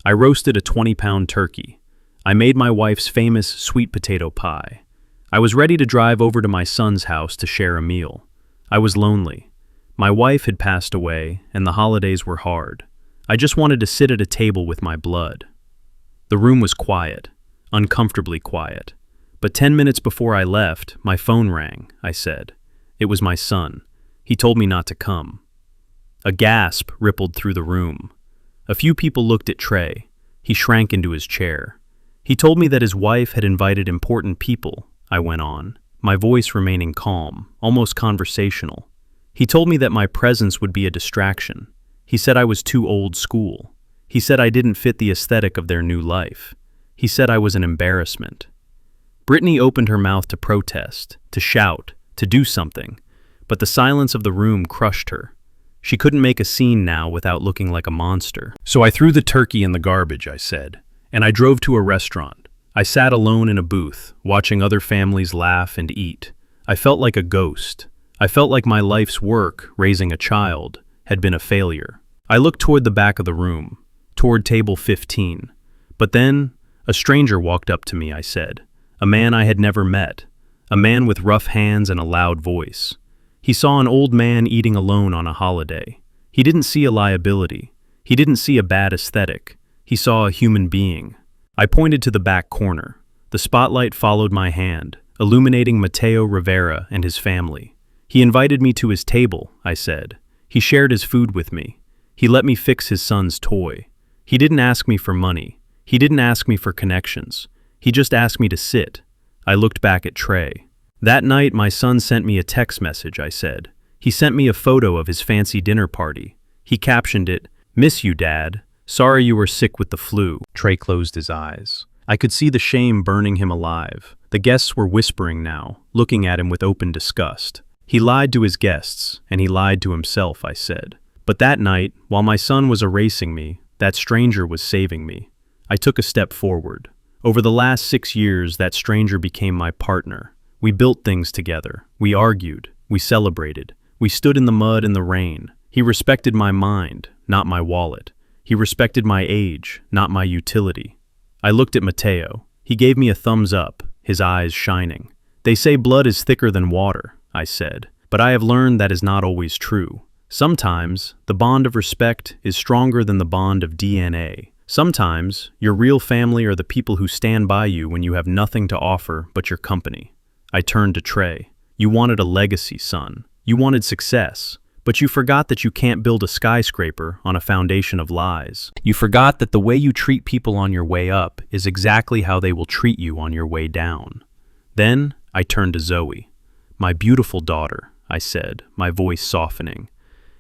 I roasted a 20-pound turkey. I made my wife's famous sweet potato pie. I was ready to drive over to my son's house to share a meal. I was lonely. My wife had passed away, and the holidays were hard. I just wanted to sit at a table with my blood. The room was quiet, uncomfortably quiet. But 10 minutes before I left, my phone rang, I said. It was my son. He told me not to come. A gasp rippled through the room. A few people looked at Trey. He shrank into his chair. He told me that his wife had invited important people, I went on, my voice remaining calm, almost conversational. He told me that my presence would be a distraction. He said I was too old school. He said I didn't fit the aesthetic of their new life. He said I was an embarrassment. Brittany opened her mouth to protest, to shout, to do something, but the silence of the room crushed her. She couldn't make a scene now without looking like a monster. So I threw the turkey in the garbage, I said, and I drove to a restaurant. I sat alone in a booth, watching other families laugh and eat. I felt like a ghost. I felt like my life's work, raising a child, had been a failure. I looked toward the back of the room, toward table 15. But then, a stranger walked up to me, I said. A man I had never met. A man with rough hands and a loud voice. He saw an old man eating alone on a holiday. He didn't see a liability. He didn't see a bad aesthetic. He saw a human being. I pointed to the back corner. The spotlight followed my hand, illuminating Mateo Rivera and his family. He invited me to his table, I said. He shared his food with me. He let me fix his son's toy. He didn't ask me for money. He didn't ask me for connections. He just asked me to sit. I looked back at Trey. That night, my son sent me a text message, I said. He sent me a photo of his fancy dinner party. He captioned it, "Miss you, Dad. Sorry you were sick with the flu." Trey closed his eyes. I could see the shame burning him alive. The guests were whispering now, looking at him with open disgust. He lied to his guests, and he lied to himself, I said. But that night, while my son was erasing me, that stranger was saving me. I took a step forward. Over the last 6 years, that stranger became my partner. We built things together. We argued. We celebrated. We stood in the mud and the rain. He respected my mind, not my wallet. He respected my age, not my utility. I looked at Mateo. He gave me a thumbs up, his eyes shining. They say blood is thicker than water, I said, but I have learned that is not always true. Sometimes, the bond of respect is stronger than the bond of DNA. Sometimes, your real family are the people who stand by you when you have nothing to offer but your company. I turned to Trey. You wanted a legacy, son. You wanted success. But you forgot that you can't build a skyscraper on a foundation of lies. You forgot that the way you treat people on your way up is exactly how they will treat you on your way down. Then, I turned to Zoe. My beautiful daughter, I said, my voice softening.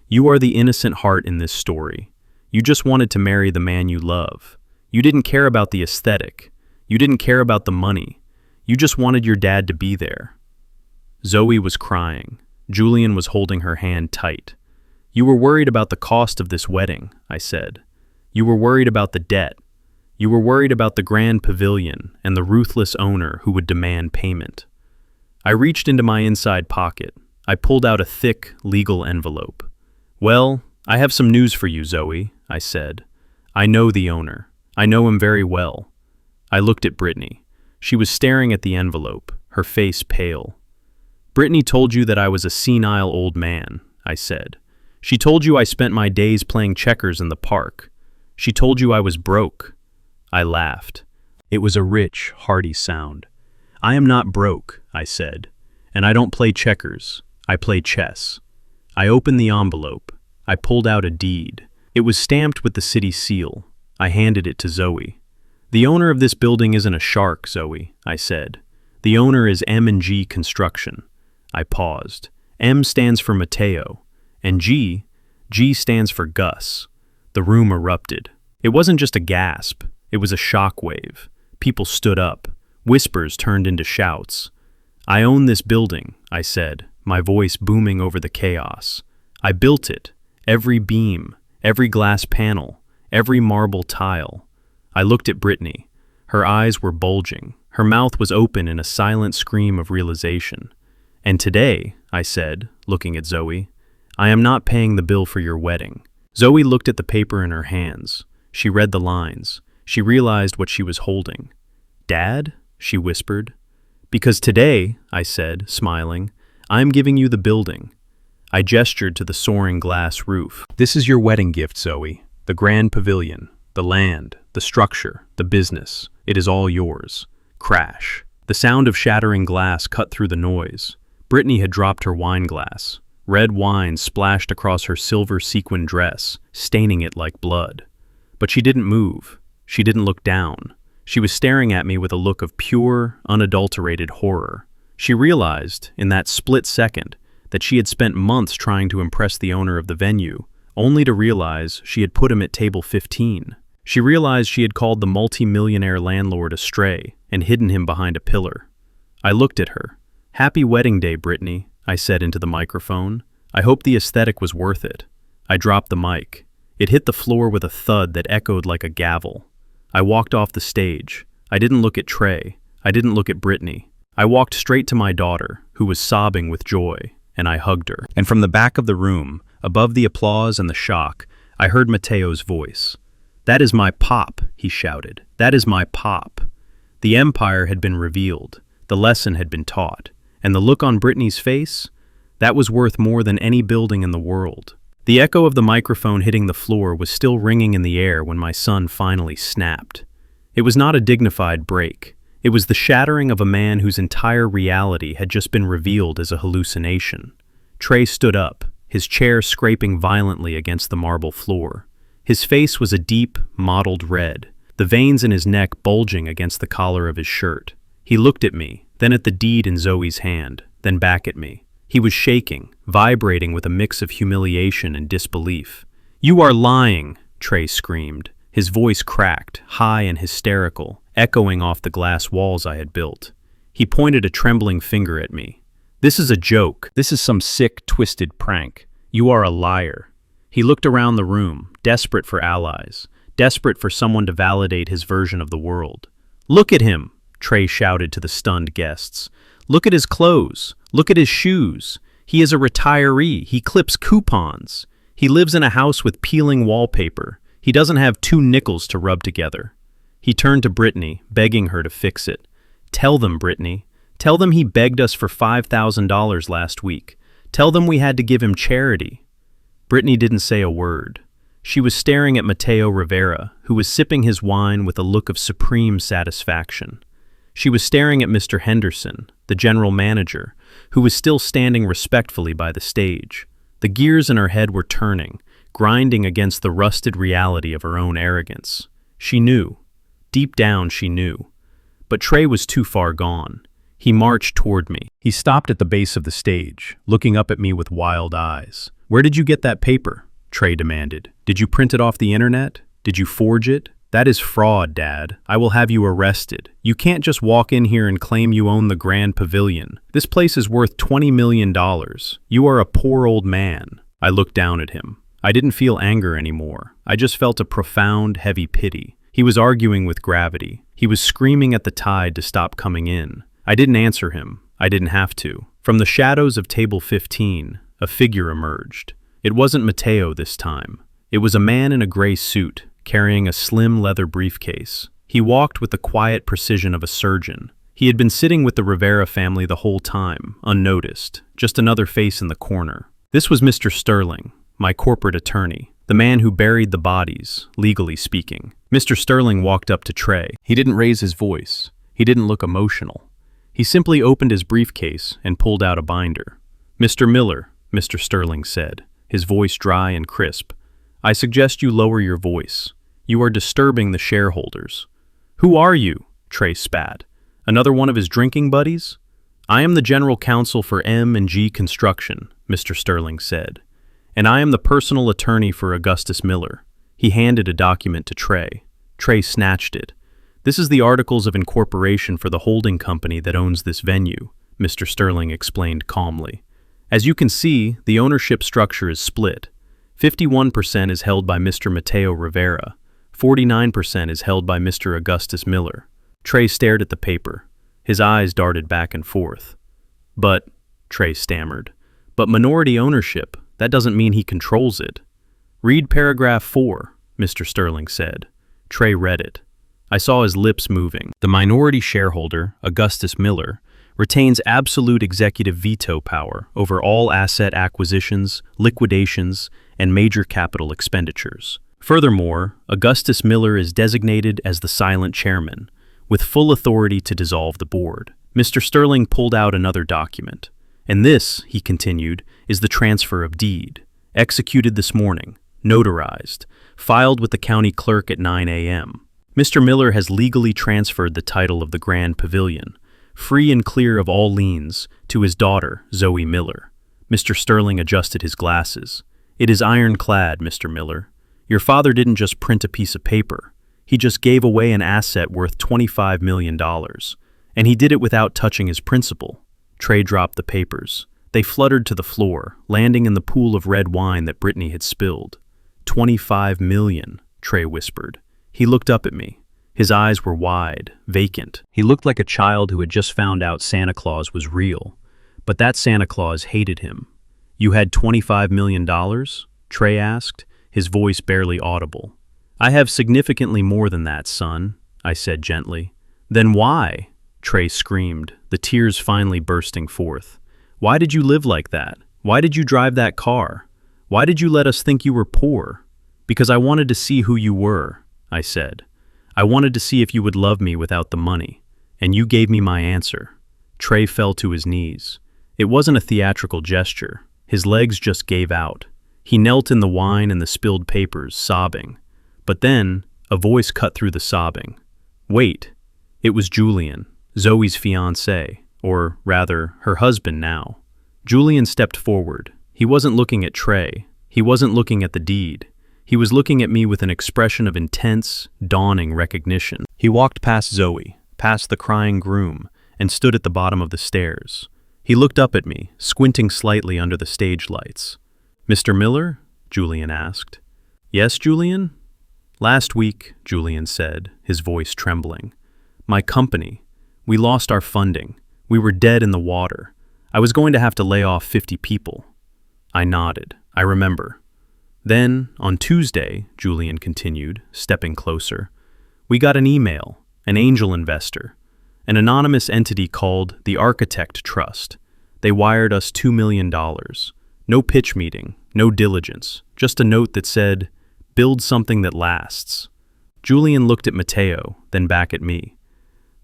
You are the innocent heart in this story. You just wanted to marry the man you love. You didn't care about the aesthetic. You didn't care about the money. You just wanted your dad to be there. Zoe was crying. Julian was holding her hand tight. You were worried about the cost of this wedding, I said. You were worried about the debt. You were worried about the grand pavilion and the ruthless owner who would demand payment. I reached into my inside pocket. I pulled out a thick, legal envelope. Well, I have some news for you, Zoe, I said. I know the owner. I know him very well. I looked at Brittany. She was staring at the envelope, her face pale. Brittany told you that I was a senile old man, I said. She told you I spent my days playing checkers in the park. She told you I was broke. I laughed. It was a rich, hearty sound. I am not broke, I said, and I don't play checkers. I play chess. I opened the envelope. I pulled out a deed. It was stamped with the city seal. I handed it to Zoe. The owner of this building isn't a shark, Zoe, I said. The owner is M&G Construction. I paused. M stands for Mateo, and G stands for Gus. The room erupted. It wasn't just a gasp. It was a shockwave. People stood up. Whispers turned into shouts. I own this building, I said, my voice booming over the chaos. I built it. Every beam, every glass panel, every marble tile. I looked at Brittany. Her eyes were bulging. Her mouth was open in a silent scream of realization. And today, I said, looking at Zoe, I am not paying the bill for your wedding. Zoe looked at the paper in her hands. She read the lines. She realized what she was holding. Dad? She whispered. Because today, I said, smiling, I'm giving you the building. I gestured to the soaring glass roof. This is your wedding gift, Zoe. The grand pavilion, the land, the structure, the business. It is all yours. Crash. The sound of shattering glass cut through the noise. Brittany had dropped her wine glass. Red wine splashed across her silver sequin dress, staining it like blood. But she didn't move. She didn't look down. She was staring at me with a look of pure, unadulterated horror. She realized, in that split second, that she had spent months trying to impress the owner of the venue, only to realize she had put him at table 15. She realized she had called the multi-millionaire landlord astray and hidden him behind a pillar. I looked at her. Happy wedding day, Brittany, I said into the microphone. I hope the aesthetic was worth it. I dropped the mic. It hit the floor with a thud that echoed like a gavel. I walked off the stage. I didn't look at Trey. I didn't look at Brittany. I walked straight to my daughter, who was sobbing with joy, and I hugged her. And from the back of the room, above the applause and the shock, I heard Mateo's voice. That is my pop, he shouted. That is my pop. The empire had been revealed. The lesson had been taught. And the look on Brittany's face? That was worth more than any building in the world. The echo of the microphone hitting the floor was still ringing in the air when my son finally snapped. It was not a dignified break. It was the shattering of a man whose entire reality had just been revealed as a hallucination. Trey stood up, his chair scraping violently against the marble floor. His face was a deep, mottled red, the veins in his neck bulging against the collar of his shirt. He looked at me, then at the deed in Zoe's hand, then back at me. He was shaking, vibrating with a mix of humiliation and disbelief. You are lying, Trey screamed. His voice cracked, high and hysterical, echoing off the glass walls I had built. He pointed a trembling finger at me. This is a joke. This is some sick, twisted prank. You are a liar. He looked around the room, desperate for allies, desperate for someone to validate his version of the world. Look at him, Trey shouted to the stunned guests. Look at his clothes. Look at his shoes. He is a retiree. He clips coupons. He lives in a house with peeling wallpaper. He doesn't have 2 nickels to rub together. He turned to Brittany, begging her to fix it. Tell them, Brittany. Tell them he begged us for $5,000 last week. Tell them we had to give him charity. Brittany didn't say a word. She was staring at Mateo Rivera, who was sipping his wine with a look of supreme satisfaction. She was staring at Mr. Henderson, the general manager, who was still standing respectfully by the stage. The gears in her head were turning, grinding against the rusted reality of her own arrogance. She knew. Deep down she knew. But Trey was too far gone. He marched toward me. He stopped at the base of the stage, looking up at me with wild eyes. Where did you get that paper? Trey demanded. Did you print it off the internet? Did you forge it? That is fraud, Dad. I will have you arrested. You can't just walk in here and claim you own the Grand Pavilion. This place is worth $20 million. You are a poor old man. I looked down at him. I didn't feel anger anymore. I just felt a profound, heavy pity. He was arguing with gravity. He was screaming at the tide to stop coming in. I didn't answer him. I didn't have to. From the shadows of table 15, a figure emerged. It wasn't Mateo this time. It was a man in a gray suit, carrying a slim leather briefcase. He walked with the quiet precision of a surgeon. He had been sitting with the Rivera family the whole time, unnoticed, just another face in the corner. This was Mr. Sterling, my corporate attorney, the man who buried the bodies, legally speaking. Mr. Sterling walked up to Trey. He didn't raise his voice. He didn't look emotional. He simply opened his briefcase and pulled out a binder. "Mr. Miller," Mr. Sterling said, his voice dry and crisp, "I suggest you lower your voice. You are disturbing the shareholders." "Who are you?" Trey spat. "Another one of his drinking buddies?" "I am the general counsel for M&G Construction," Mr. Sterling said, "and I am the personal attorney for Augustus Miller." He handed a document to Trey. Trey snatched it. "This is the articles of incorporation for the holding company that owns this venue," Mr. Sterling explained calmly. "As you can see, the ownership structure is split. 51% is held by Mr. Mateo Rivera. 49% is held by Mr. Augustus Miller." Trey stared at the paper. His eyes darted back and forth. "But," Trey stammered, "but minority ownership, that doesn't mean he controls it." "Read paragraph 4, Mr. Sterling said. Trey read it. I saw his lips moving. "The minority shareholder, Augustus Miller, retains absolute executive veto power over all asset acquisitions, liquidations, and major capital expenditures. Furthermore, Augustus Miller is designated as the silent chairman, with full authority to dissolve the board." Mr. Sterling pulled out another document. "And this," he continued, "is the transfer of deed, executed this morning, notarized, filed with the county clerk at 9 a.m. Mr. Miller has legally transferred the title of the Grand Pavilion, free and clear of all liens, to his daughter, Zoe Miller." Mr. Sterling adjusted his glasses. "It is ironclad, Mr. Miller. Your father didn't just print a piece of paper. He just gave away an asset worth $25 million, and he did it without touching his principal." Trey dropped the papers. They fluttered to the floor, landing in the pool of red wine that Brittany had spilled. $25 million, Trey whispered. He looked up at me. His eyes were wide, vacant. He looked like a child who had just found out Santa Claus was real. But that Santa Claus hated him. "You had $25 million? Trey asked, his voice barely audible. "I have significantly more than that, son," I said gently. "Then why?" Trey screamed, the tears finally bursting forth. "Why did you live like that? Why did you drive that car? Why did you let us think you were poor?" "Because I wanted to see who you were," I said. "I wanted to see if you would love me without the money. And you gave me my answer." Trey fell to his knees. It wasn't a theatrical gesture. His legs just gave out. He knelt in the wine and the spilled papers, sobbing. But then, a voice cut through the sobbing. "Wait." It was Julian, Zoe's fiancé, or rather, her husband now. Julian stepped forward. He wasn't looking at Trey. He wasn't looking at the deed. He was looking at me with an expression of intense, dawning recognition. He walked past Zoe, past the crying groom, and stood at the bottom of the stairs. He looked up at me, squinting slightly under the stage lights. "Mr. Miller?" Julian asked. "Yes, Julian?" "Last week," Julian said, his voice trembling. "My company. We lost our funding. We were dead in the water. I was going to have to lay off 50 people." I nodded. "I remember." "Then, on Tuesday," Julian continued, stepping closer, "we got an email, an angel investor, an anonymous entity called the Architect Trust. They wired us $2 million. No pitch meeting, no diligence, just a note that said, 'Build something that lasts.'" Julian looked at Mateo, then back at me.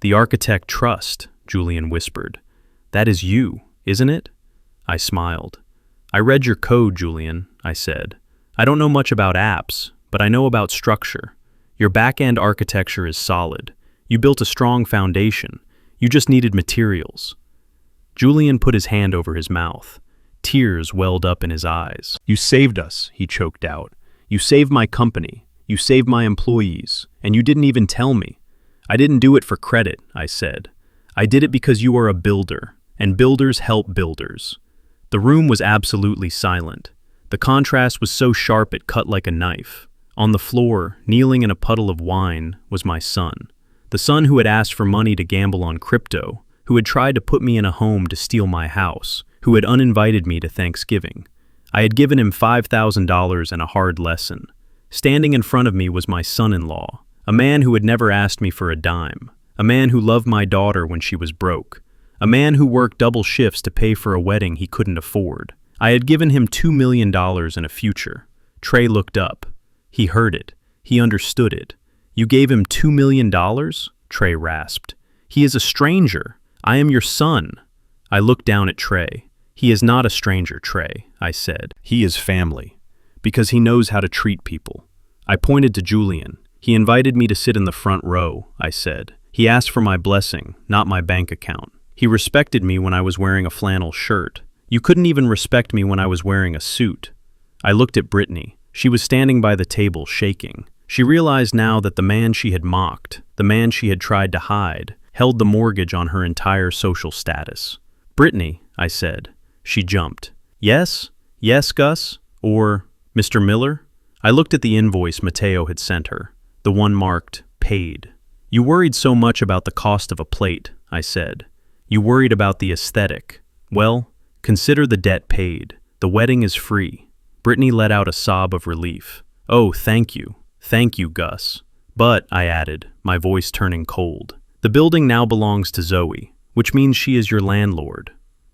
"The Architect Trust," Julian whispered. "That is you, isn't it?" I smiled. "I read your code, Julian," I said. "I don't know much about apps, but I know about structure. Your back-end architecture is solid. You built a strong foundation. You just needed materials." Julian put his hand over his mouth. Tears welled up in his eyes. "You saved us," he choked out. "You saved my company. You saved my employees, and you didn't even tell me." "I didn't do it for credit," I said. "I did it because you are a builder, and builders help builders." The room was absolutely silent. The contrast was so sharp it cut like a knife. On the floor, kneeling in a puddle of wine, was my son. The son who had asked for money to gamble on crypto, who had tried to put me in a home to steal my house, who had uninvited me to Thanksgiving. I had given him $5,000 and a hard lesson. Standing in front of me was my son-in-law, a man who had never asked me for a dime, a man who loved my daughter when she was broke, a man who worked double shifts to pay for a wedding he couldn't afford. I had given him $2 million and a future. Trey looked up. He heard it. He understood it. "You gave him $2 million?" Trey rasped. "He is a stranger. I am your son." I looked down at Trey. "He is not a stranger, Trey," I said. "He is family. Because he knows how to treat people." I pointed to Julian. "He invited me to sit in the front row," I said. "He asked for my blessing, not my bank account. He respected me when I was wearing a flannel shirt. You couldn't even respect me when I was wearing a suit." I looked at Brittany. She was standing by the table, shaking. She realized now that the man she had mocked, the man she had tried to hide, held the mortgage on her entire social status. "Brittany," I said. She jumped. "Yes? Yes, Gus? Or Mr. Miller?" I looked at the invoice Mateo had sent her, the one marked paid. "You worried so much about the cost of a plate," I said. "You worried about the aesthetic. Well, consider the debt paid. The wedding is free." Brittany let out a sob of relief. "Oh, thank you. Thank you, Gus. But," I added, my voice turning cold, "the building now belongs to Zoe, which means she is your landlord."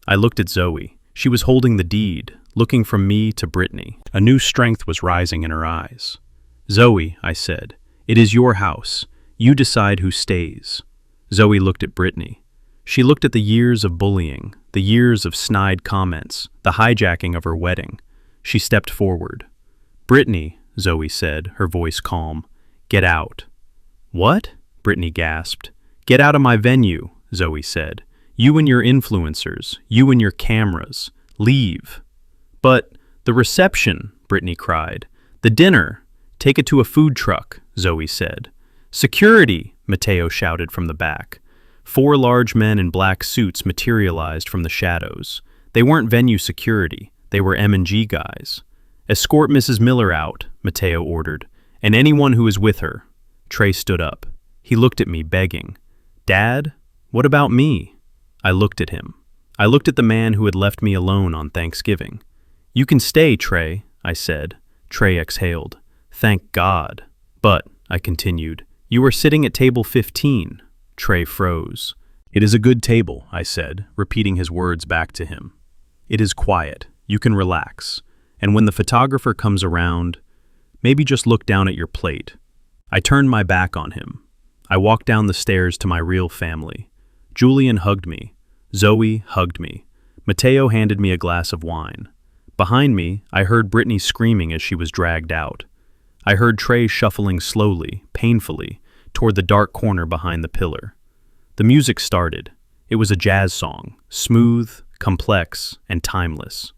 I looked at Zoe. She was holding the deed, looking from me to Brittany. A new strength was rising in her eyes. "Zoe," I said, "it is your house. You decide who stays." Zoe looked at Brittany. She looked at the years of bullying, the years of snide comments, the hijacking of her wedding. She stepped forward. "Brittany," Zoe said, her voice calm, "get out." "What?" Brittany gasped. "Get out of my venue," Zoe said. "You and your influencers, you and your cameras. Leave." "But the reception," Brittany cried. "The dinner. Take it to a food truck," Zoe said. "Security," Mateo shouted from the back. 4 large men in black suits materialized from the shadows. They weren't venue security. They were M&G guys. "Escort Mrs. Miller out," Mateo ordered, "and anyone who is with her." Trey stood up. He looked at me, begging. "Dad, what about me?" I looked at him. I looked at the man who had left me alone on Thanksgiving. "You can stay, Trey," I said. Trey exhaled. "Thank God." "But," I continued, "you are sitting at table 15. Trey froze. "It is a good table," I said, repeating his words back to him. "It is quiet. You can relax. And when the photographer comes around, maybe just look down at your plate." I turned my back on him. I walked down the stairs to my real family. Julian hugged me. Zoe hugged me. Mateo handed me a glass of wine. Behind me, I heard Brittany screaming as she was dragged out. I heard Trey shuffling slowly, painfully, toward the dark corner behind the pillar. The music started. It was a jazz song, smooth, complex, and timeless.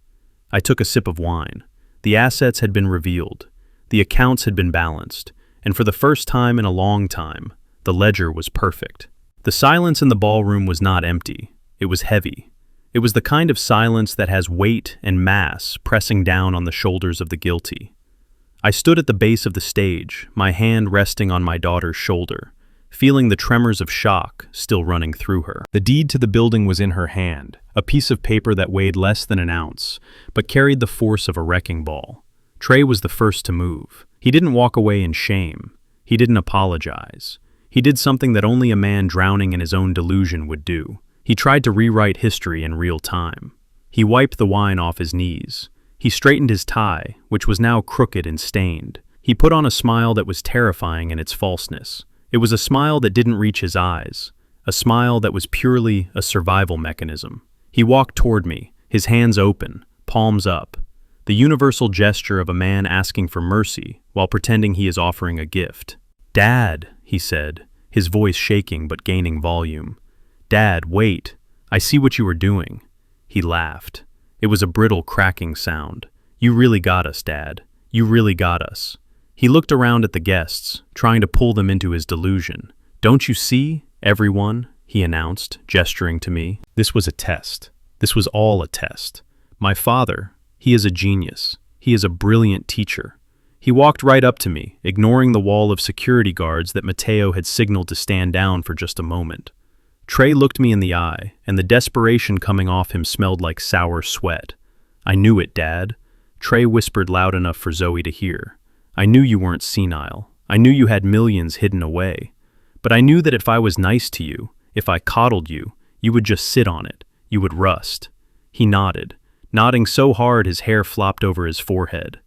I took a sip of wine. The assets had been revealed. The accounts had been balanced. And for the first time in a long time, the ledger was perfect. The silence in the ballroom was not empty. It was heavy. It was the kind of silence that has weight and mass pressing down on the shoulders of the guilty. I stood at the base of the stage, my hand resting on my daughter's shoulder, feeling the tremors of shock still running through her. The deed to the building was in her hand, a piece of paper that weighed less than an ounce, but carried the force of a wrecking ball. Trey was the first to move. He didn't walk away in shame. He didn't apologize. He did something that only a man drowning in his own delusion would do. He tried to rewrite history in real time. He wiped the wine off his knees. He straightened his tie, which was now crooked and stained. He put on a smile that was terrifying in its falseness. It was a smile that didn't reach his eyes, a smile that was purely a survival mechanism. He walked toward me, his hands open, palms up, the universal gesture of a man asking for mercy while pretending he is offering a gift. "Dad," he said, his voice shaking but gaining volume. "Dad, wait. I see what you are doing." He laughed. It was a brittle, cracking sound. "You really got us, Dad. You really got us." He looked around at the guests, trying to pull them into his delusion. "Don't you see, everyone?" he announced, gesturing to me. This was a test. This was all a test. My father, he is a genius. He is a brilliant teacher. He walked right up to me, ignoring the wall of security guards that Mateo had signaled to stand down for just a moment. Trey looked me in the eye, and the desperation coming off him smelled like sour sweat. "I knew it, Dad." Trey whispered loud enough for Zoe to hear. I knew you weren't senile. I knew you had millions hidden away. But I knew that if I was nice to you, if I coddled you, you would just sit on it. You would rust. He nodded, nodding so hard his hair flopped over his forehead.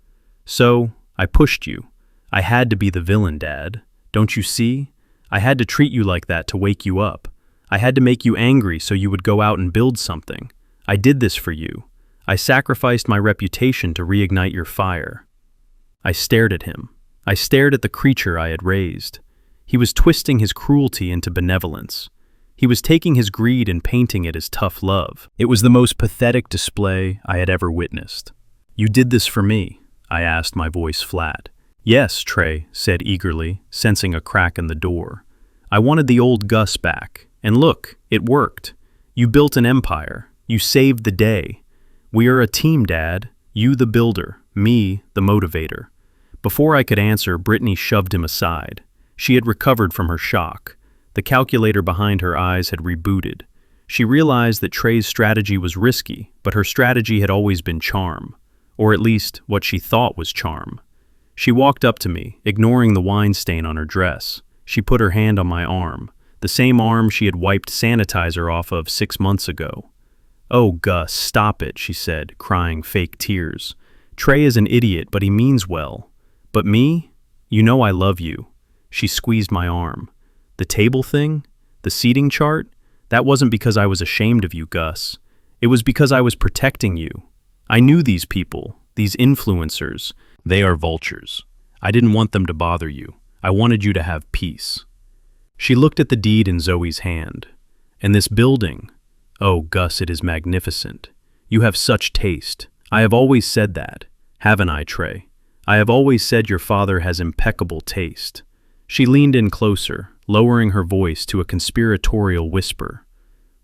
So, I pushed you. I had to be the villain, Dad. Don't you see? I had to treat you like that to wake you up. I had to make you angry so you would go out and build something. I did this for you. I sacrificed my reputation to reignite your fire. I stared at him. I stared at the creature I had raised. He was twisting his cruelty into benevolence. He was taking his greed and painting it as tough love. It was the most pathetic display I had ever witnessed. You did this for me, I asked, my voice flat. Yes, Trey said eagerly, sensing a crack in the door. I wanted the old Gus back. And look, it worked. You built an empire. You saved the day. We are a team, Dad. You the builder, me the motivator. Before I could answer, Brittany shoved him aside. She had recovered from her shock. The calculator behind her eyes had rebooted. She realized that Trey's strategy was risky, but her strategy had always been charm. Or at least, what she thought was charm. She walked up to me, ignoring the wine stain on her dress. She put her hand on my arm, the same arm she had wiped sanitizer off of 6 months ago. Oh, Gus, stop it, she said, crying fake tears. Trey is an idiot, but he means well. But me? You know I love you. She squeezed my arm. The table thing? The seating chart? That wasn't because I was ashamed of you, Gus. It was because I was protecting you. I knew these people, these influencers. They are vultures. I didn't want them to bother you. I wanted you to have peace. She looked at the deed in Zoe's hand. And this building. Oh, Gus, it is magnificent. You have such taste. I have always said that. Haven't I, Trey? I have always said your father has impeccable taste. She leaned in closer, lowering her voice to a conspiratorial whisper.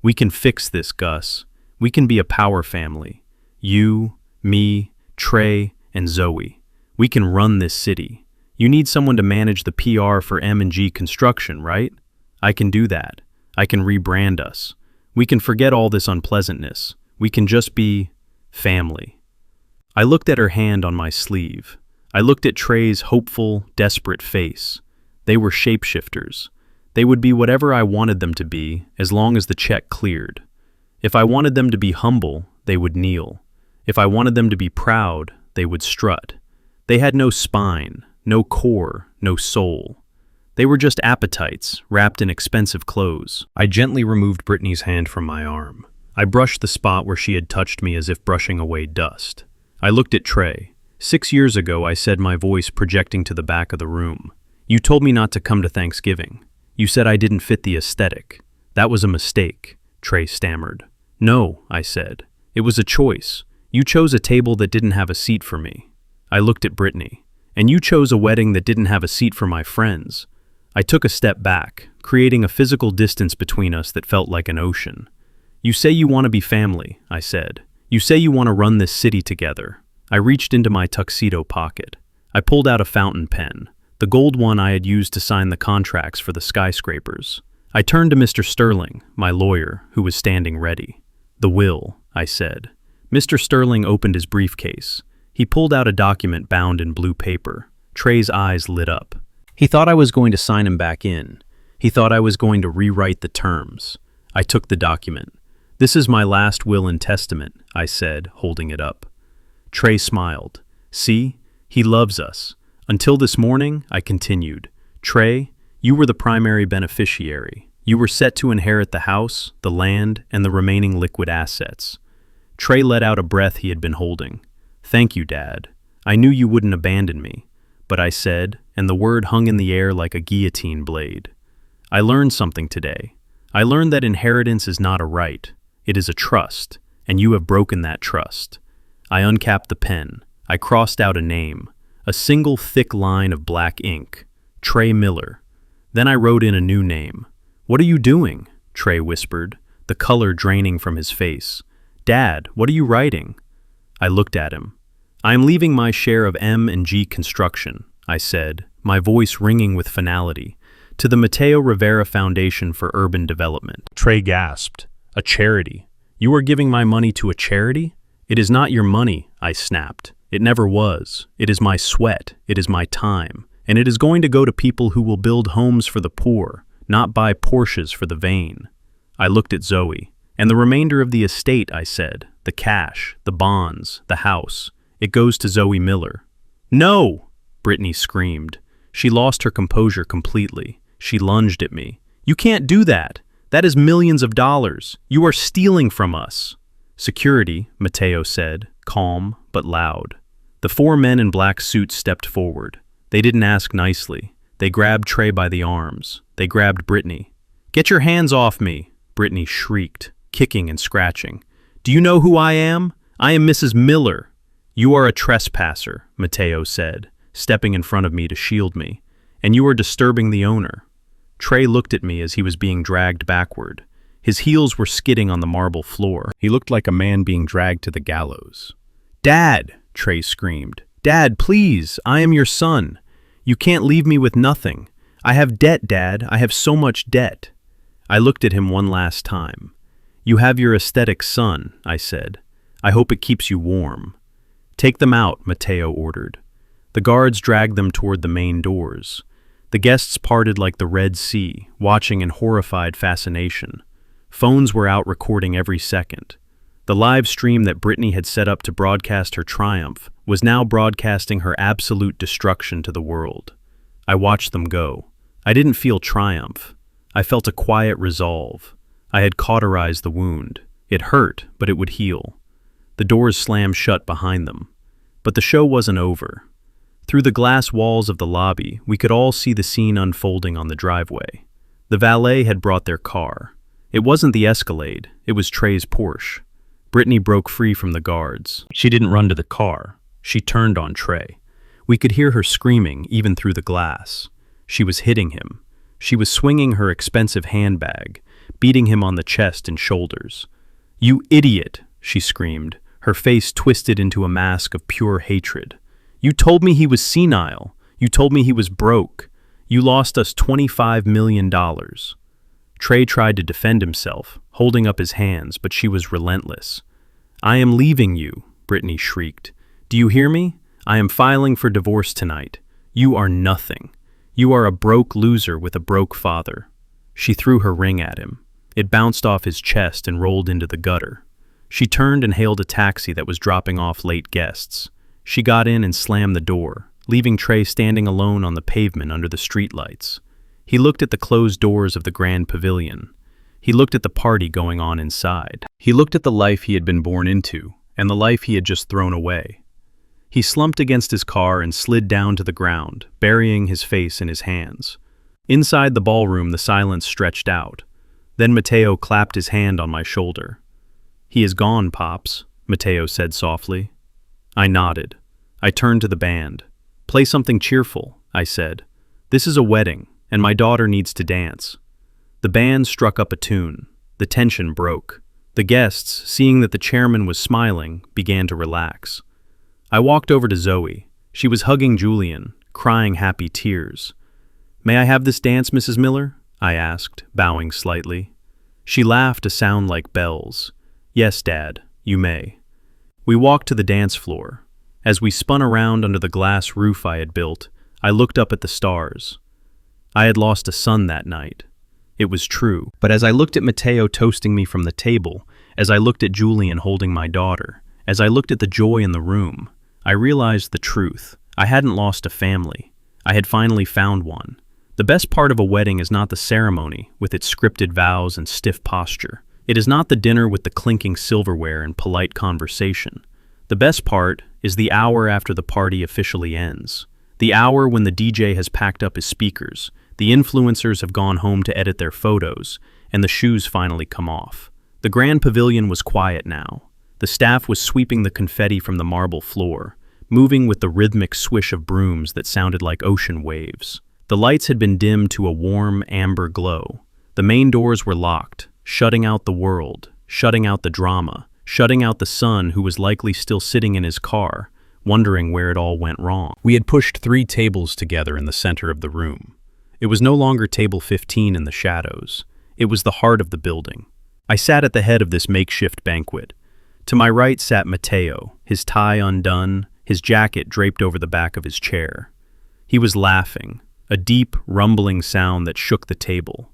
We can fix this, Gus. We can be a power family. You, me, Trey, and Zoe. We can run this city. You need someone to manage the PR for M&G Construction, right? I can do that. I can rebrand us. We can forget all this unpleasantness. We can just be family. I looked at her hand on my sleeve. I looked at Trey's hopeful, desperate face. They were shapeshifters. They would be whatever I wanted them to be, as long as the check cleared. If I wanted them to be humble, they would kneel. If I wanted them to be proud, they would strut. They had no spine, no core, no soul. They were just appetites, wrapped in expensive clothes. I gently removed Brittany's hand from my arm. I brushed the spot where she had touched me as if brushing away dust. I looked at Trey. 6 years ago, I said, my voice projecting to the back of the room. You told me not to come to Thanksgiving. You said I didn't fit the aesthetic. That was a mistake, Trey stammered. No, I said. It was a choice. You chose a table that didn't have a seat for me. I looked at Brittany. And you chose a wedding that didn't have a seat for my friends. I took a step back, creating a physical distance between us that felt like an ocean. You say you want to be family, I said. You say you want to run this city together. I reached into my tuxedo pocket. I pulled out a fountain pen, the gold one I had used to sign the contracts for the skyscrapers. I turned to Mr. Sterling, my lawyer, who was standing ready. The will, I said. Mr. Sterling opened his briefcase. He pulled out a document bound in blue paper. Trey's eyes lit up. He thought I was going to sign him back in. He thought I was going to rewrite the terms. I took the document. This is my last will and testament, I said, holding it up. Trey smiled. See, he loves us. Until this morning, I continued. Trey, you were the primary beneficiary. You were set to inherit the house, the land, and the remaining liquid assets. Trey let out a breath he had been holding. Thank you, Dad. I knew you wouldn't abandon me. But I said, and the word hung in the air like a guillotine blade. I learned something today. I learned that inheritance is not a right. It is a trust, and you have broken that trust. I uncapped the pen. I crossed out a name, a single thick line of black ink, Trey Miller. Then I wrote in a new name. What are you doing? Trey whispered, the color draining from his face. Dad, what are you writing? I looked at him. I am leaving my share of M&G Construction, I said, my voice ringing with finality, to the Mateo Rivera Foundation for Urban Development. Trey gasped. A charity? You are giving my money to a charity? It is not your money, I snapped. It never was. It is my sweat. It is my time. And it is going to go to people who will build homes for the poor, not buy Porsches for the vain. I looked at Zoe. And the remainder of the estate, I said, the cash, the bonds, the house, it goes to Zoe Miller. No! Brittany screamed. She lost her composure completely. She lunged at me. You can't do that. That is millions of dollars. You are stealing from us. Security, Mateo said, calm but loud. The 4 men in black suits stepped forward. They didn't ask nicely. They grabbed Trey by the arms. They grabbed Brittany. Get your hands off me, Brittany shrieked, kicking and scratching. Do you know who I am? I am Mrs. Miller. You are a trespasser, Mateo said, stepping in front of me to shield me. And you are disturbing the owner. Trey looked at me as he was being dragged backward. His heels were skidding on the marble floor. He looked like a man being dragged to the gallows. Dad, Trey screamed. Dad, please, I am your son. You can't leave me with nothing. I have debt, Dad. I have so much debt. I looked at him one last time. You have your aesthetic son, I said. I hope it keeps you warm. Take them out, Mateo ordered. The guards dragged them toward the main doors. The guests parted like the Red Sea, watching in horrified fascination. Phones were out recording every second. The live stream that Brittany had set up to broadcast her triumph was now broadcasting her absolute destruction to the world. I watched them go. I didn't feel triumph. I felt a quiet resolve. I had cauterized the wound. It hurt, but it would heal. The doors slammed shut behind them. But the show wasn't over. Through the glass walls of the lobby, we could all see the scene unfolding on the driveway. The valet had brought their car. It wasn't the Escalade, it was Trey's Porsche. Brittany broke free from the guards. She didn't run to the car. She turned on Trey. We could hear her screaming, even through the glass. She was hitting him. She was swinging her expensive handbag, beating him on the chest and shoulders. You idiot, she screamed, her face twisted into a mask of pure hatred. You told me he was senile. You told me he was broke. You lost us $25 million. Trey tried to defend himself, holding up his hands, but she was relentless. I am leaving you, Brittany shrieked. Do you hear me? I am filing for divorce tonight. You are nothing. You are a broke loser with a broke father. She threw her ring at him. It bounced off his chest and rolled into the gutter. She turned and hailed a taxi that was dropping off late guests. She got in and slammed the door, leaving Trey standing alone on the pavement under the streetlights. He looked at the closed doors of the Grand Pavilion. He looked at the party going on inside. He looked at the life he had been born into, and the life he had just thrown away. He slumped against his car and slid down to the ground, burying his face in his hands. Inside the ballroom, the silence stretched out. Then Mateo clapped his hand on my shoulder. He is gone, Pops, Mateo said softly. I nodded. I turned to the band. Play something cheerful, I said. This is a wedding, and my daughter needs to dance. The band struck up a tune. The tension broke. The guests, seeing that the chairman was smiling, began to relax. I walked over to Zoe. She was hugging Julian, crying happy tears. May I have this dance, Mrs. Miller? I asked, bowing slightly. She laughed a sound like bells. Yes, Dad, you may. We walked to the dance floor. As we spun around under the glass roof I had built, I looked up at the stars. I had lost a son that night. It was true. But as I looked at Mateo toasting me from the table, as I looked at Julian holding my daughter, as I looked at the joy in the room, I realized the truth. I hadn't lost a family. I had finally found one. The best part of a wedding is not the ceremony, with its scripted vows and stiff posture. It is not the dinner with the clinking silverware and polite conversation. The best part is the hour after the party officially ends. The hour when the DJ has packed up his speakers, the influencers have gone home to edit their photos, and the shoes finally come off. The Grand Pavilion was quiet now. The staff was sweeping the confetti from the marble floor, moving with the rhythmic swish of brooms that sounded like ocean waves. The lights had been dimmed to a warm, amber glow. The main doors were locked, shutting out the world, shutting out the drama, shutting out the son who was likely still sitting in his car, wondering where it all went wrong. We had pushed 3 tables together in the center of the room. It was no longer table 15 in the shadows. It was the heart of the building. I sat at the head of this makeshift banquet. To my right sat Mateo, his tie undone, his jacket draped over the back of his chair. He was laughing, a deep, rumbling sound that shook the table.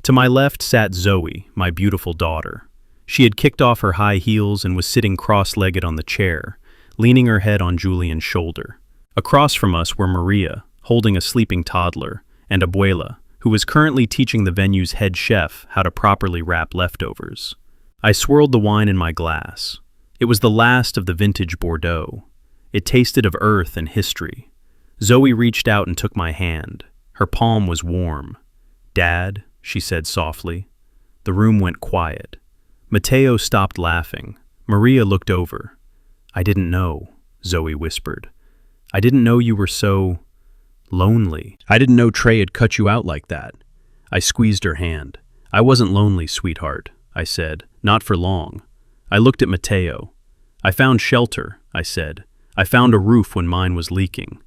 To my left sat Zoe, my beautiful daughter. She had kicked off her high heels and was sitting cross-legged on the chair, leaning her head on Julian's shoulder. Across from us were Maria, holding a sleeping toddler, and Abuela, who was currently teaching the venue's head chef how to properly wrap leftovers. I swirled the wine in my glass. It was the last of the vintage Bordeaux. It tasted of earth and history. Zoe reached out and took my hand. Her palm was warm. "Dad," she said softly. The room went quiet. Mateo stopped laughing. Maria looked over. "I didn't know," Zoe whispered. "I didn't know you were so lonely. I didn't know Trey had cut you out like that." I squeezed her hand. "I wasn't lonely, sweetheart," I said. "Not for long." I looked at Mateo. "I found shelter," I said. "I found a roof when mine was leaking."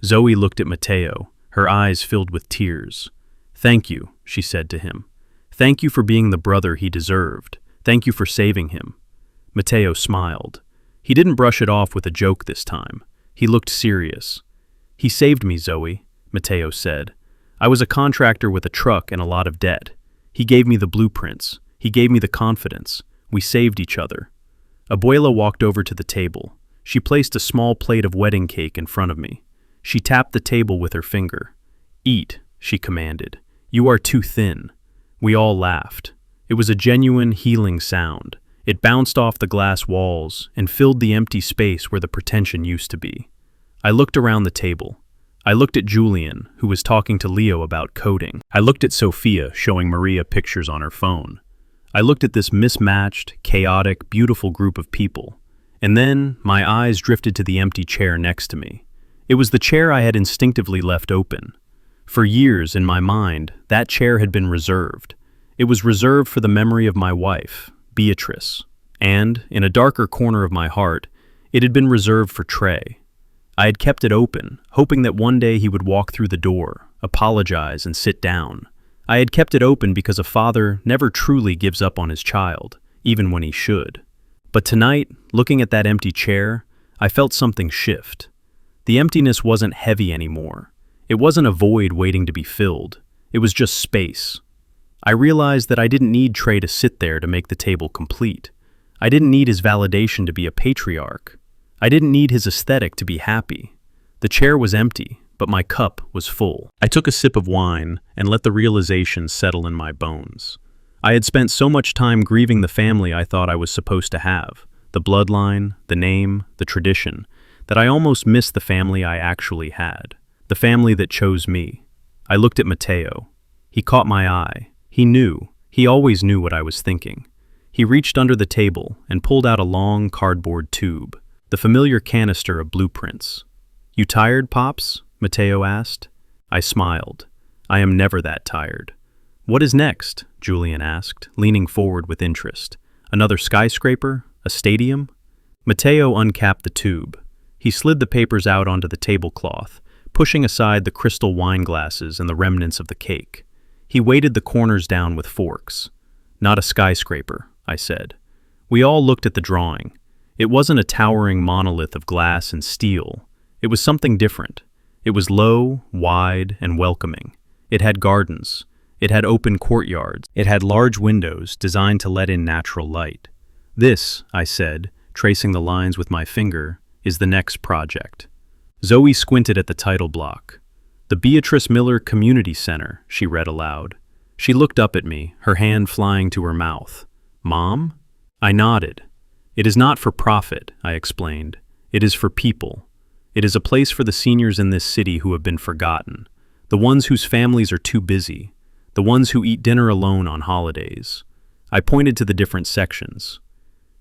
Zoe looked at Mateo, her eyes filled with tears. "Thank you," she said to him. "Thank you for being the brother he deserved. Thank you for saving him." Mateo smiled. He didn't brush it off with a joke this time. He looked serious. "He saved me, Zoe," Mateo said. "I was a contractor with a truck and a lot of debt. He gave me the blueprints. He gave me the confidence. We saved each other." Abuela walked over to the table. She placed a small plate of wedding cake in front of me. She tapped the table with her finger. "Eat," she commanded. "You are too thin." We all laughed. It was a genuine, healing sound. It bounced off the glass walls and filled the empty space where the pretension used to be. I looked around the table. I looked at Julian, who was talking to Leo about coding. I looked at Sophia, showing Maria pictures on her phone. I looked at this mismatched, chaotic, beautiful group of people. And then my eyes drifted to the empty chair next to me. It was the chair I had instinctively left open. For years, in my mind, that chair had been reserved. It was reserved for the memory of my wife, Beatrice. And, in a darker corner of my heart, it had been reserved for Trey. I had kept it open, hoping that one day he would walk through the door, apologize, and sit down. I had kept it open because a father never truly gives up on his child, even when he should. But tonight, looking at that empty chair, I felt something shift. The emptiness wasn't heavy anymore. It wasn't a void waiting to be filled. It was just space. I realized that I didn't need Trey to sit there to make the table complete. I didn't need his validation to be a patriarch. I didn't need his aesthetic to be happy. The chair was empty, but my cup was full. I took a sip of wine and let the realization settle in my bones. I had spent so much time grieving the family I thought I was supposed to have, the bloodline, the name, the tradition, that I almost missed the family I actually had, the family that chose me. I looked at Mateo. He caught my eye. He always knew what I was thinking. He reached under the table and pulled out a long cardboard tube, the familiar canister of blueprints. "You tired, Pops?" Mateo asked. I smiled. "I am never that tired." "What is next?" Julian asked, leaning forward with interest. "Another skyscraper? A stadium?" Mateo uncapped the tube. He slid the papers out onto the tablecloth, pushing aside the crystal wine glasses and the remnants of the cake. He weighted the corners down with forks. "Not a skyscraper," I said. We all looked at the drawing. It wasn't a towering monolith of glass and steel. It was something different. It was low, wide, and welcoming. It had gardens. It had open courtyards. It had large windows designed to let in natural light. "This," I said, tracing the lines with my finger, "is the next project." Zoe squinted at the title block. "The Beatrice Miller Community Center," she read aloud. She looked up at me, her hand flying to her mouth. "Mom?" I nodded. "It is not for profit," I explained. "It is for people. It is a place for the seniors in this city who have been forgotten, the ones whose families are too busy, the ones who eat dinner alone on holidays." I pointed to the different sections.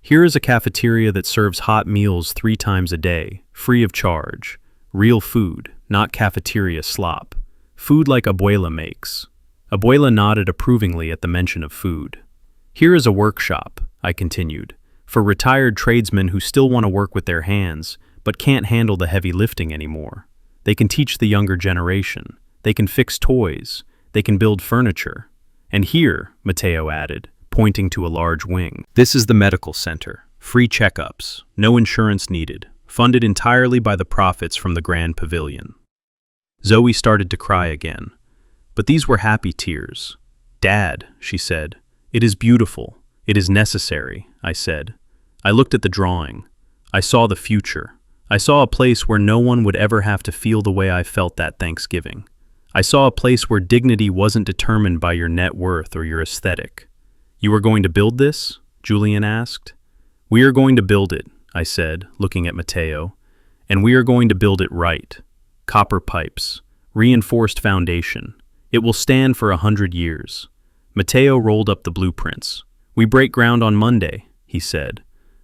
"Here is a cafeteria that serves hot meals 3 times a day, free of charge. Real food, not cafeteria slop. Food like Abuela makes." Abuela nodded approvingly at the mention of food. "Here is a workshop," I continued, "for retired tradesmen who still want to work with their hands, but can't handle the heavy lifting anymore. They can teach the younger generation. They can fix toys. They can build furniture. And here," Mateo added, pointing to a large wing, "this is the medical center. Free checkups. No insurance needed. funded entirely by the profits from the Grand Pavilion. Zoe started to cry again, but these were happy tears. "Dad," she said, "it is beautiful. It is necessary," I said. I looked at the drawing. I saw the future. I saw a place where no one would ever have to feel the way I felt that Thanksgiving. I saw a place where dignity wasn't determined by your net worth or your aesthetic. "You are going to build this?" Julian asked. "We are going to build it," I said, looking at Mateo. "And we are going to build it right. Copper pipes, reinforced foundation. It will stand for 100 years. Mateo rolled up the blueprints. "We break ground on Monday," he said.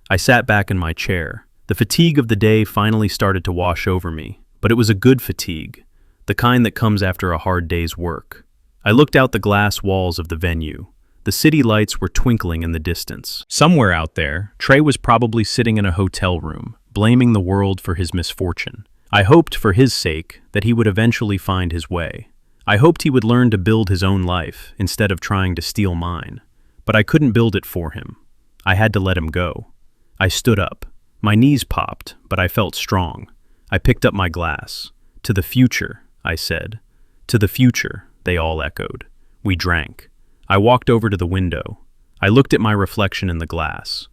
I sat back in my chair. The fatigue of the day finally started to wash over me, but it was a good fatigue, the kind that comes after a hard day's work. I looked out the glass walls of the venue. The city lights were twinkling in the distance. Somewhere out there, Trey was probably sitting in a hotel room, blaming the world for his misfortune. I hoped, for his sake, that he would eventually find his way. I hoped he would learn to build his own life, instead of trying to steal mine. But I couldn't build it for him. I had to let him go. I stood up. My knees popped, but I felt strong. I picked up my glass. "To the future," I said. "To the future," they all echoed. We drank. I walked over to the window. I looked at my reflection in the glass.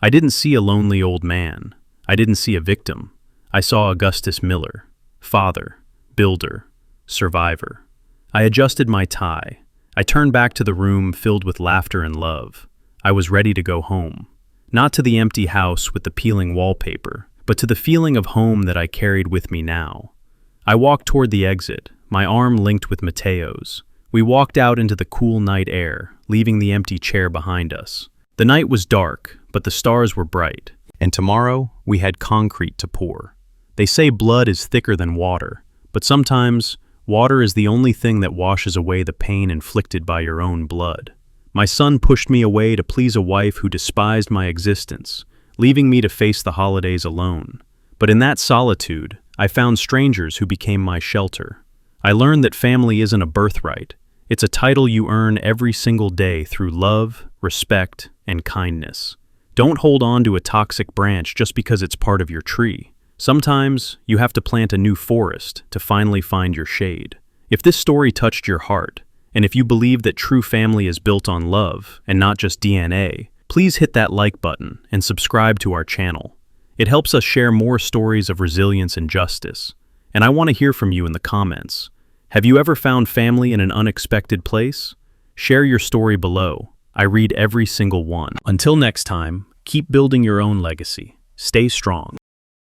I didn't see a lonely old man. I didn't see a victim. I saw Augustus Miller, father, builder, survivor. I adjusted my tie. I turned back to the room filled with laughter and love. I was ready to go home. Not to the empty house with the peeling wallpaper, but to the feeling of home that I carried with me now. I walked toward the exit, my arm linked with Mateo's. We walked out into the cool night air, leaving the empty chair behind us. The night was dark, but the stars were bright. And tomorrow, we had concrete to pour. They say blood is thicker than water, but sometimes, water is the only thing that washes away the pain inflicted by your own blood. My son pushed me away to please a wife who despised my existence, leaving me to face the holidays alone. But in that solitude, I found strangers who became my shelter. I learned that family isn't a birthright. It's a title you earn every single day through love, respect, and kindness. Don't hold on to a toxic branch just because it's part of your tree. Sometimes, you have to plant a new forest to finally find your shade. If this story touched your heart, and if you believe that true family is built on love and not just DNA, please hit that like button and subscribe to our channel. It helps us share more stories of resilience and justice. And I want to hear from you in the comments. Have you ever found family in an unexpected place? Share your story below. I read every single one. Until next time, keep building your own legacy. Stay strong.